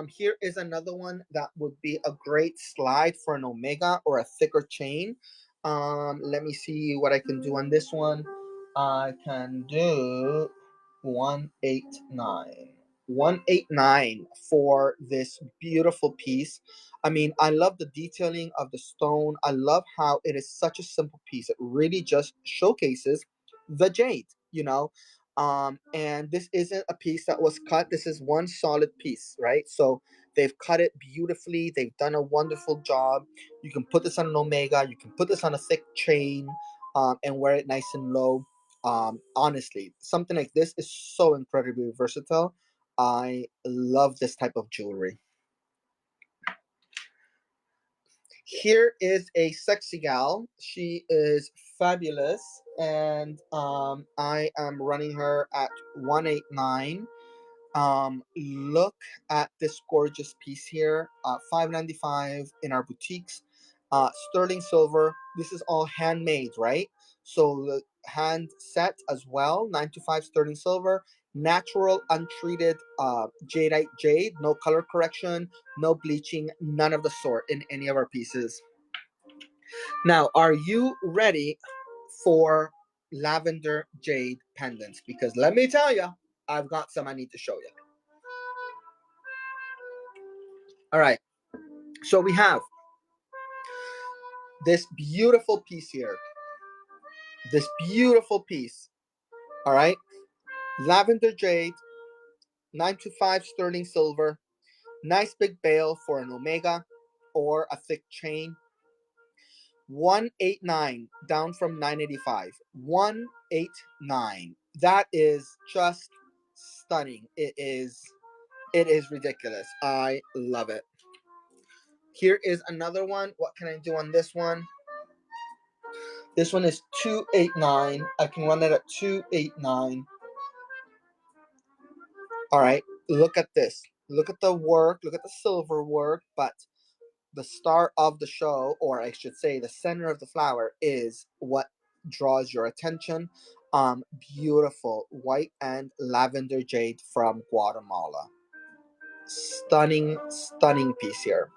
Here is another one that would be a great slide for an omega or a thicker chain. Let me see what I can do on this one. I can do 189. 189 for this beautiful piece. I mean, I love the detailing of the stone. I love how it is such a simple piece. It really just showcases the jade, you know. And this isn't a piece that was cut. This is one solid piece, right? So they've cut it beautifully. They've done a wonderful job. You can put this on an omega. You can put this on a thick chain, and wear it nice and low. Honestly, something like this is so incredibly versatile. I love this type of jewelry. Here is a sexy gal. She is fabulous, and I am running her at 189. Look at this gorgeous piece here. 595 in our boutiques. Sterling silver. This is all handmade, right? So the hand set as well. 925 sterling silver. Natural, untreated jadeite jade. No color correction, no bleaching, none of the sort in any of our pieces. Now, are you ready for lavender jade pendants? Because let me tell you, I've got some I need to show you. All right, so we have this beautiful piece here. This beautiful piece. All right, lavender jade, 925 sterling silver. Nice big bail for an omega or a thick chain. 189 down from 985. 189. That is just stunning. It is ridiculous. I love it. Here is another one. What can I do on this one? This one is 289. I can run it at 289. All right. Look at this. Look at the work. Look at the silver work. But the star of the show, or I should say the center of the flower, is what draws your attention. Beautiful white and lavender jade from Guatemala. Stunning, stunning piece here.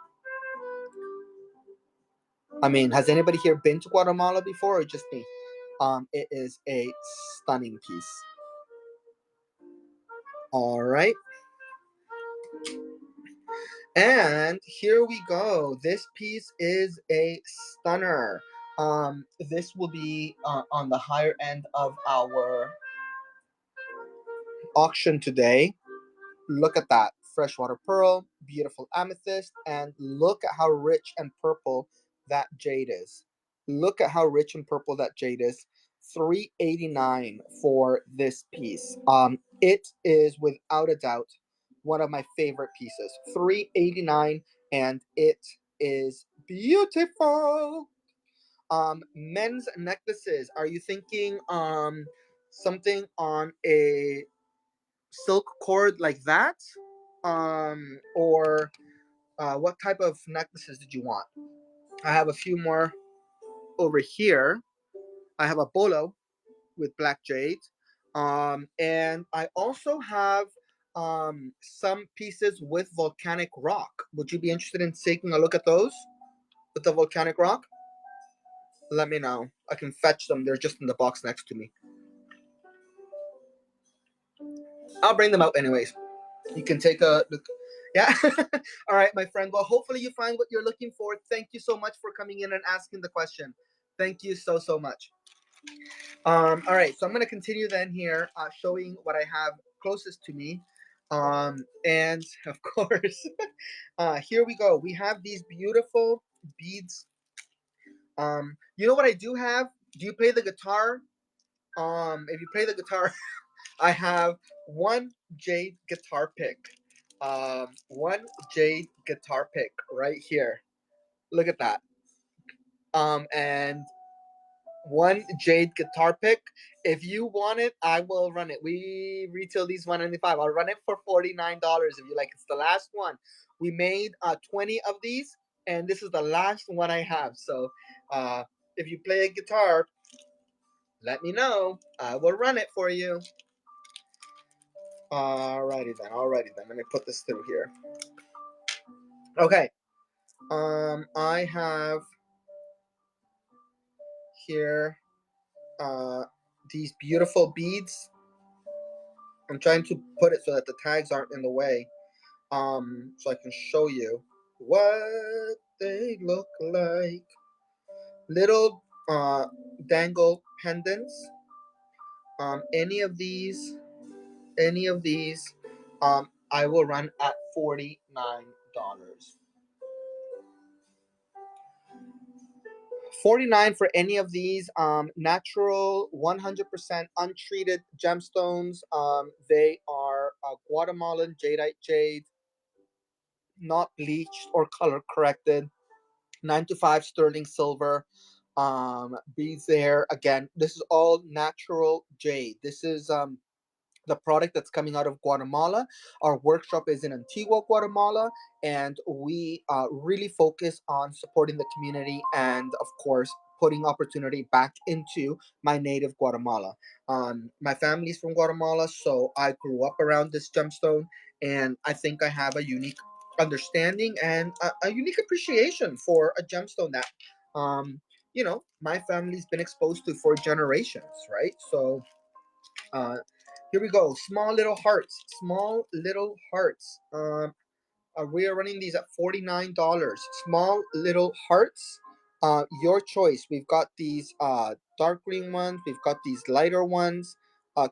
I mean, has anybody here been to Guatemala before, or just me? It is a stunning piece. All right. And here we go. This piece is a stunner. This will be on the higher end of our auction today. Look at that. Freshwater pearl, beautiful amethyst, and look at how rich and purple that jade is. Look at how rich and purple that jade is. 389 for this piece. It is without a doubt one of my favorite pieces. 389, and it is beautiful. Men's necklaces. Are you thinking something on a silk cord like that, or what type of necklaces did you want? I have a few more over here. I have a bolo with black jade, and I also have some pieces with volcanic rock. Would you be interested in taking a look at those with the volcanic rock? Let me know. I can fetch them. They're just in the box next to me. I'll bring them out anyways. You can take a look. Yeah. All right, my friend. Well, hopefully you find what you're looking for. Thank you so much for coming in and asking the question. Thank you so much. All right, so I'm gonna continue then here, showing what I have closest to me, and of course, here we go. We have these beautiful beads. You know what I do have? Do you play the guitar? If you play the guitar, I have one Jade guitar pick. One Jade guitar pick right here. Look at that. And one Jade guitar pick. If you want it, I will run it. We retail these $195. I'll run it for $49 if you like. It's the last one. We made 20 of these, and this is the last one I have. So if you play a guitar, let me know. I will run it for you. Alrighty then. Let me put this through here. Okay. I have here these beautiful beads. I'm trying to put it so that the tags aren't in the way, so I can show you what they look like. Little dangle pendants. Any of these, I will run at $49. $49 for any of these natural 100% untreated gemstones. They are Guatemalan jadeite jade, not bleached or color corrected. 9 to 5 sterling silver beads there. Again, this is all natural jade. This is the product that's coming out of Guatemala. Our workshop is in Antigua, Guatemala, and we really focus on supporting the community and, of course, putting opportunity back into my native Guatemala. My family's from Guatemala, so I grew up around this gemstone, and I think I have a unique understanding and a unique appreciation for a gemstone that, my family's been exposed to for generations, right? So, here we go. Small little hearts. Small little hearts. We are running these at $49. Small little hearts. Your choice. We've got these dark green ones. We've got these lighter ones.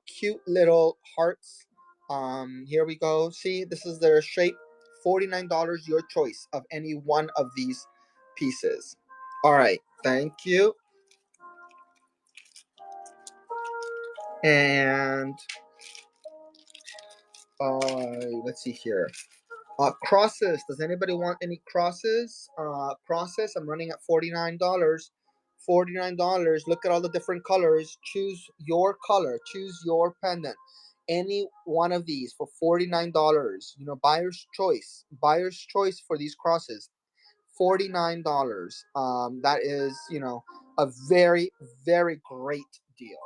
Cute little hearts. Here we go. See, this is their shape. $49. Your choice of any one of these pieces. All right. Thank you. And let's see here. Crosses. Does anybody want any crosses? Crosses. I'm running at $49. $49. Look at all the different colors. Choose your color. Choose your pendant. Any one of these for $49. Buyer's choice. Buyer's choice for these crosses. $49. That is, a very, very great deal.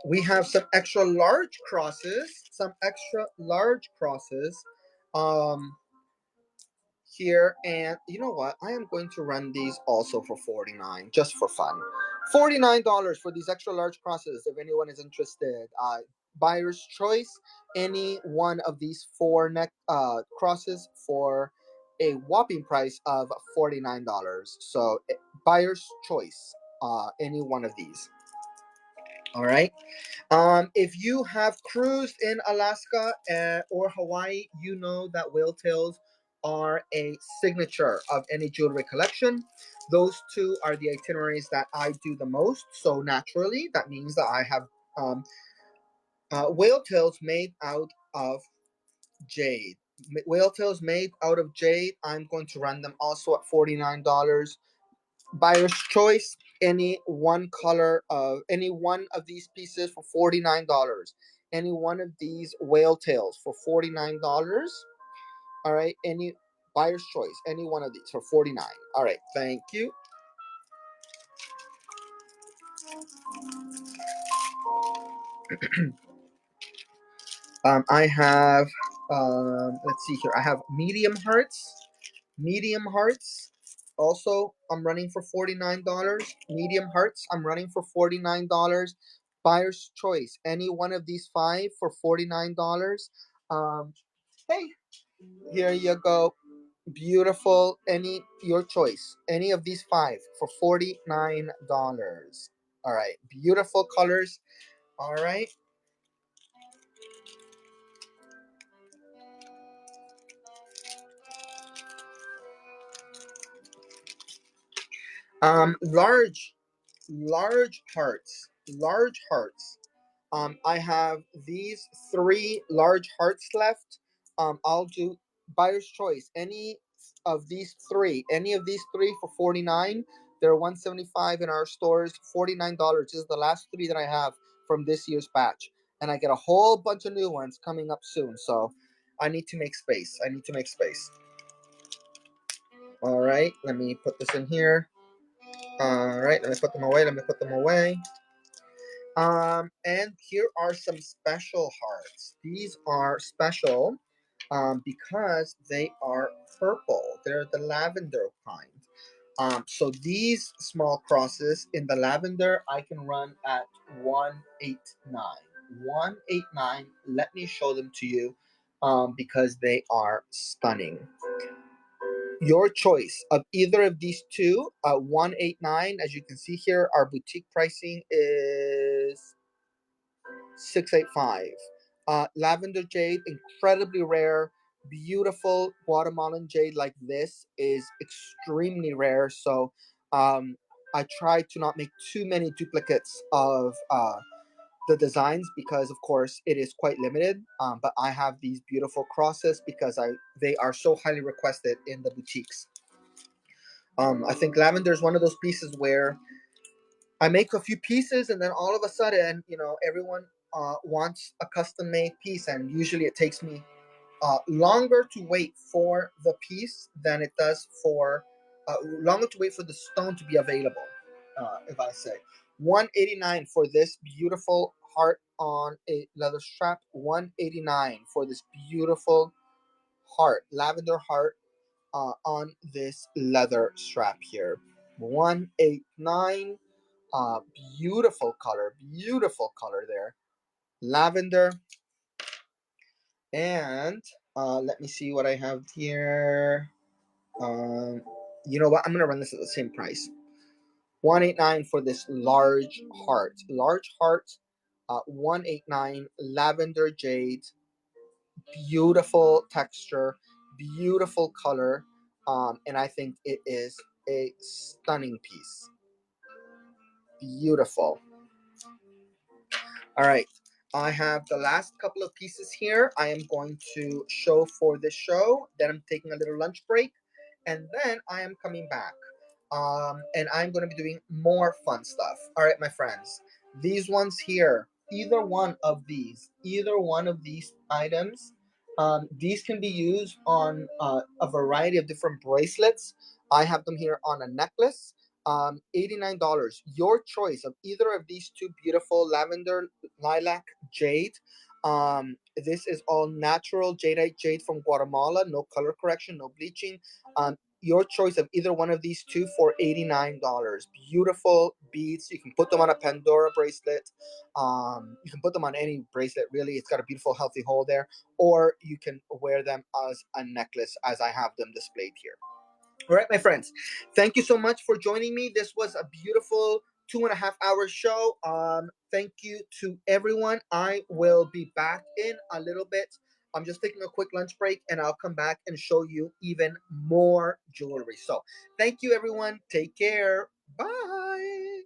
We have some extra large crosses. Um, Here, and you know what? I am going to run these also for $49, just for fun. $49 for these extra large crosses. If anyone is interested, buyer's choice. Any one of these four neck crosses for a whopping price of $49. So, buyer's choice. Any one of these. All right. If you have cruised in Alaska or Hawaii, you know that whale tails are a signature of any jewelry collection. Those two are the itineraries that I do the most. So naturally, that means that I have whale tails made out of jade. whale tails made out of jade. I'm going to run them also at $49. Buyer's choice, any one color of any one of these pieces for $49. Any one of these whale tails for $49. All right, any buyer's choice, any one of these for 49. All right, thank you. I have let's see here. I have medium hearts. Medium hearts. Also, I'm running for $49. Medium hearts, I'm running for $49. Buyer's choice, any one of these five for $49. Hey, here you go. Beautiful. Any your choice. Any of these five for $49. All right. Beautiful colors. All right. Large, large hearts. Large hearts. I have these three large hearts left. I'll do buyer's choice. Any of these three for 49. They're 175 in our stores. $49. This is the last three that I have from this year's batch, and I get a whole bunch of new ones coming up soon. So I need to make space. I need to make space. All right, let me put this in here. All right, let me put them away. Let me put them away. And here are some special hearts. These are special because they are purple. They're the lavender kind. So these small crosses in the lavender, I can run at 189. 189. Let me show them to you because they are stunning. Your choice of either of these two, 189. As you can see here, our boutique pricing is 685. Lavender jade, incredibly rare. Beautiful Guatemalan jade like this is extremely rare. So I try to not make too many duplicates of the designs because, of course, it is quite limited. But I have these beautiful crosses because they are so highly requested in the boutiques. I think lavender is one of those pieces where I make a few pieces, and then all of a sudden, everyone wants a custom made piece, and usually it takes me longer to wait for the piece than it does for longer to wait for the stone to be available. If I say 189 for this beautiful heart on a leather strap, 189 for this beautiful heart, lavender heart on this leather strap here. 189. Uh, beautiful color there. Lavender. And let me see what I have here. Um, you know what? I'm gonna run this at the same price. 189 for this large heart. Large heart. 189 lavender jade. Beautiful texture. Beautiful color. And I think it is a stunning piece. Beautiful. All right. I have the last couple of pieces here I am going to show for this show. Then I'm taking a little lunch break. And then I am coming back. And I'm going to be doing more fun stuff. All right, my friends. These ones here, either one of these items, these can be used on a variety of different bracelets. I have them here on a necklace. $89. Your choice of either of these two beautiful lavender lilac jade. This is all natural jadeite jade from Guatemala, no color correction, no bleaching. Your choice of either one of these two for $89. Beautiful beads. You can put them on a Pandora bracelet. You can put them on any bracelet, really. It's got a beautiful, healthy hole there. Or you can wear them as a necklace, as I have them displayed here. All right, my friends. Thank you so much for joining me. This was a beautiful 2.5 hour show. Thank you to everyone. I will be back in a little bit. I'm just taking a quick lunch break, and I'll come back and show you even more jewelry. So thank you, everyone. Take care. Bye.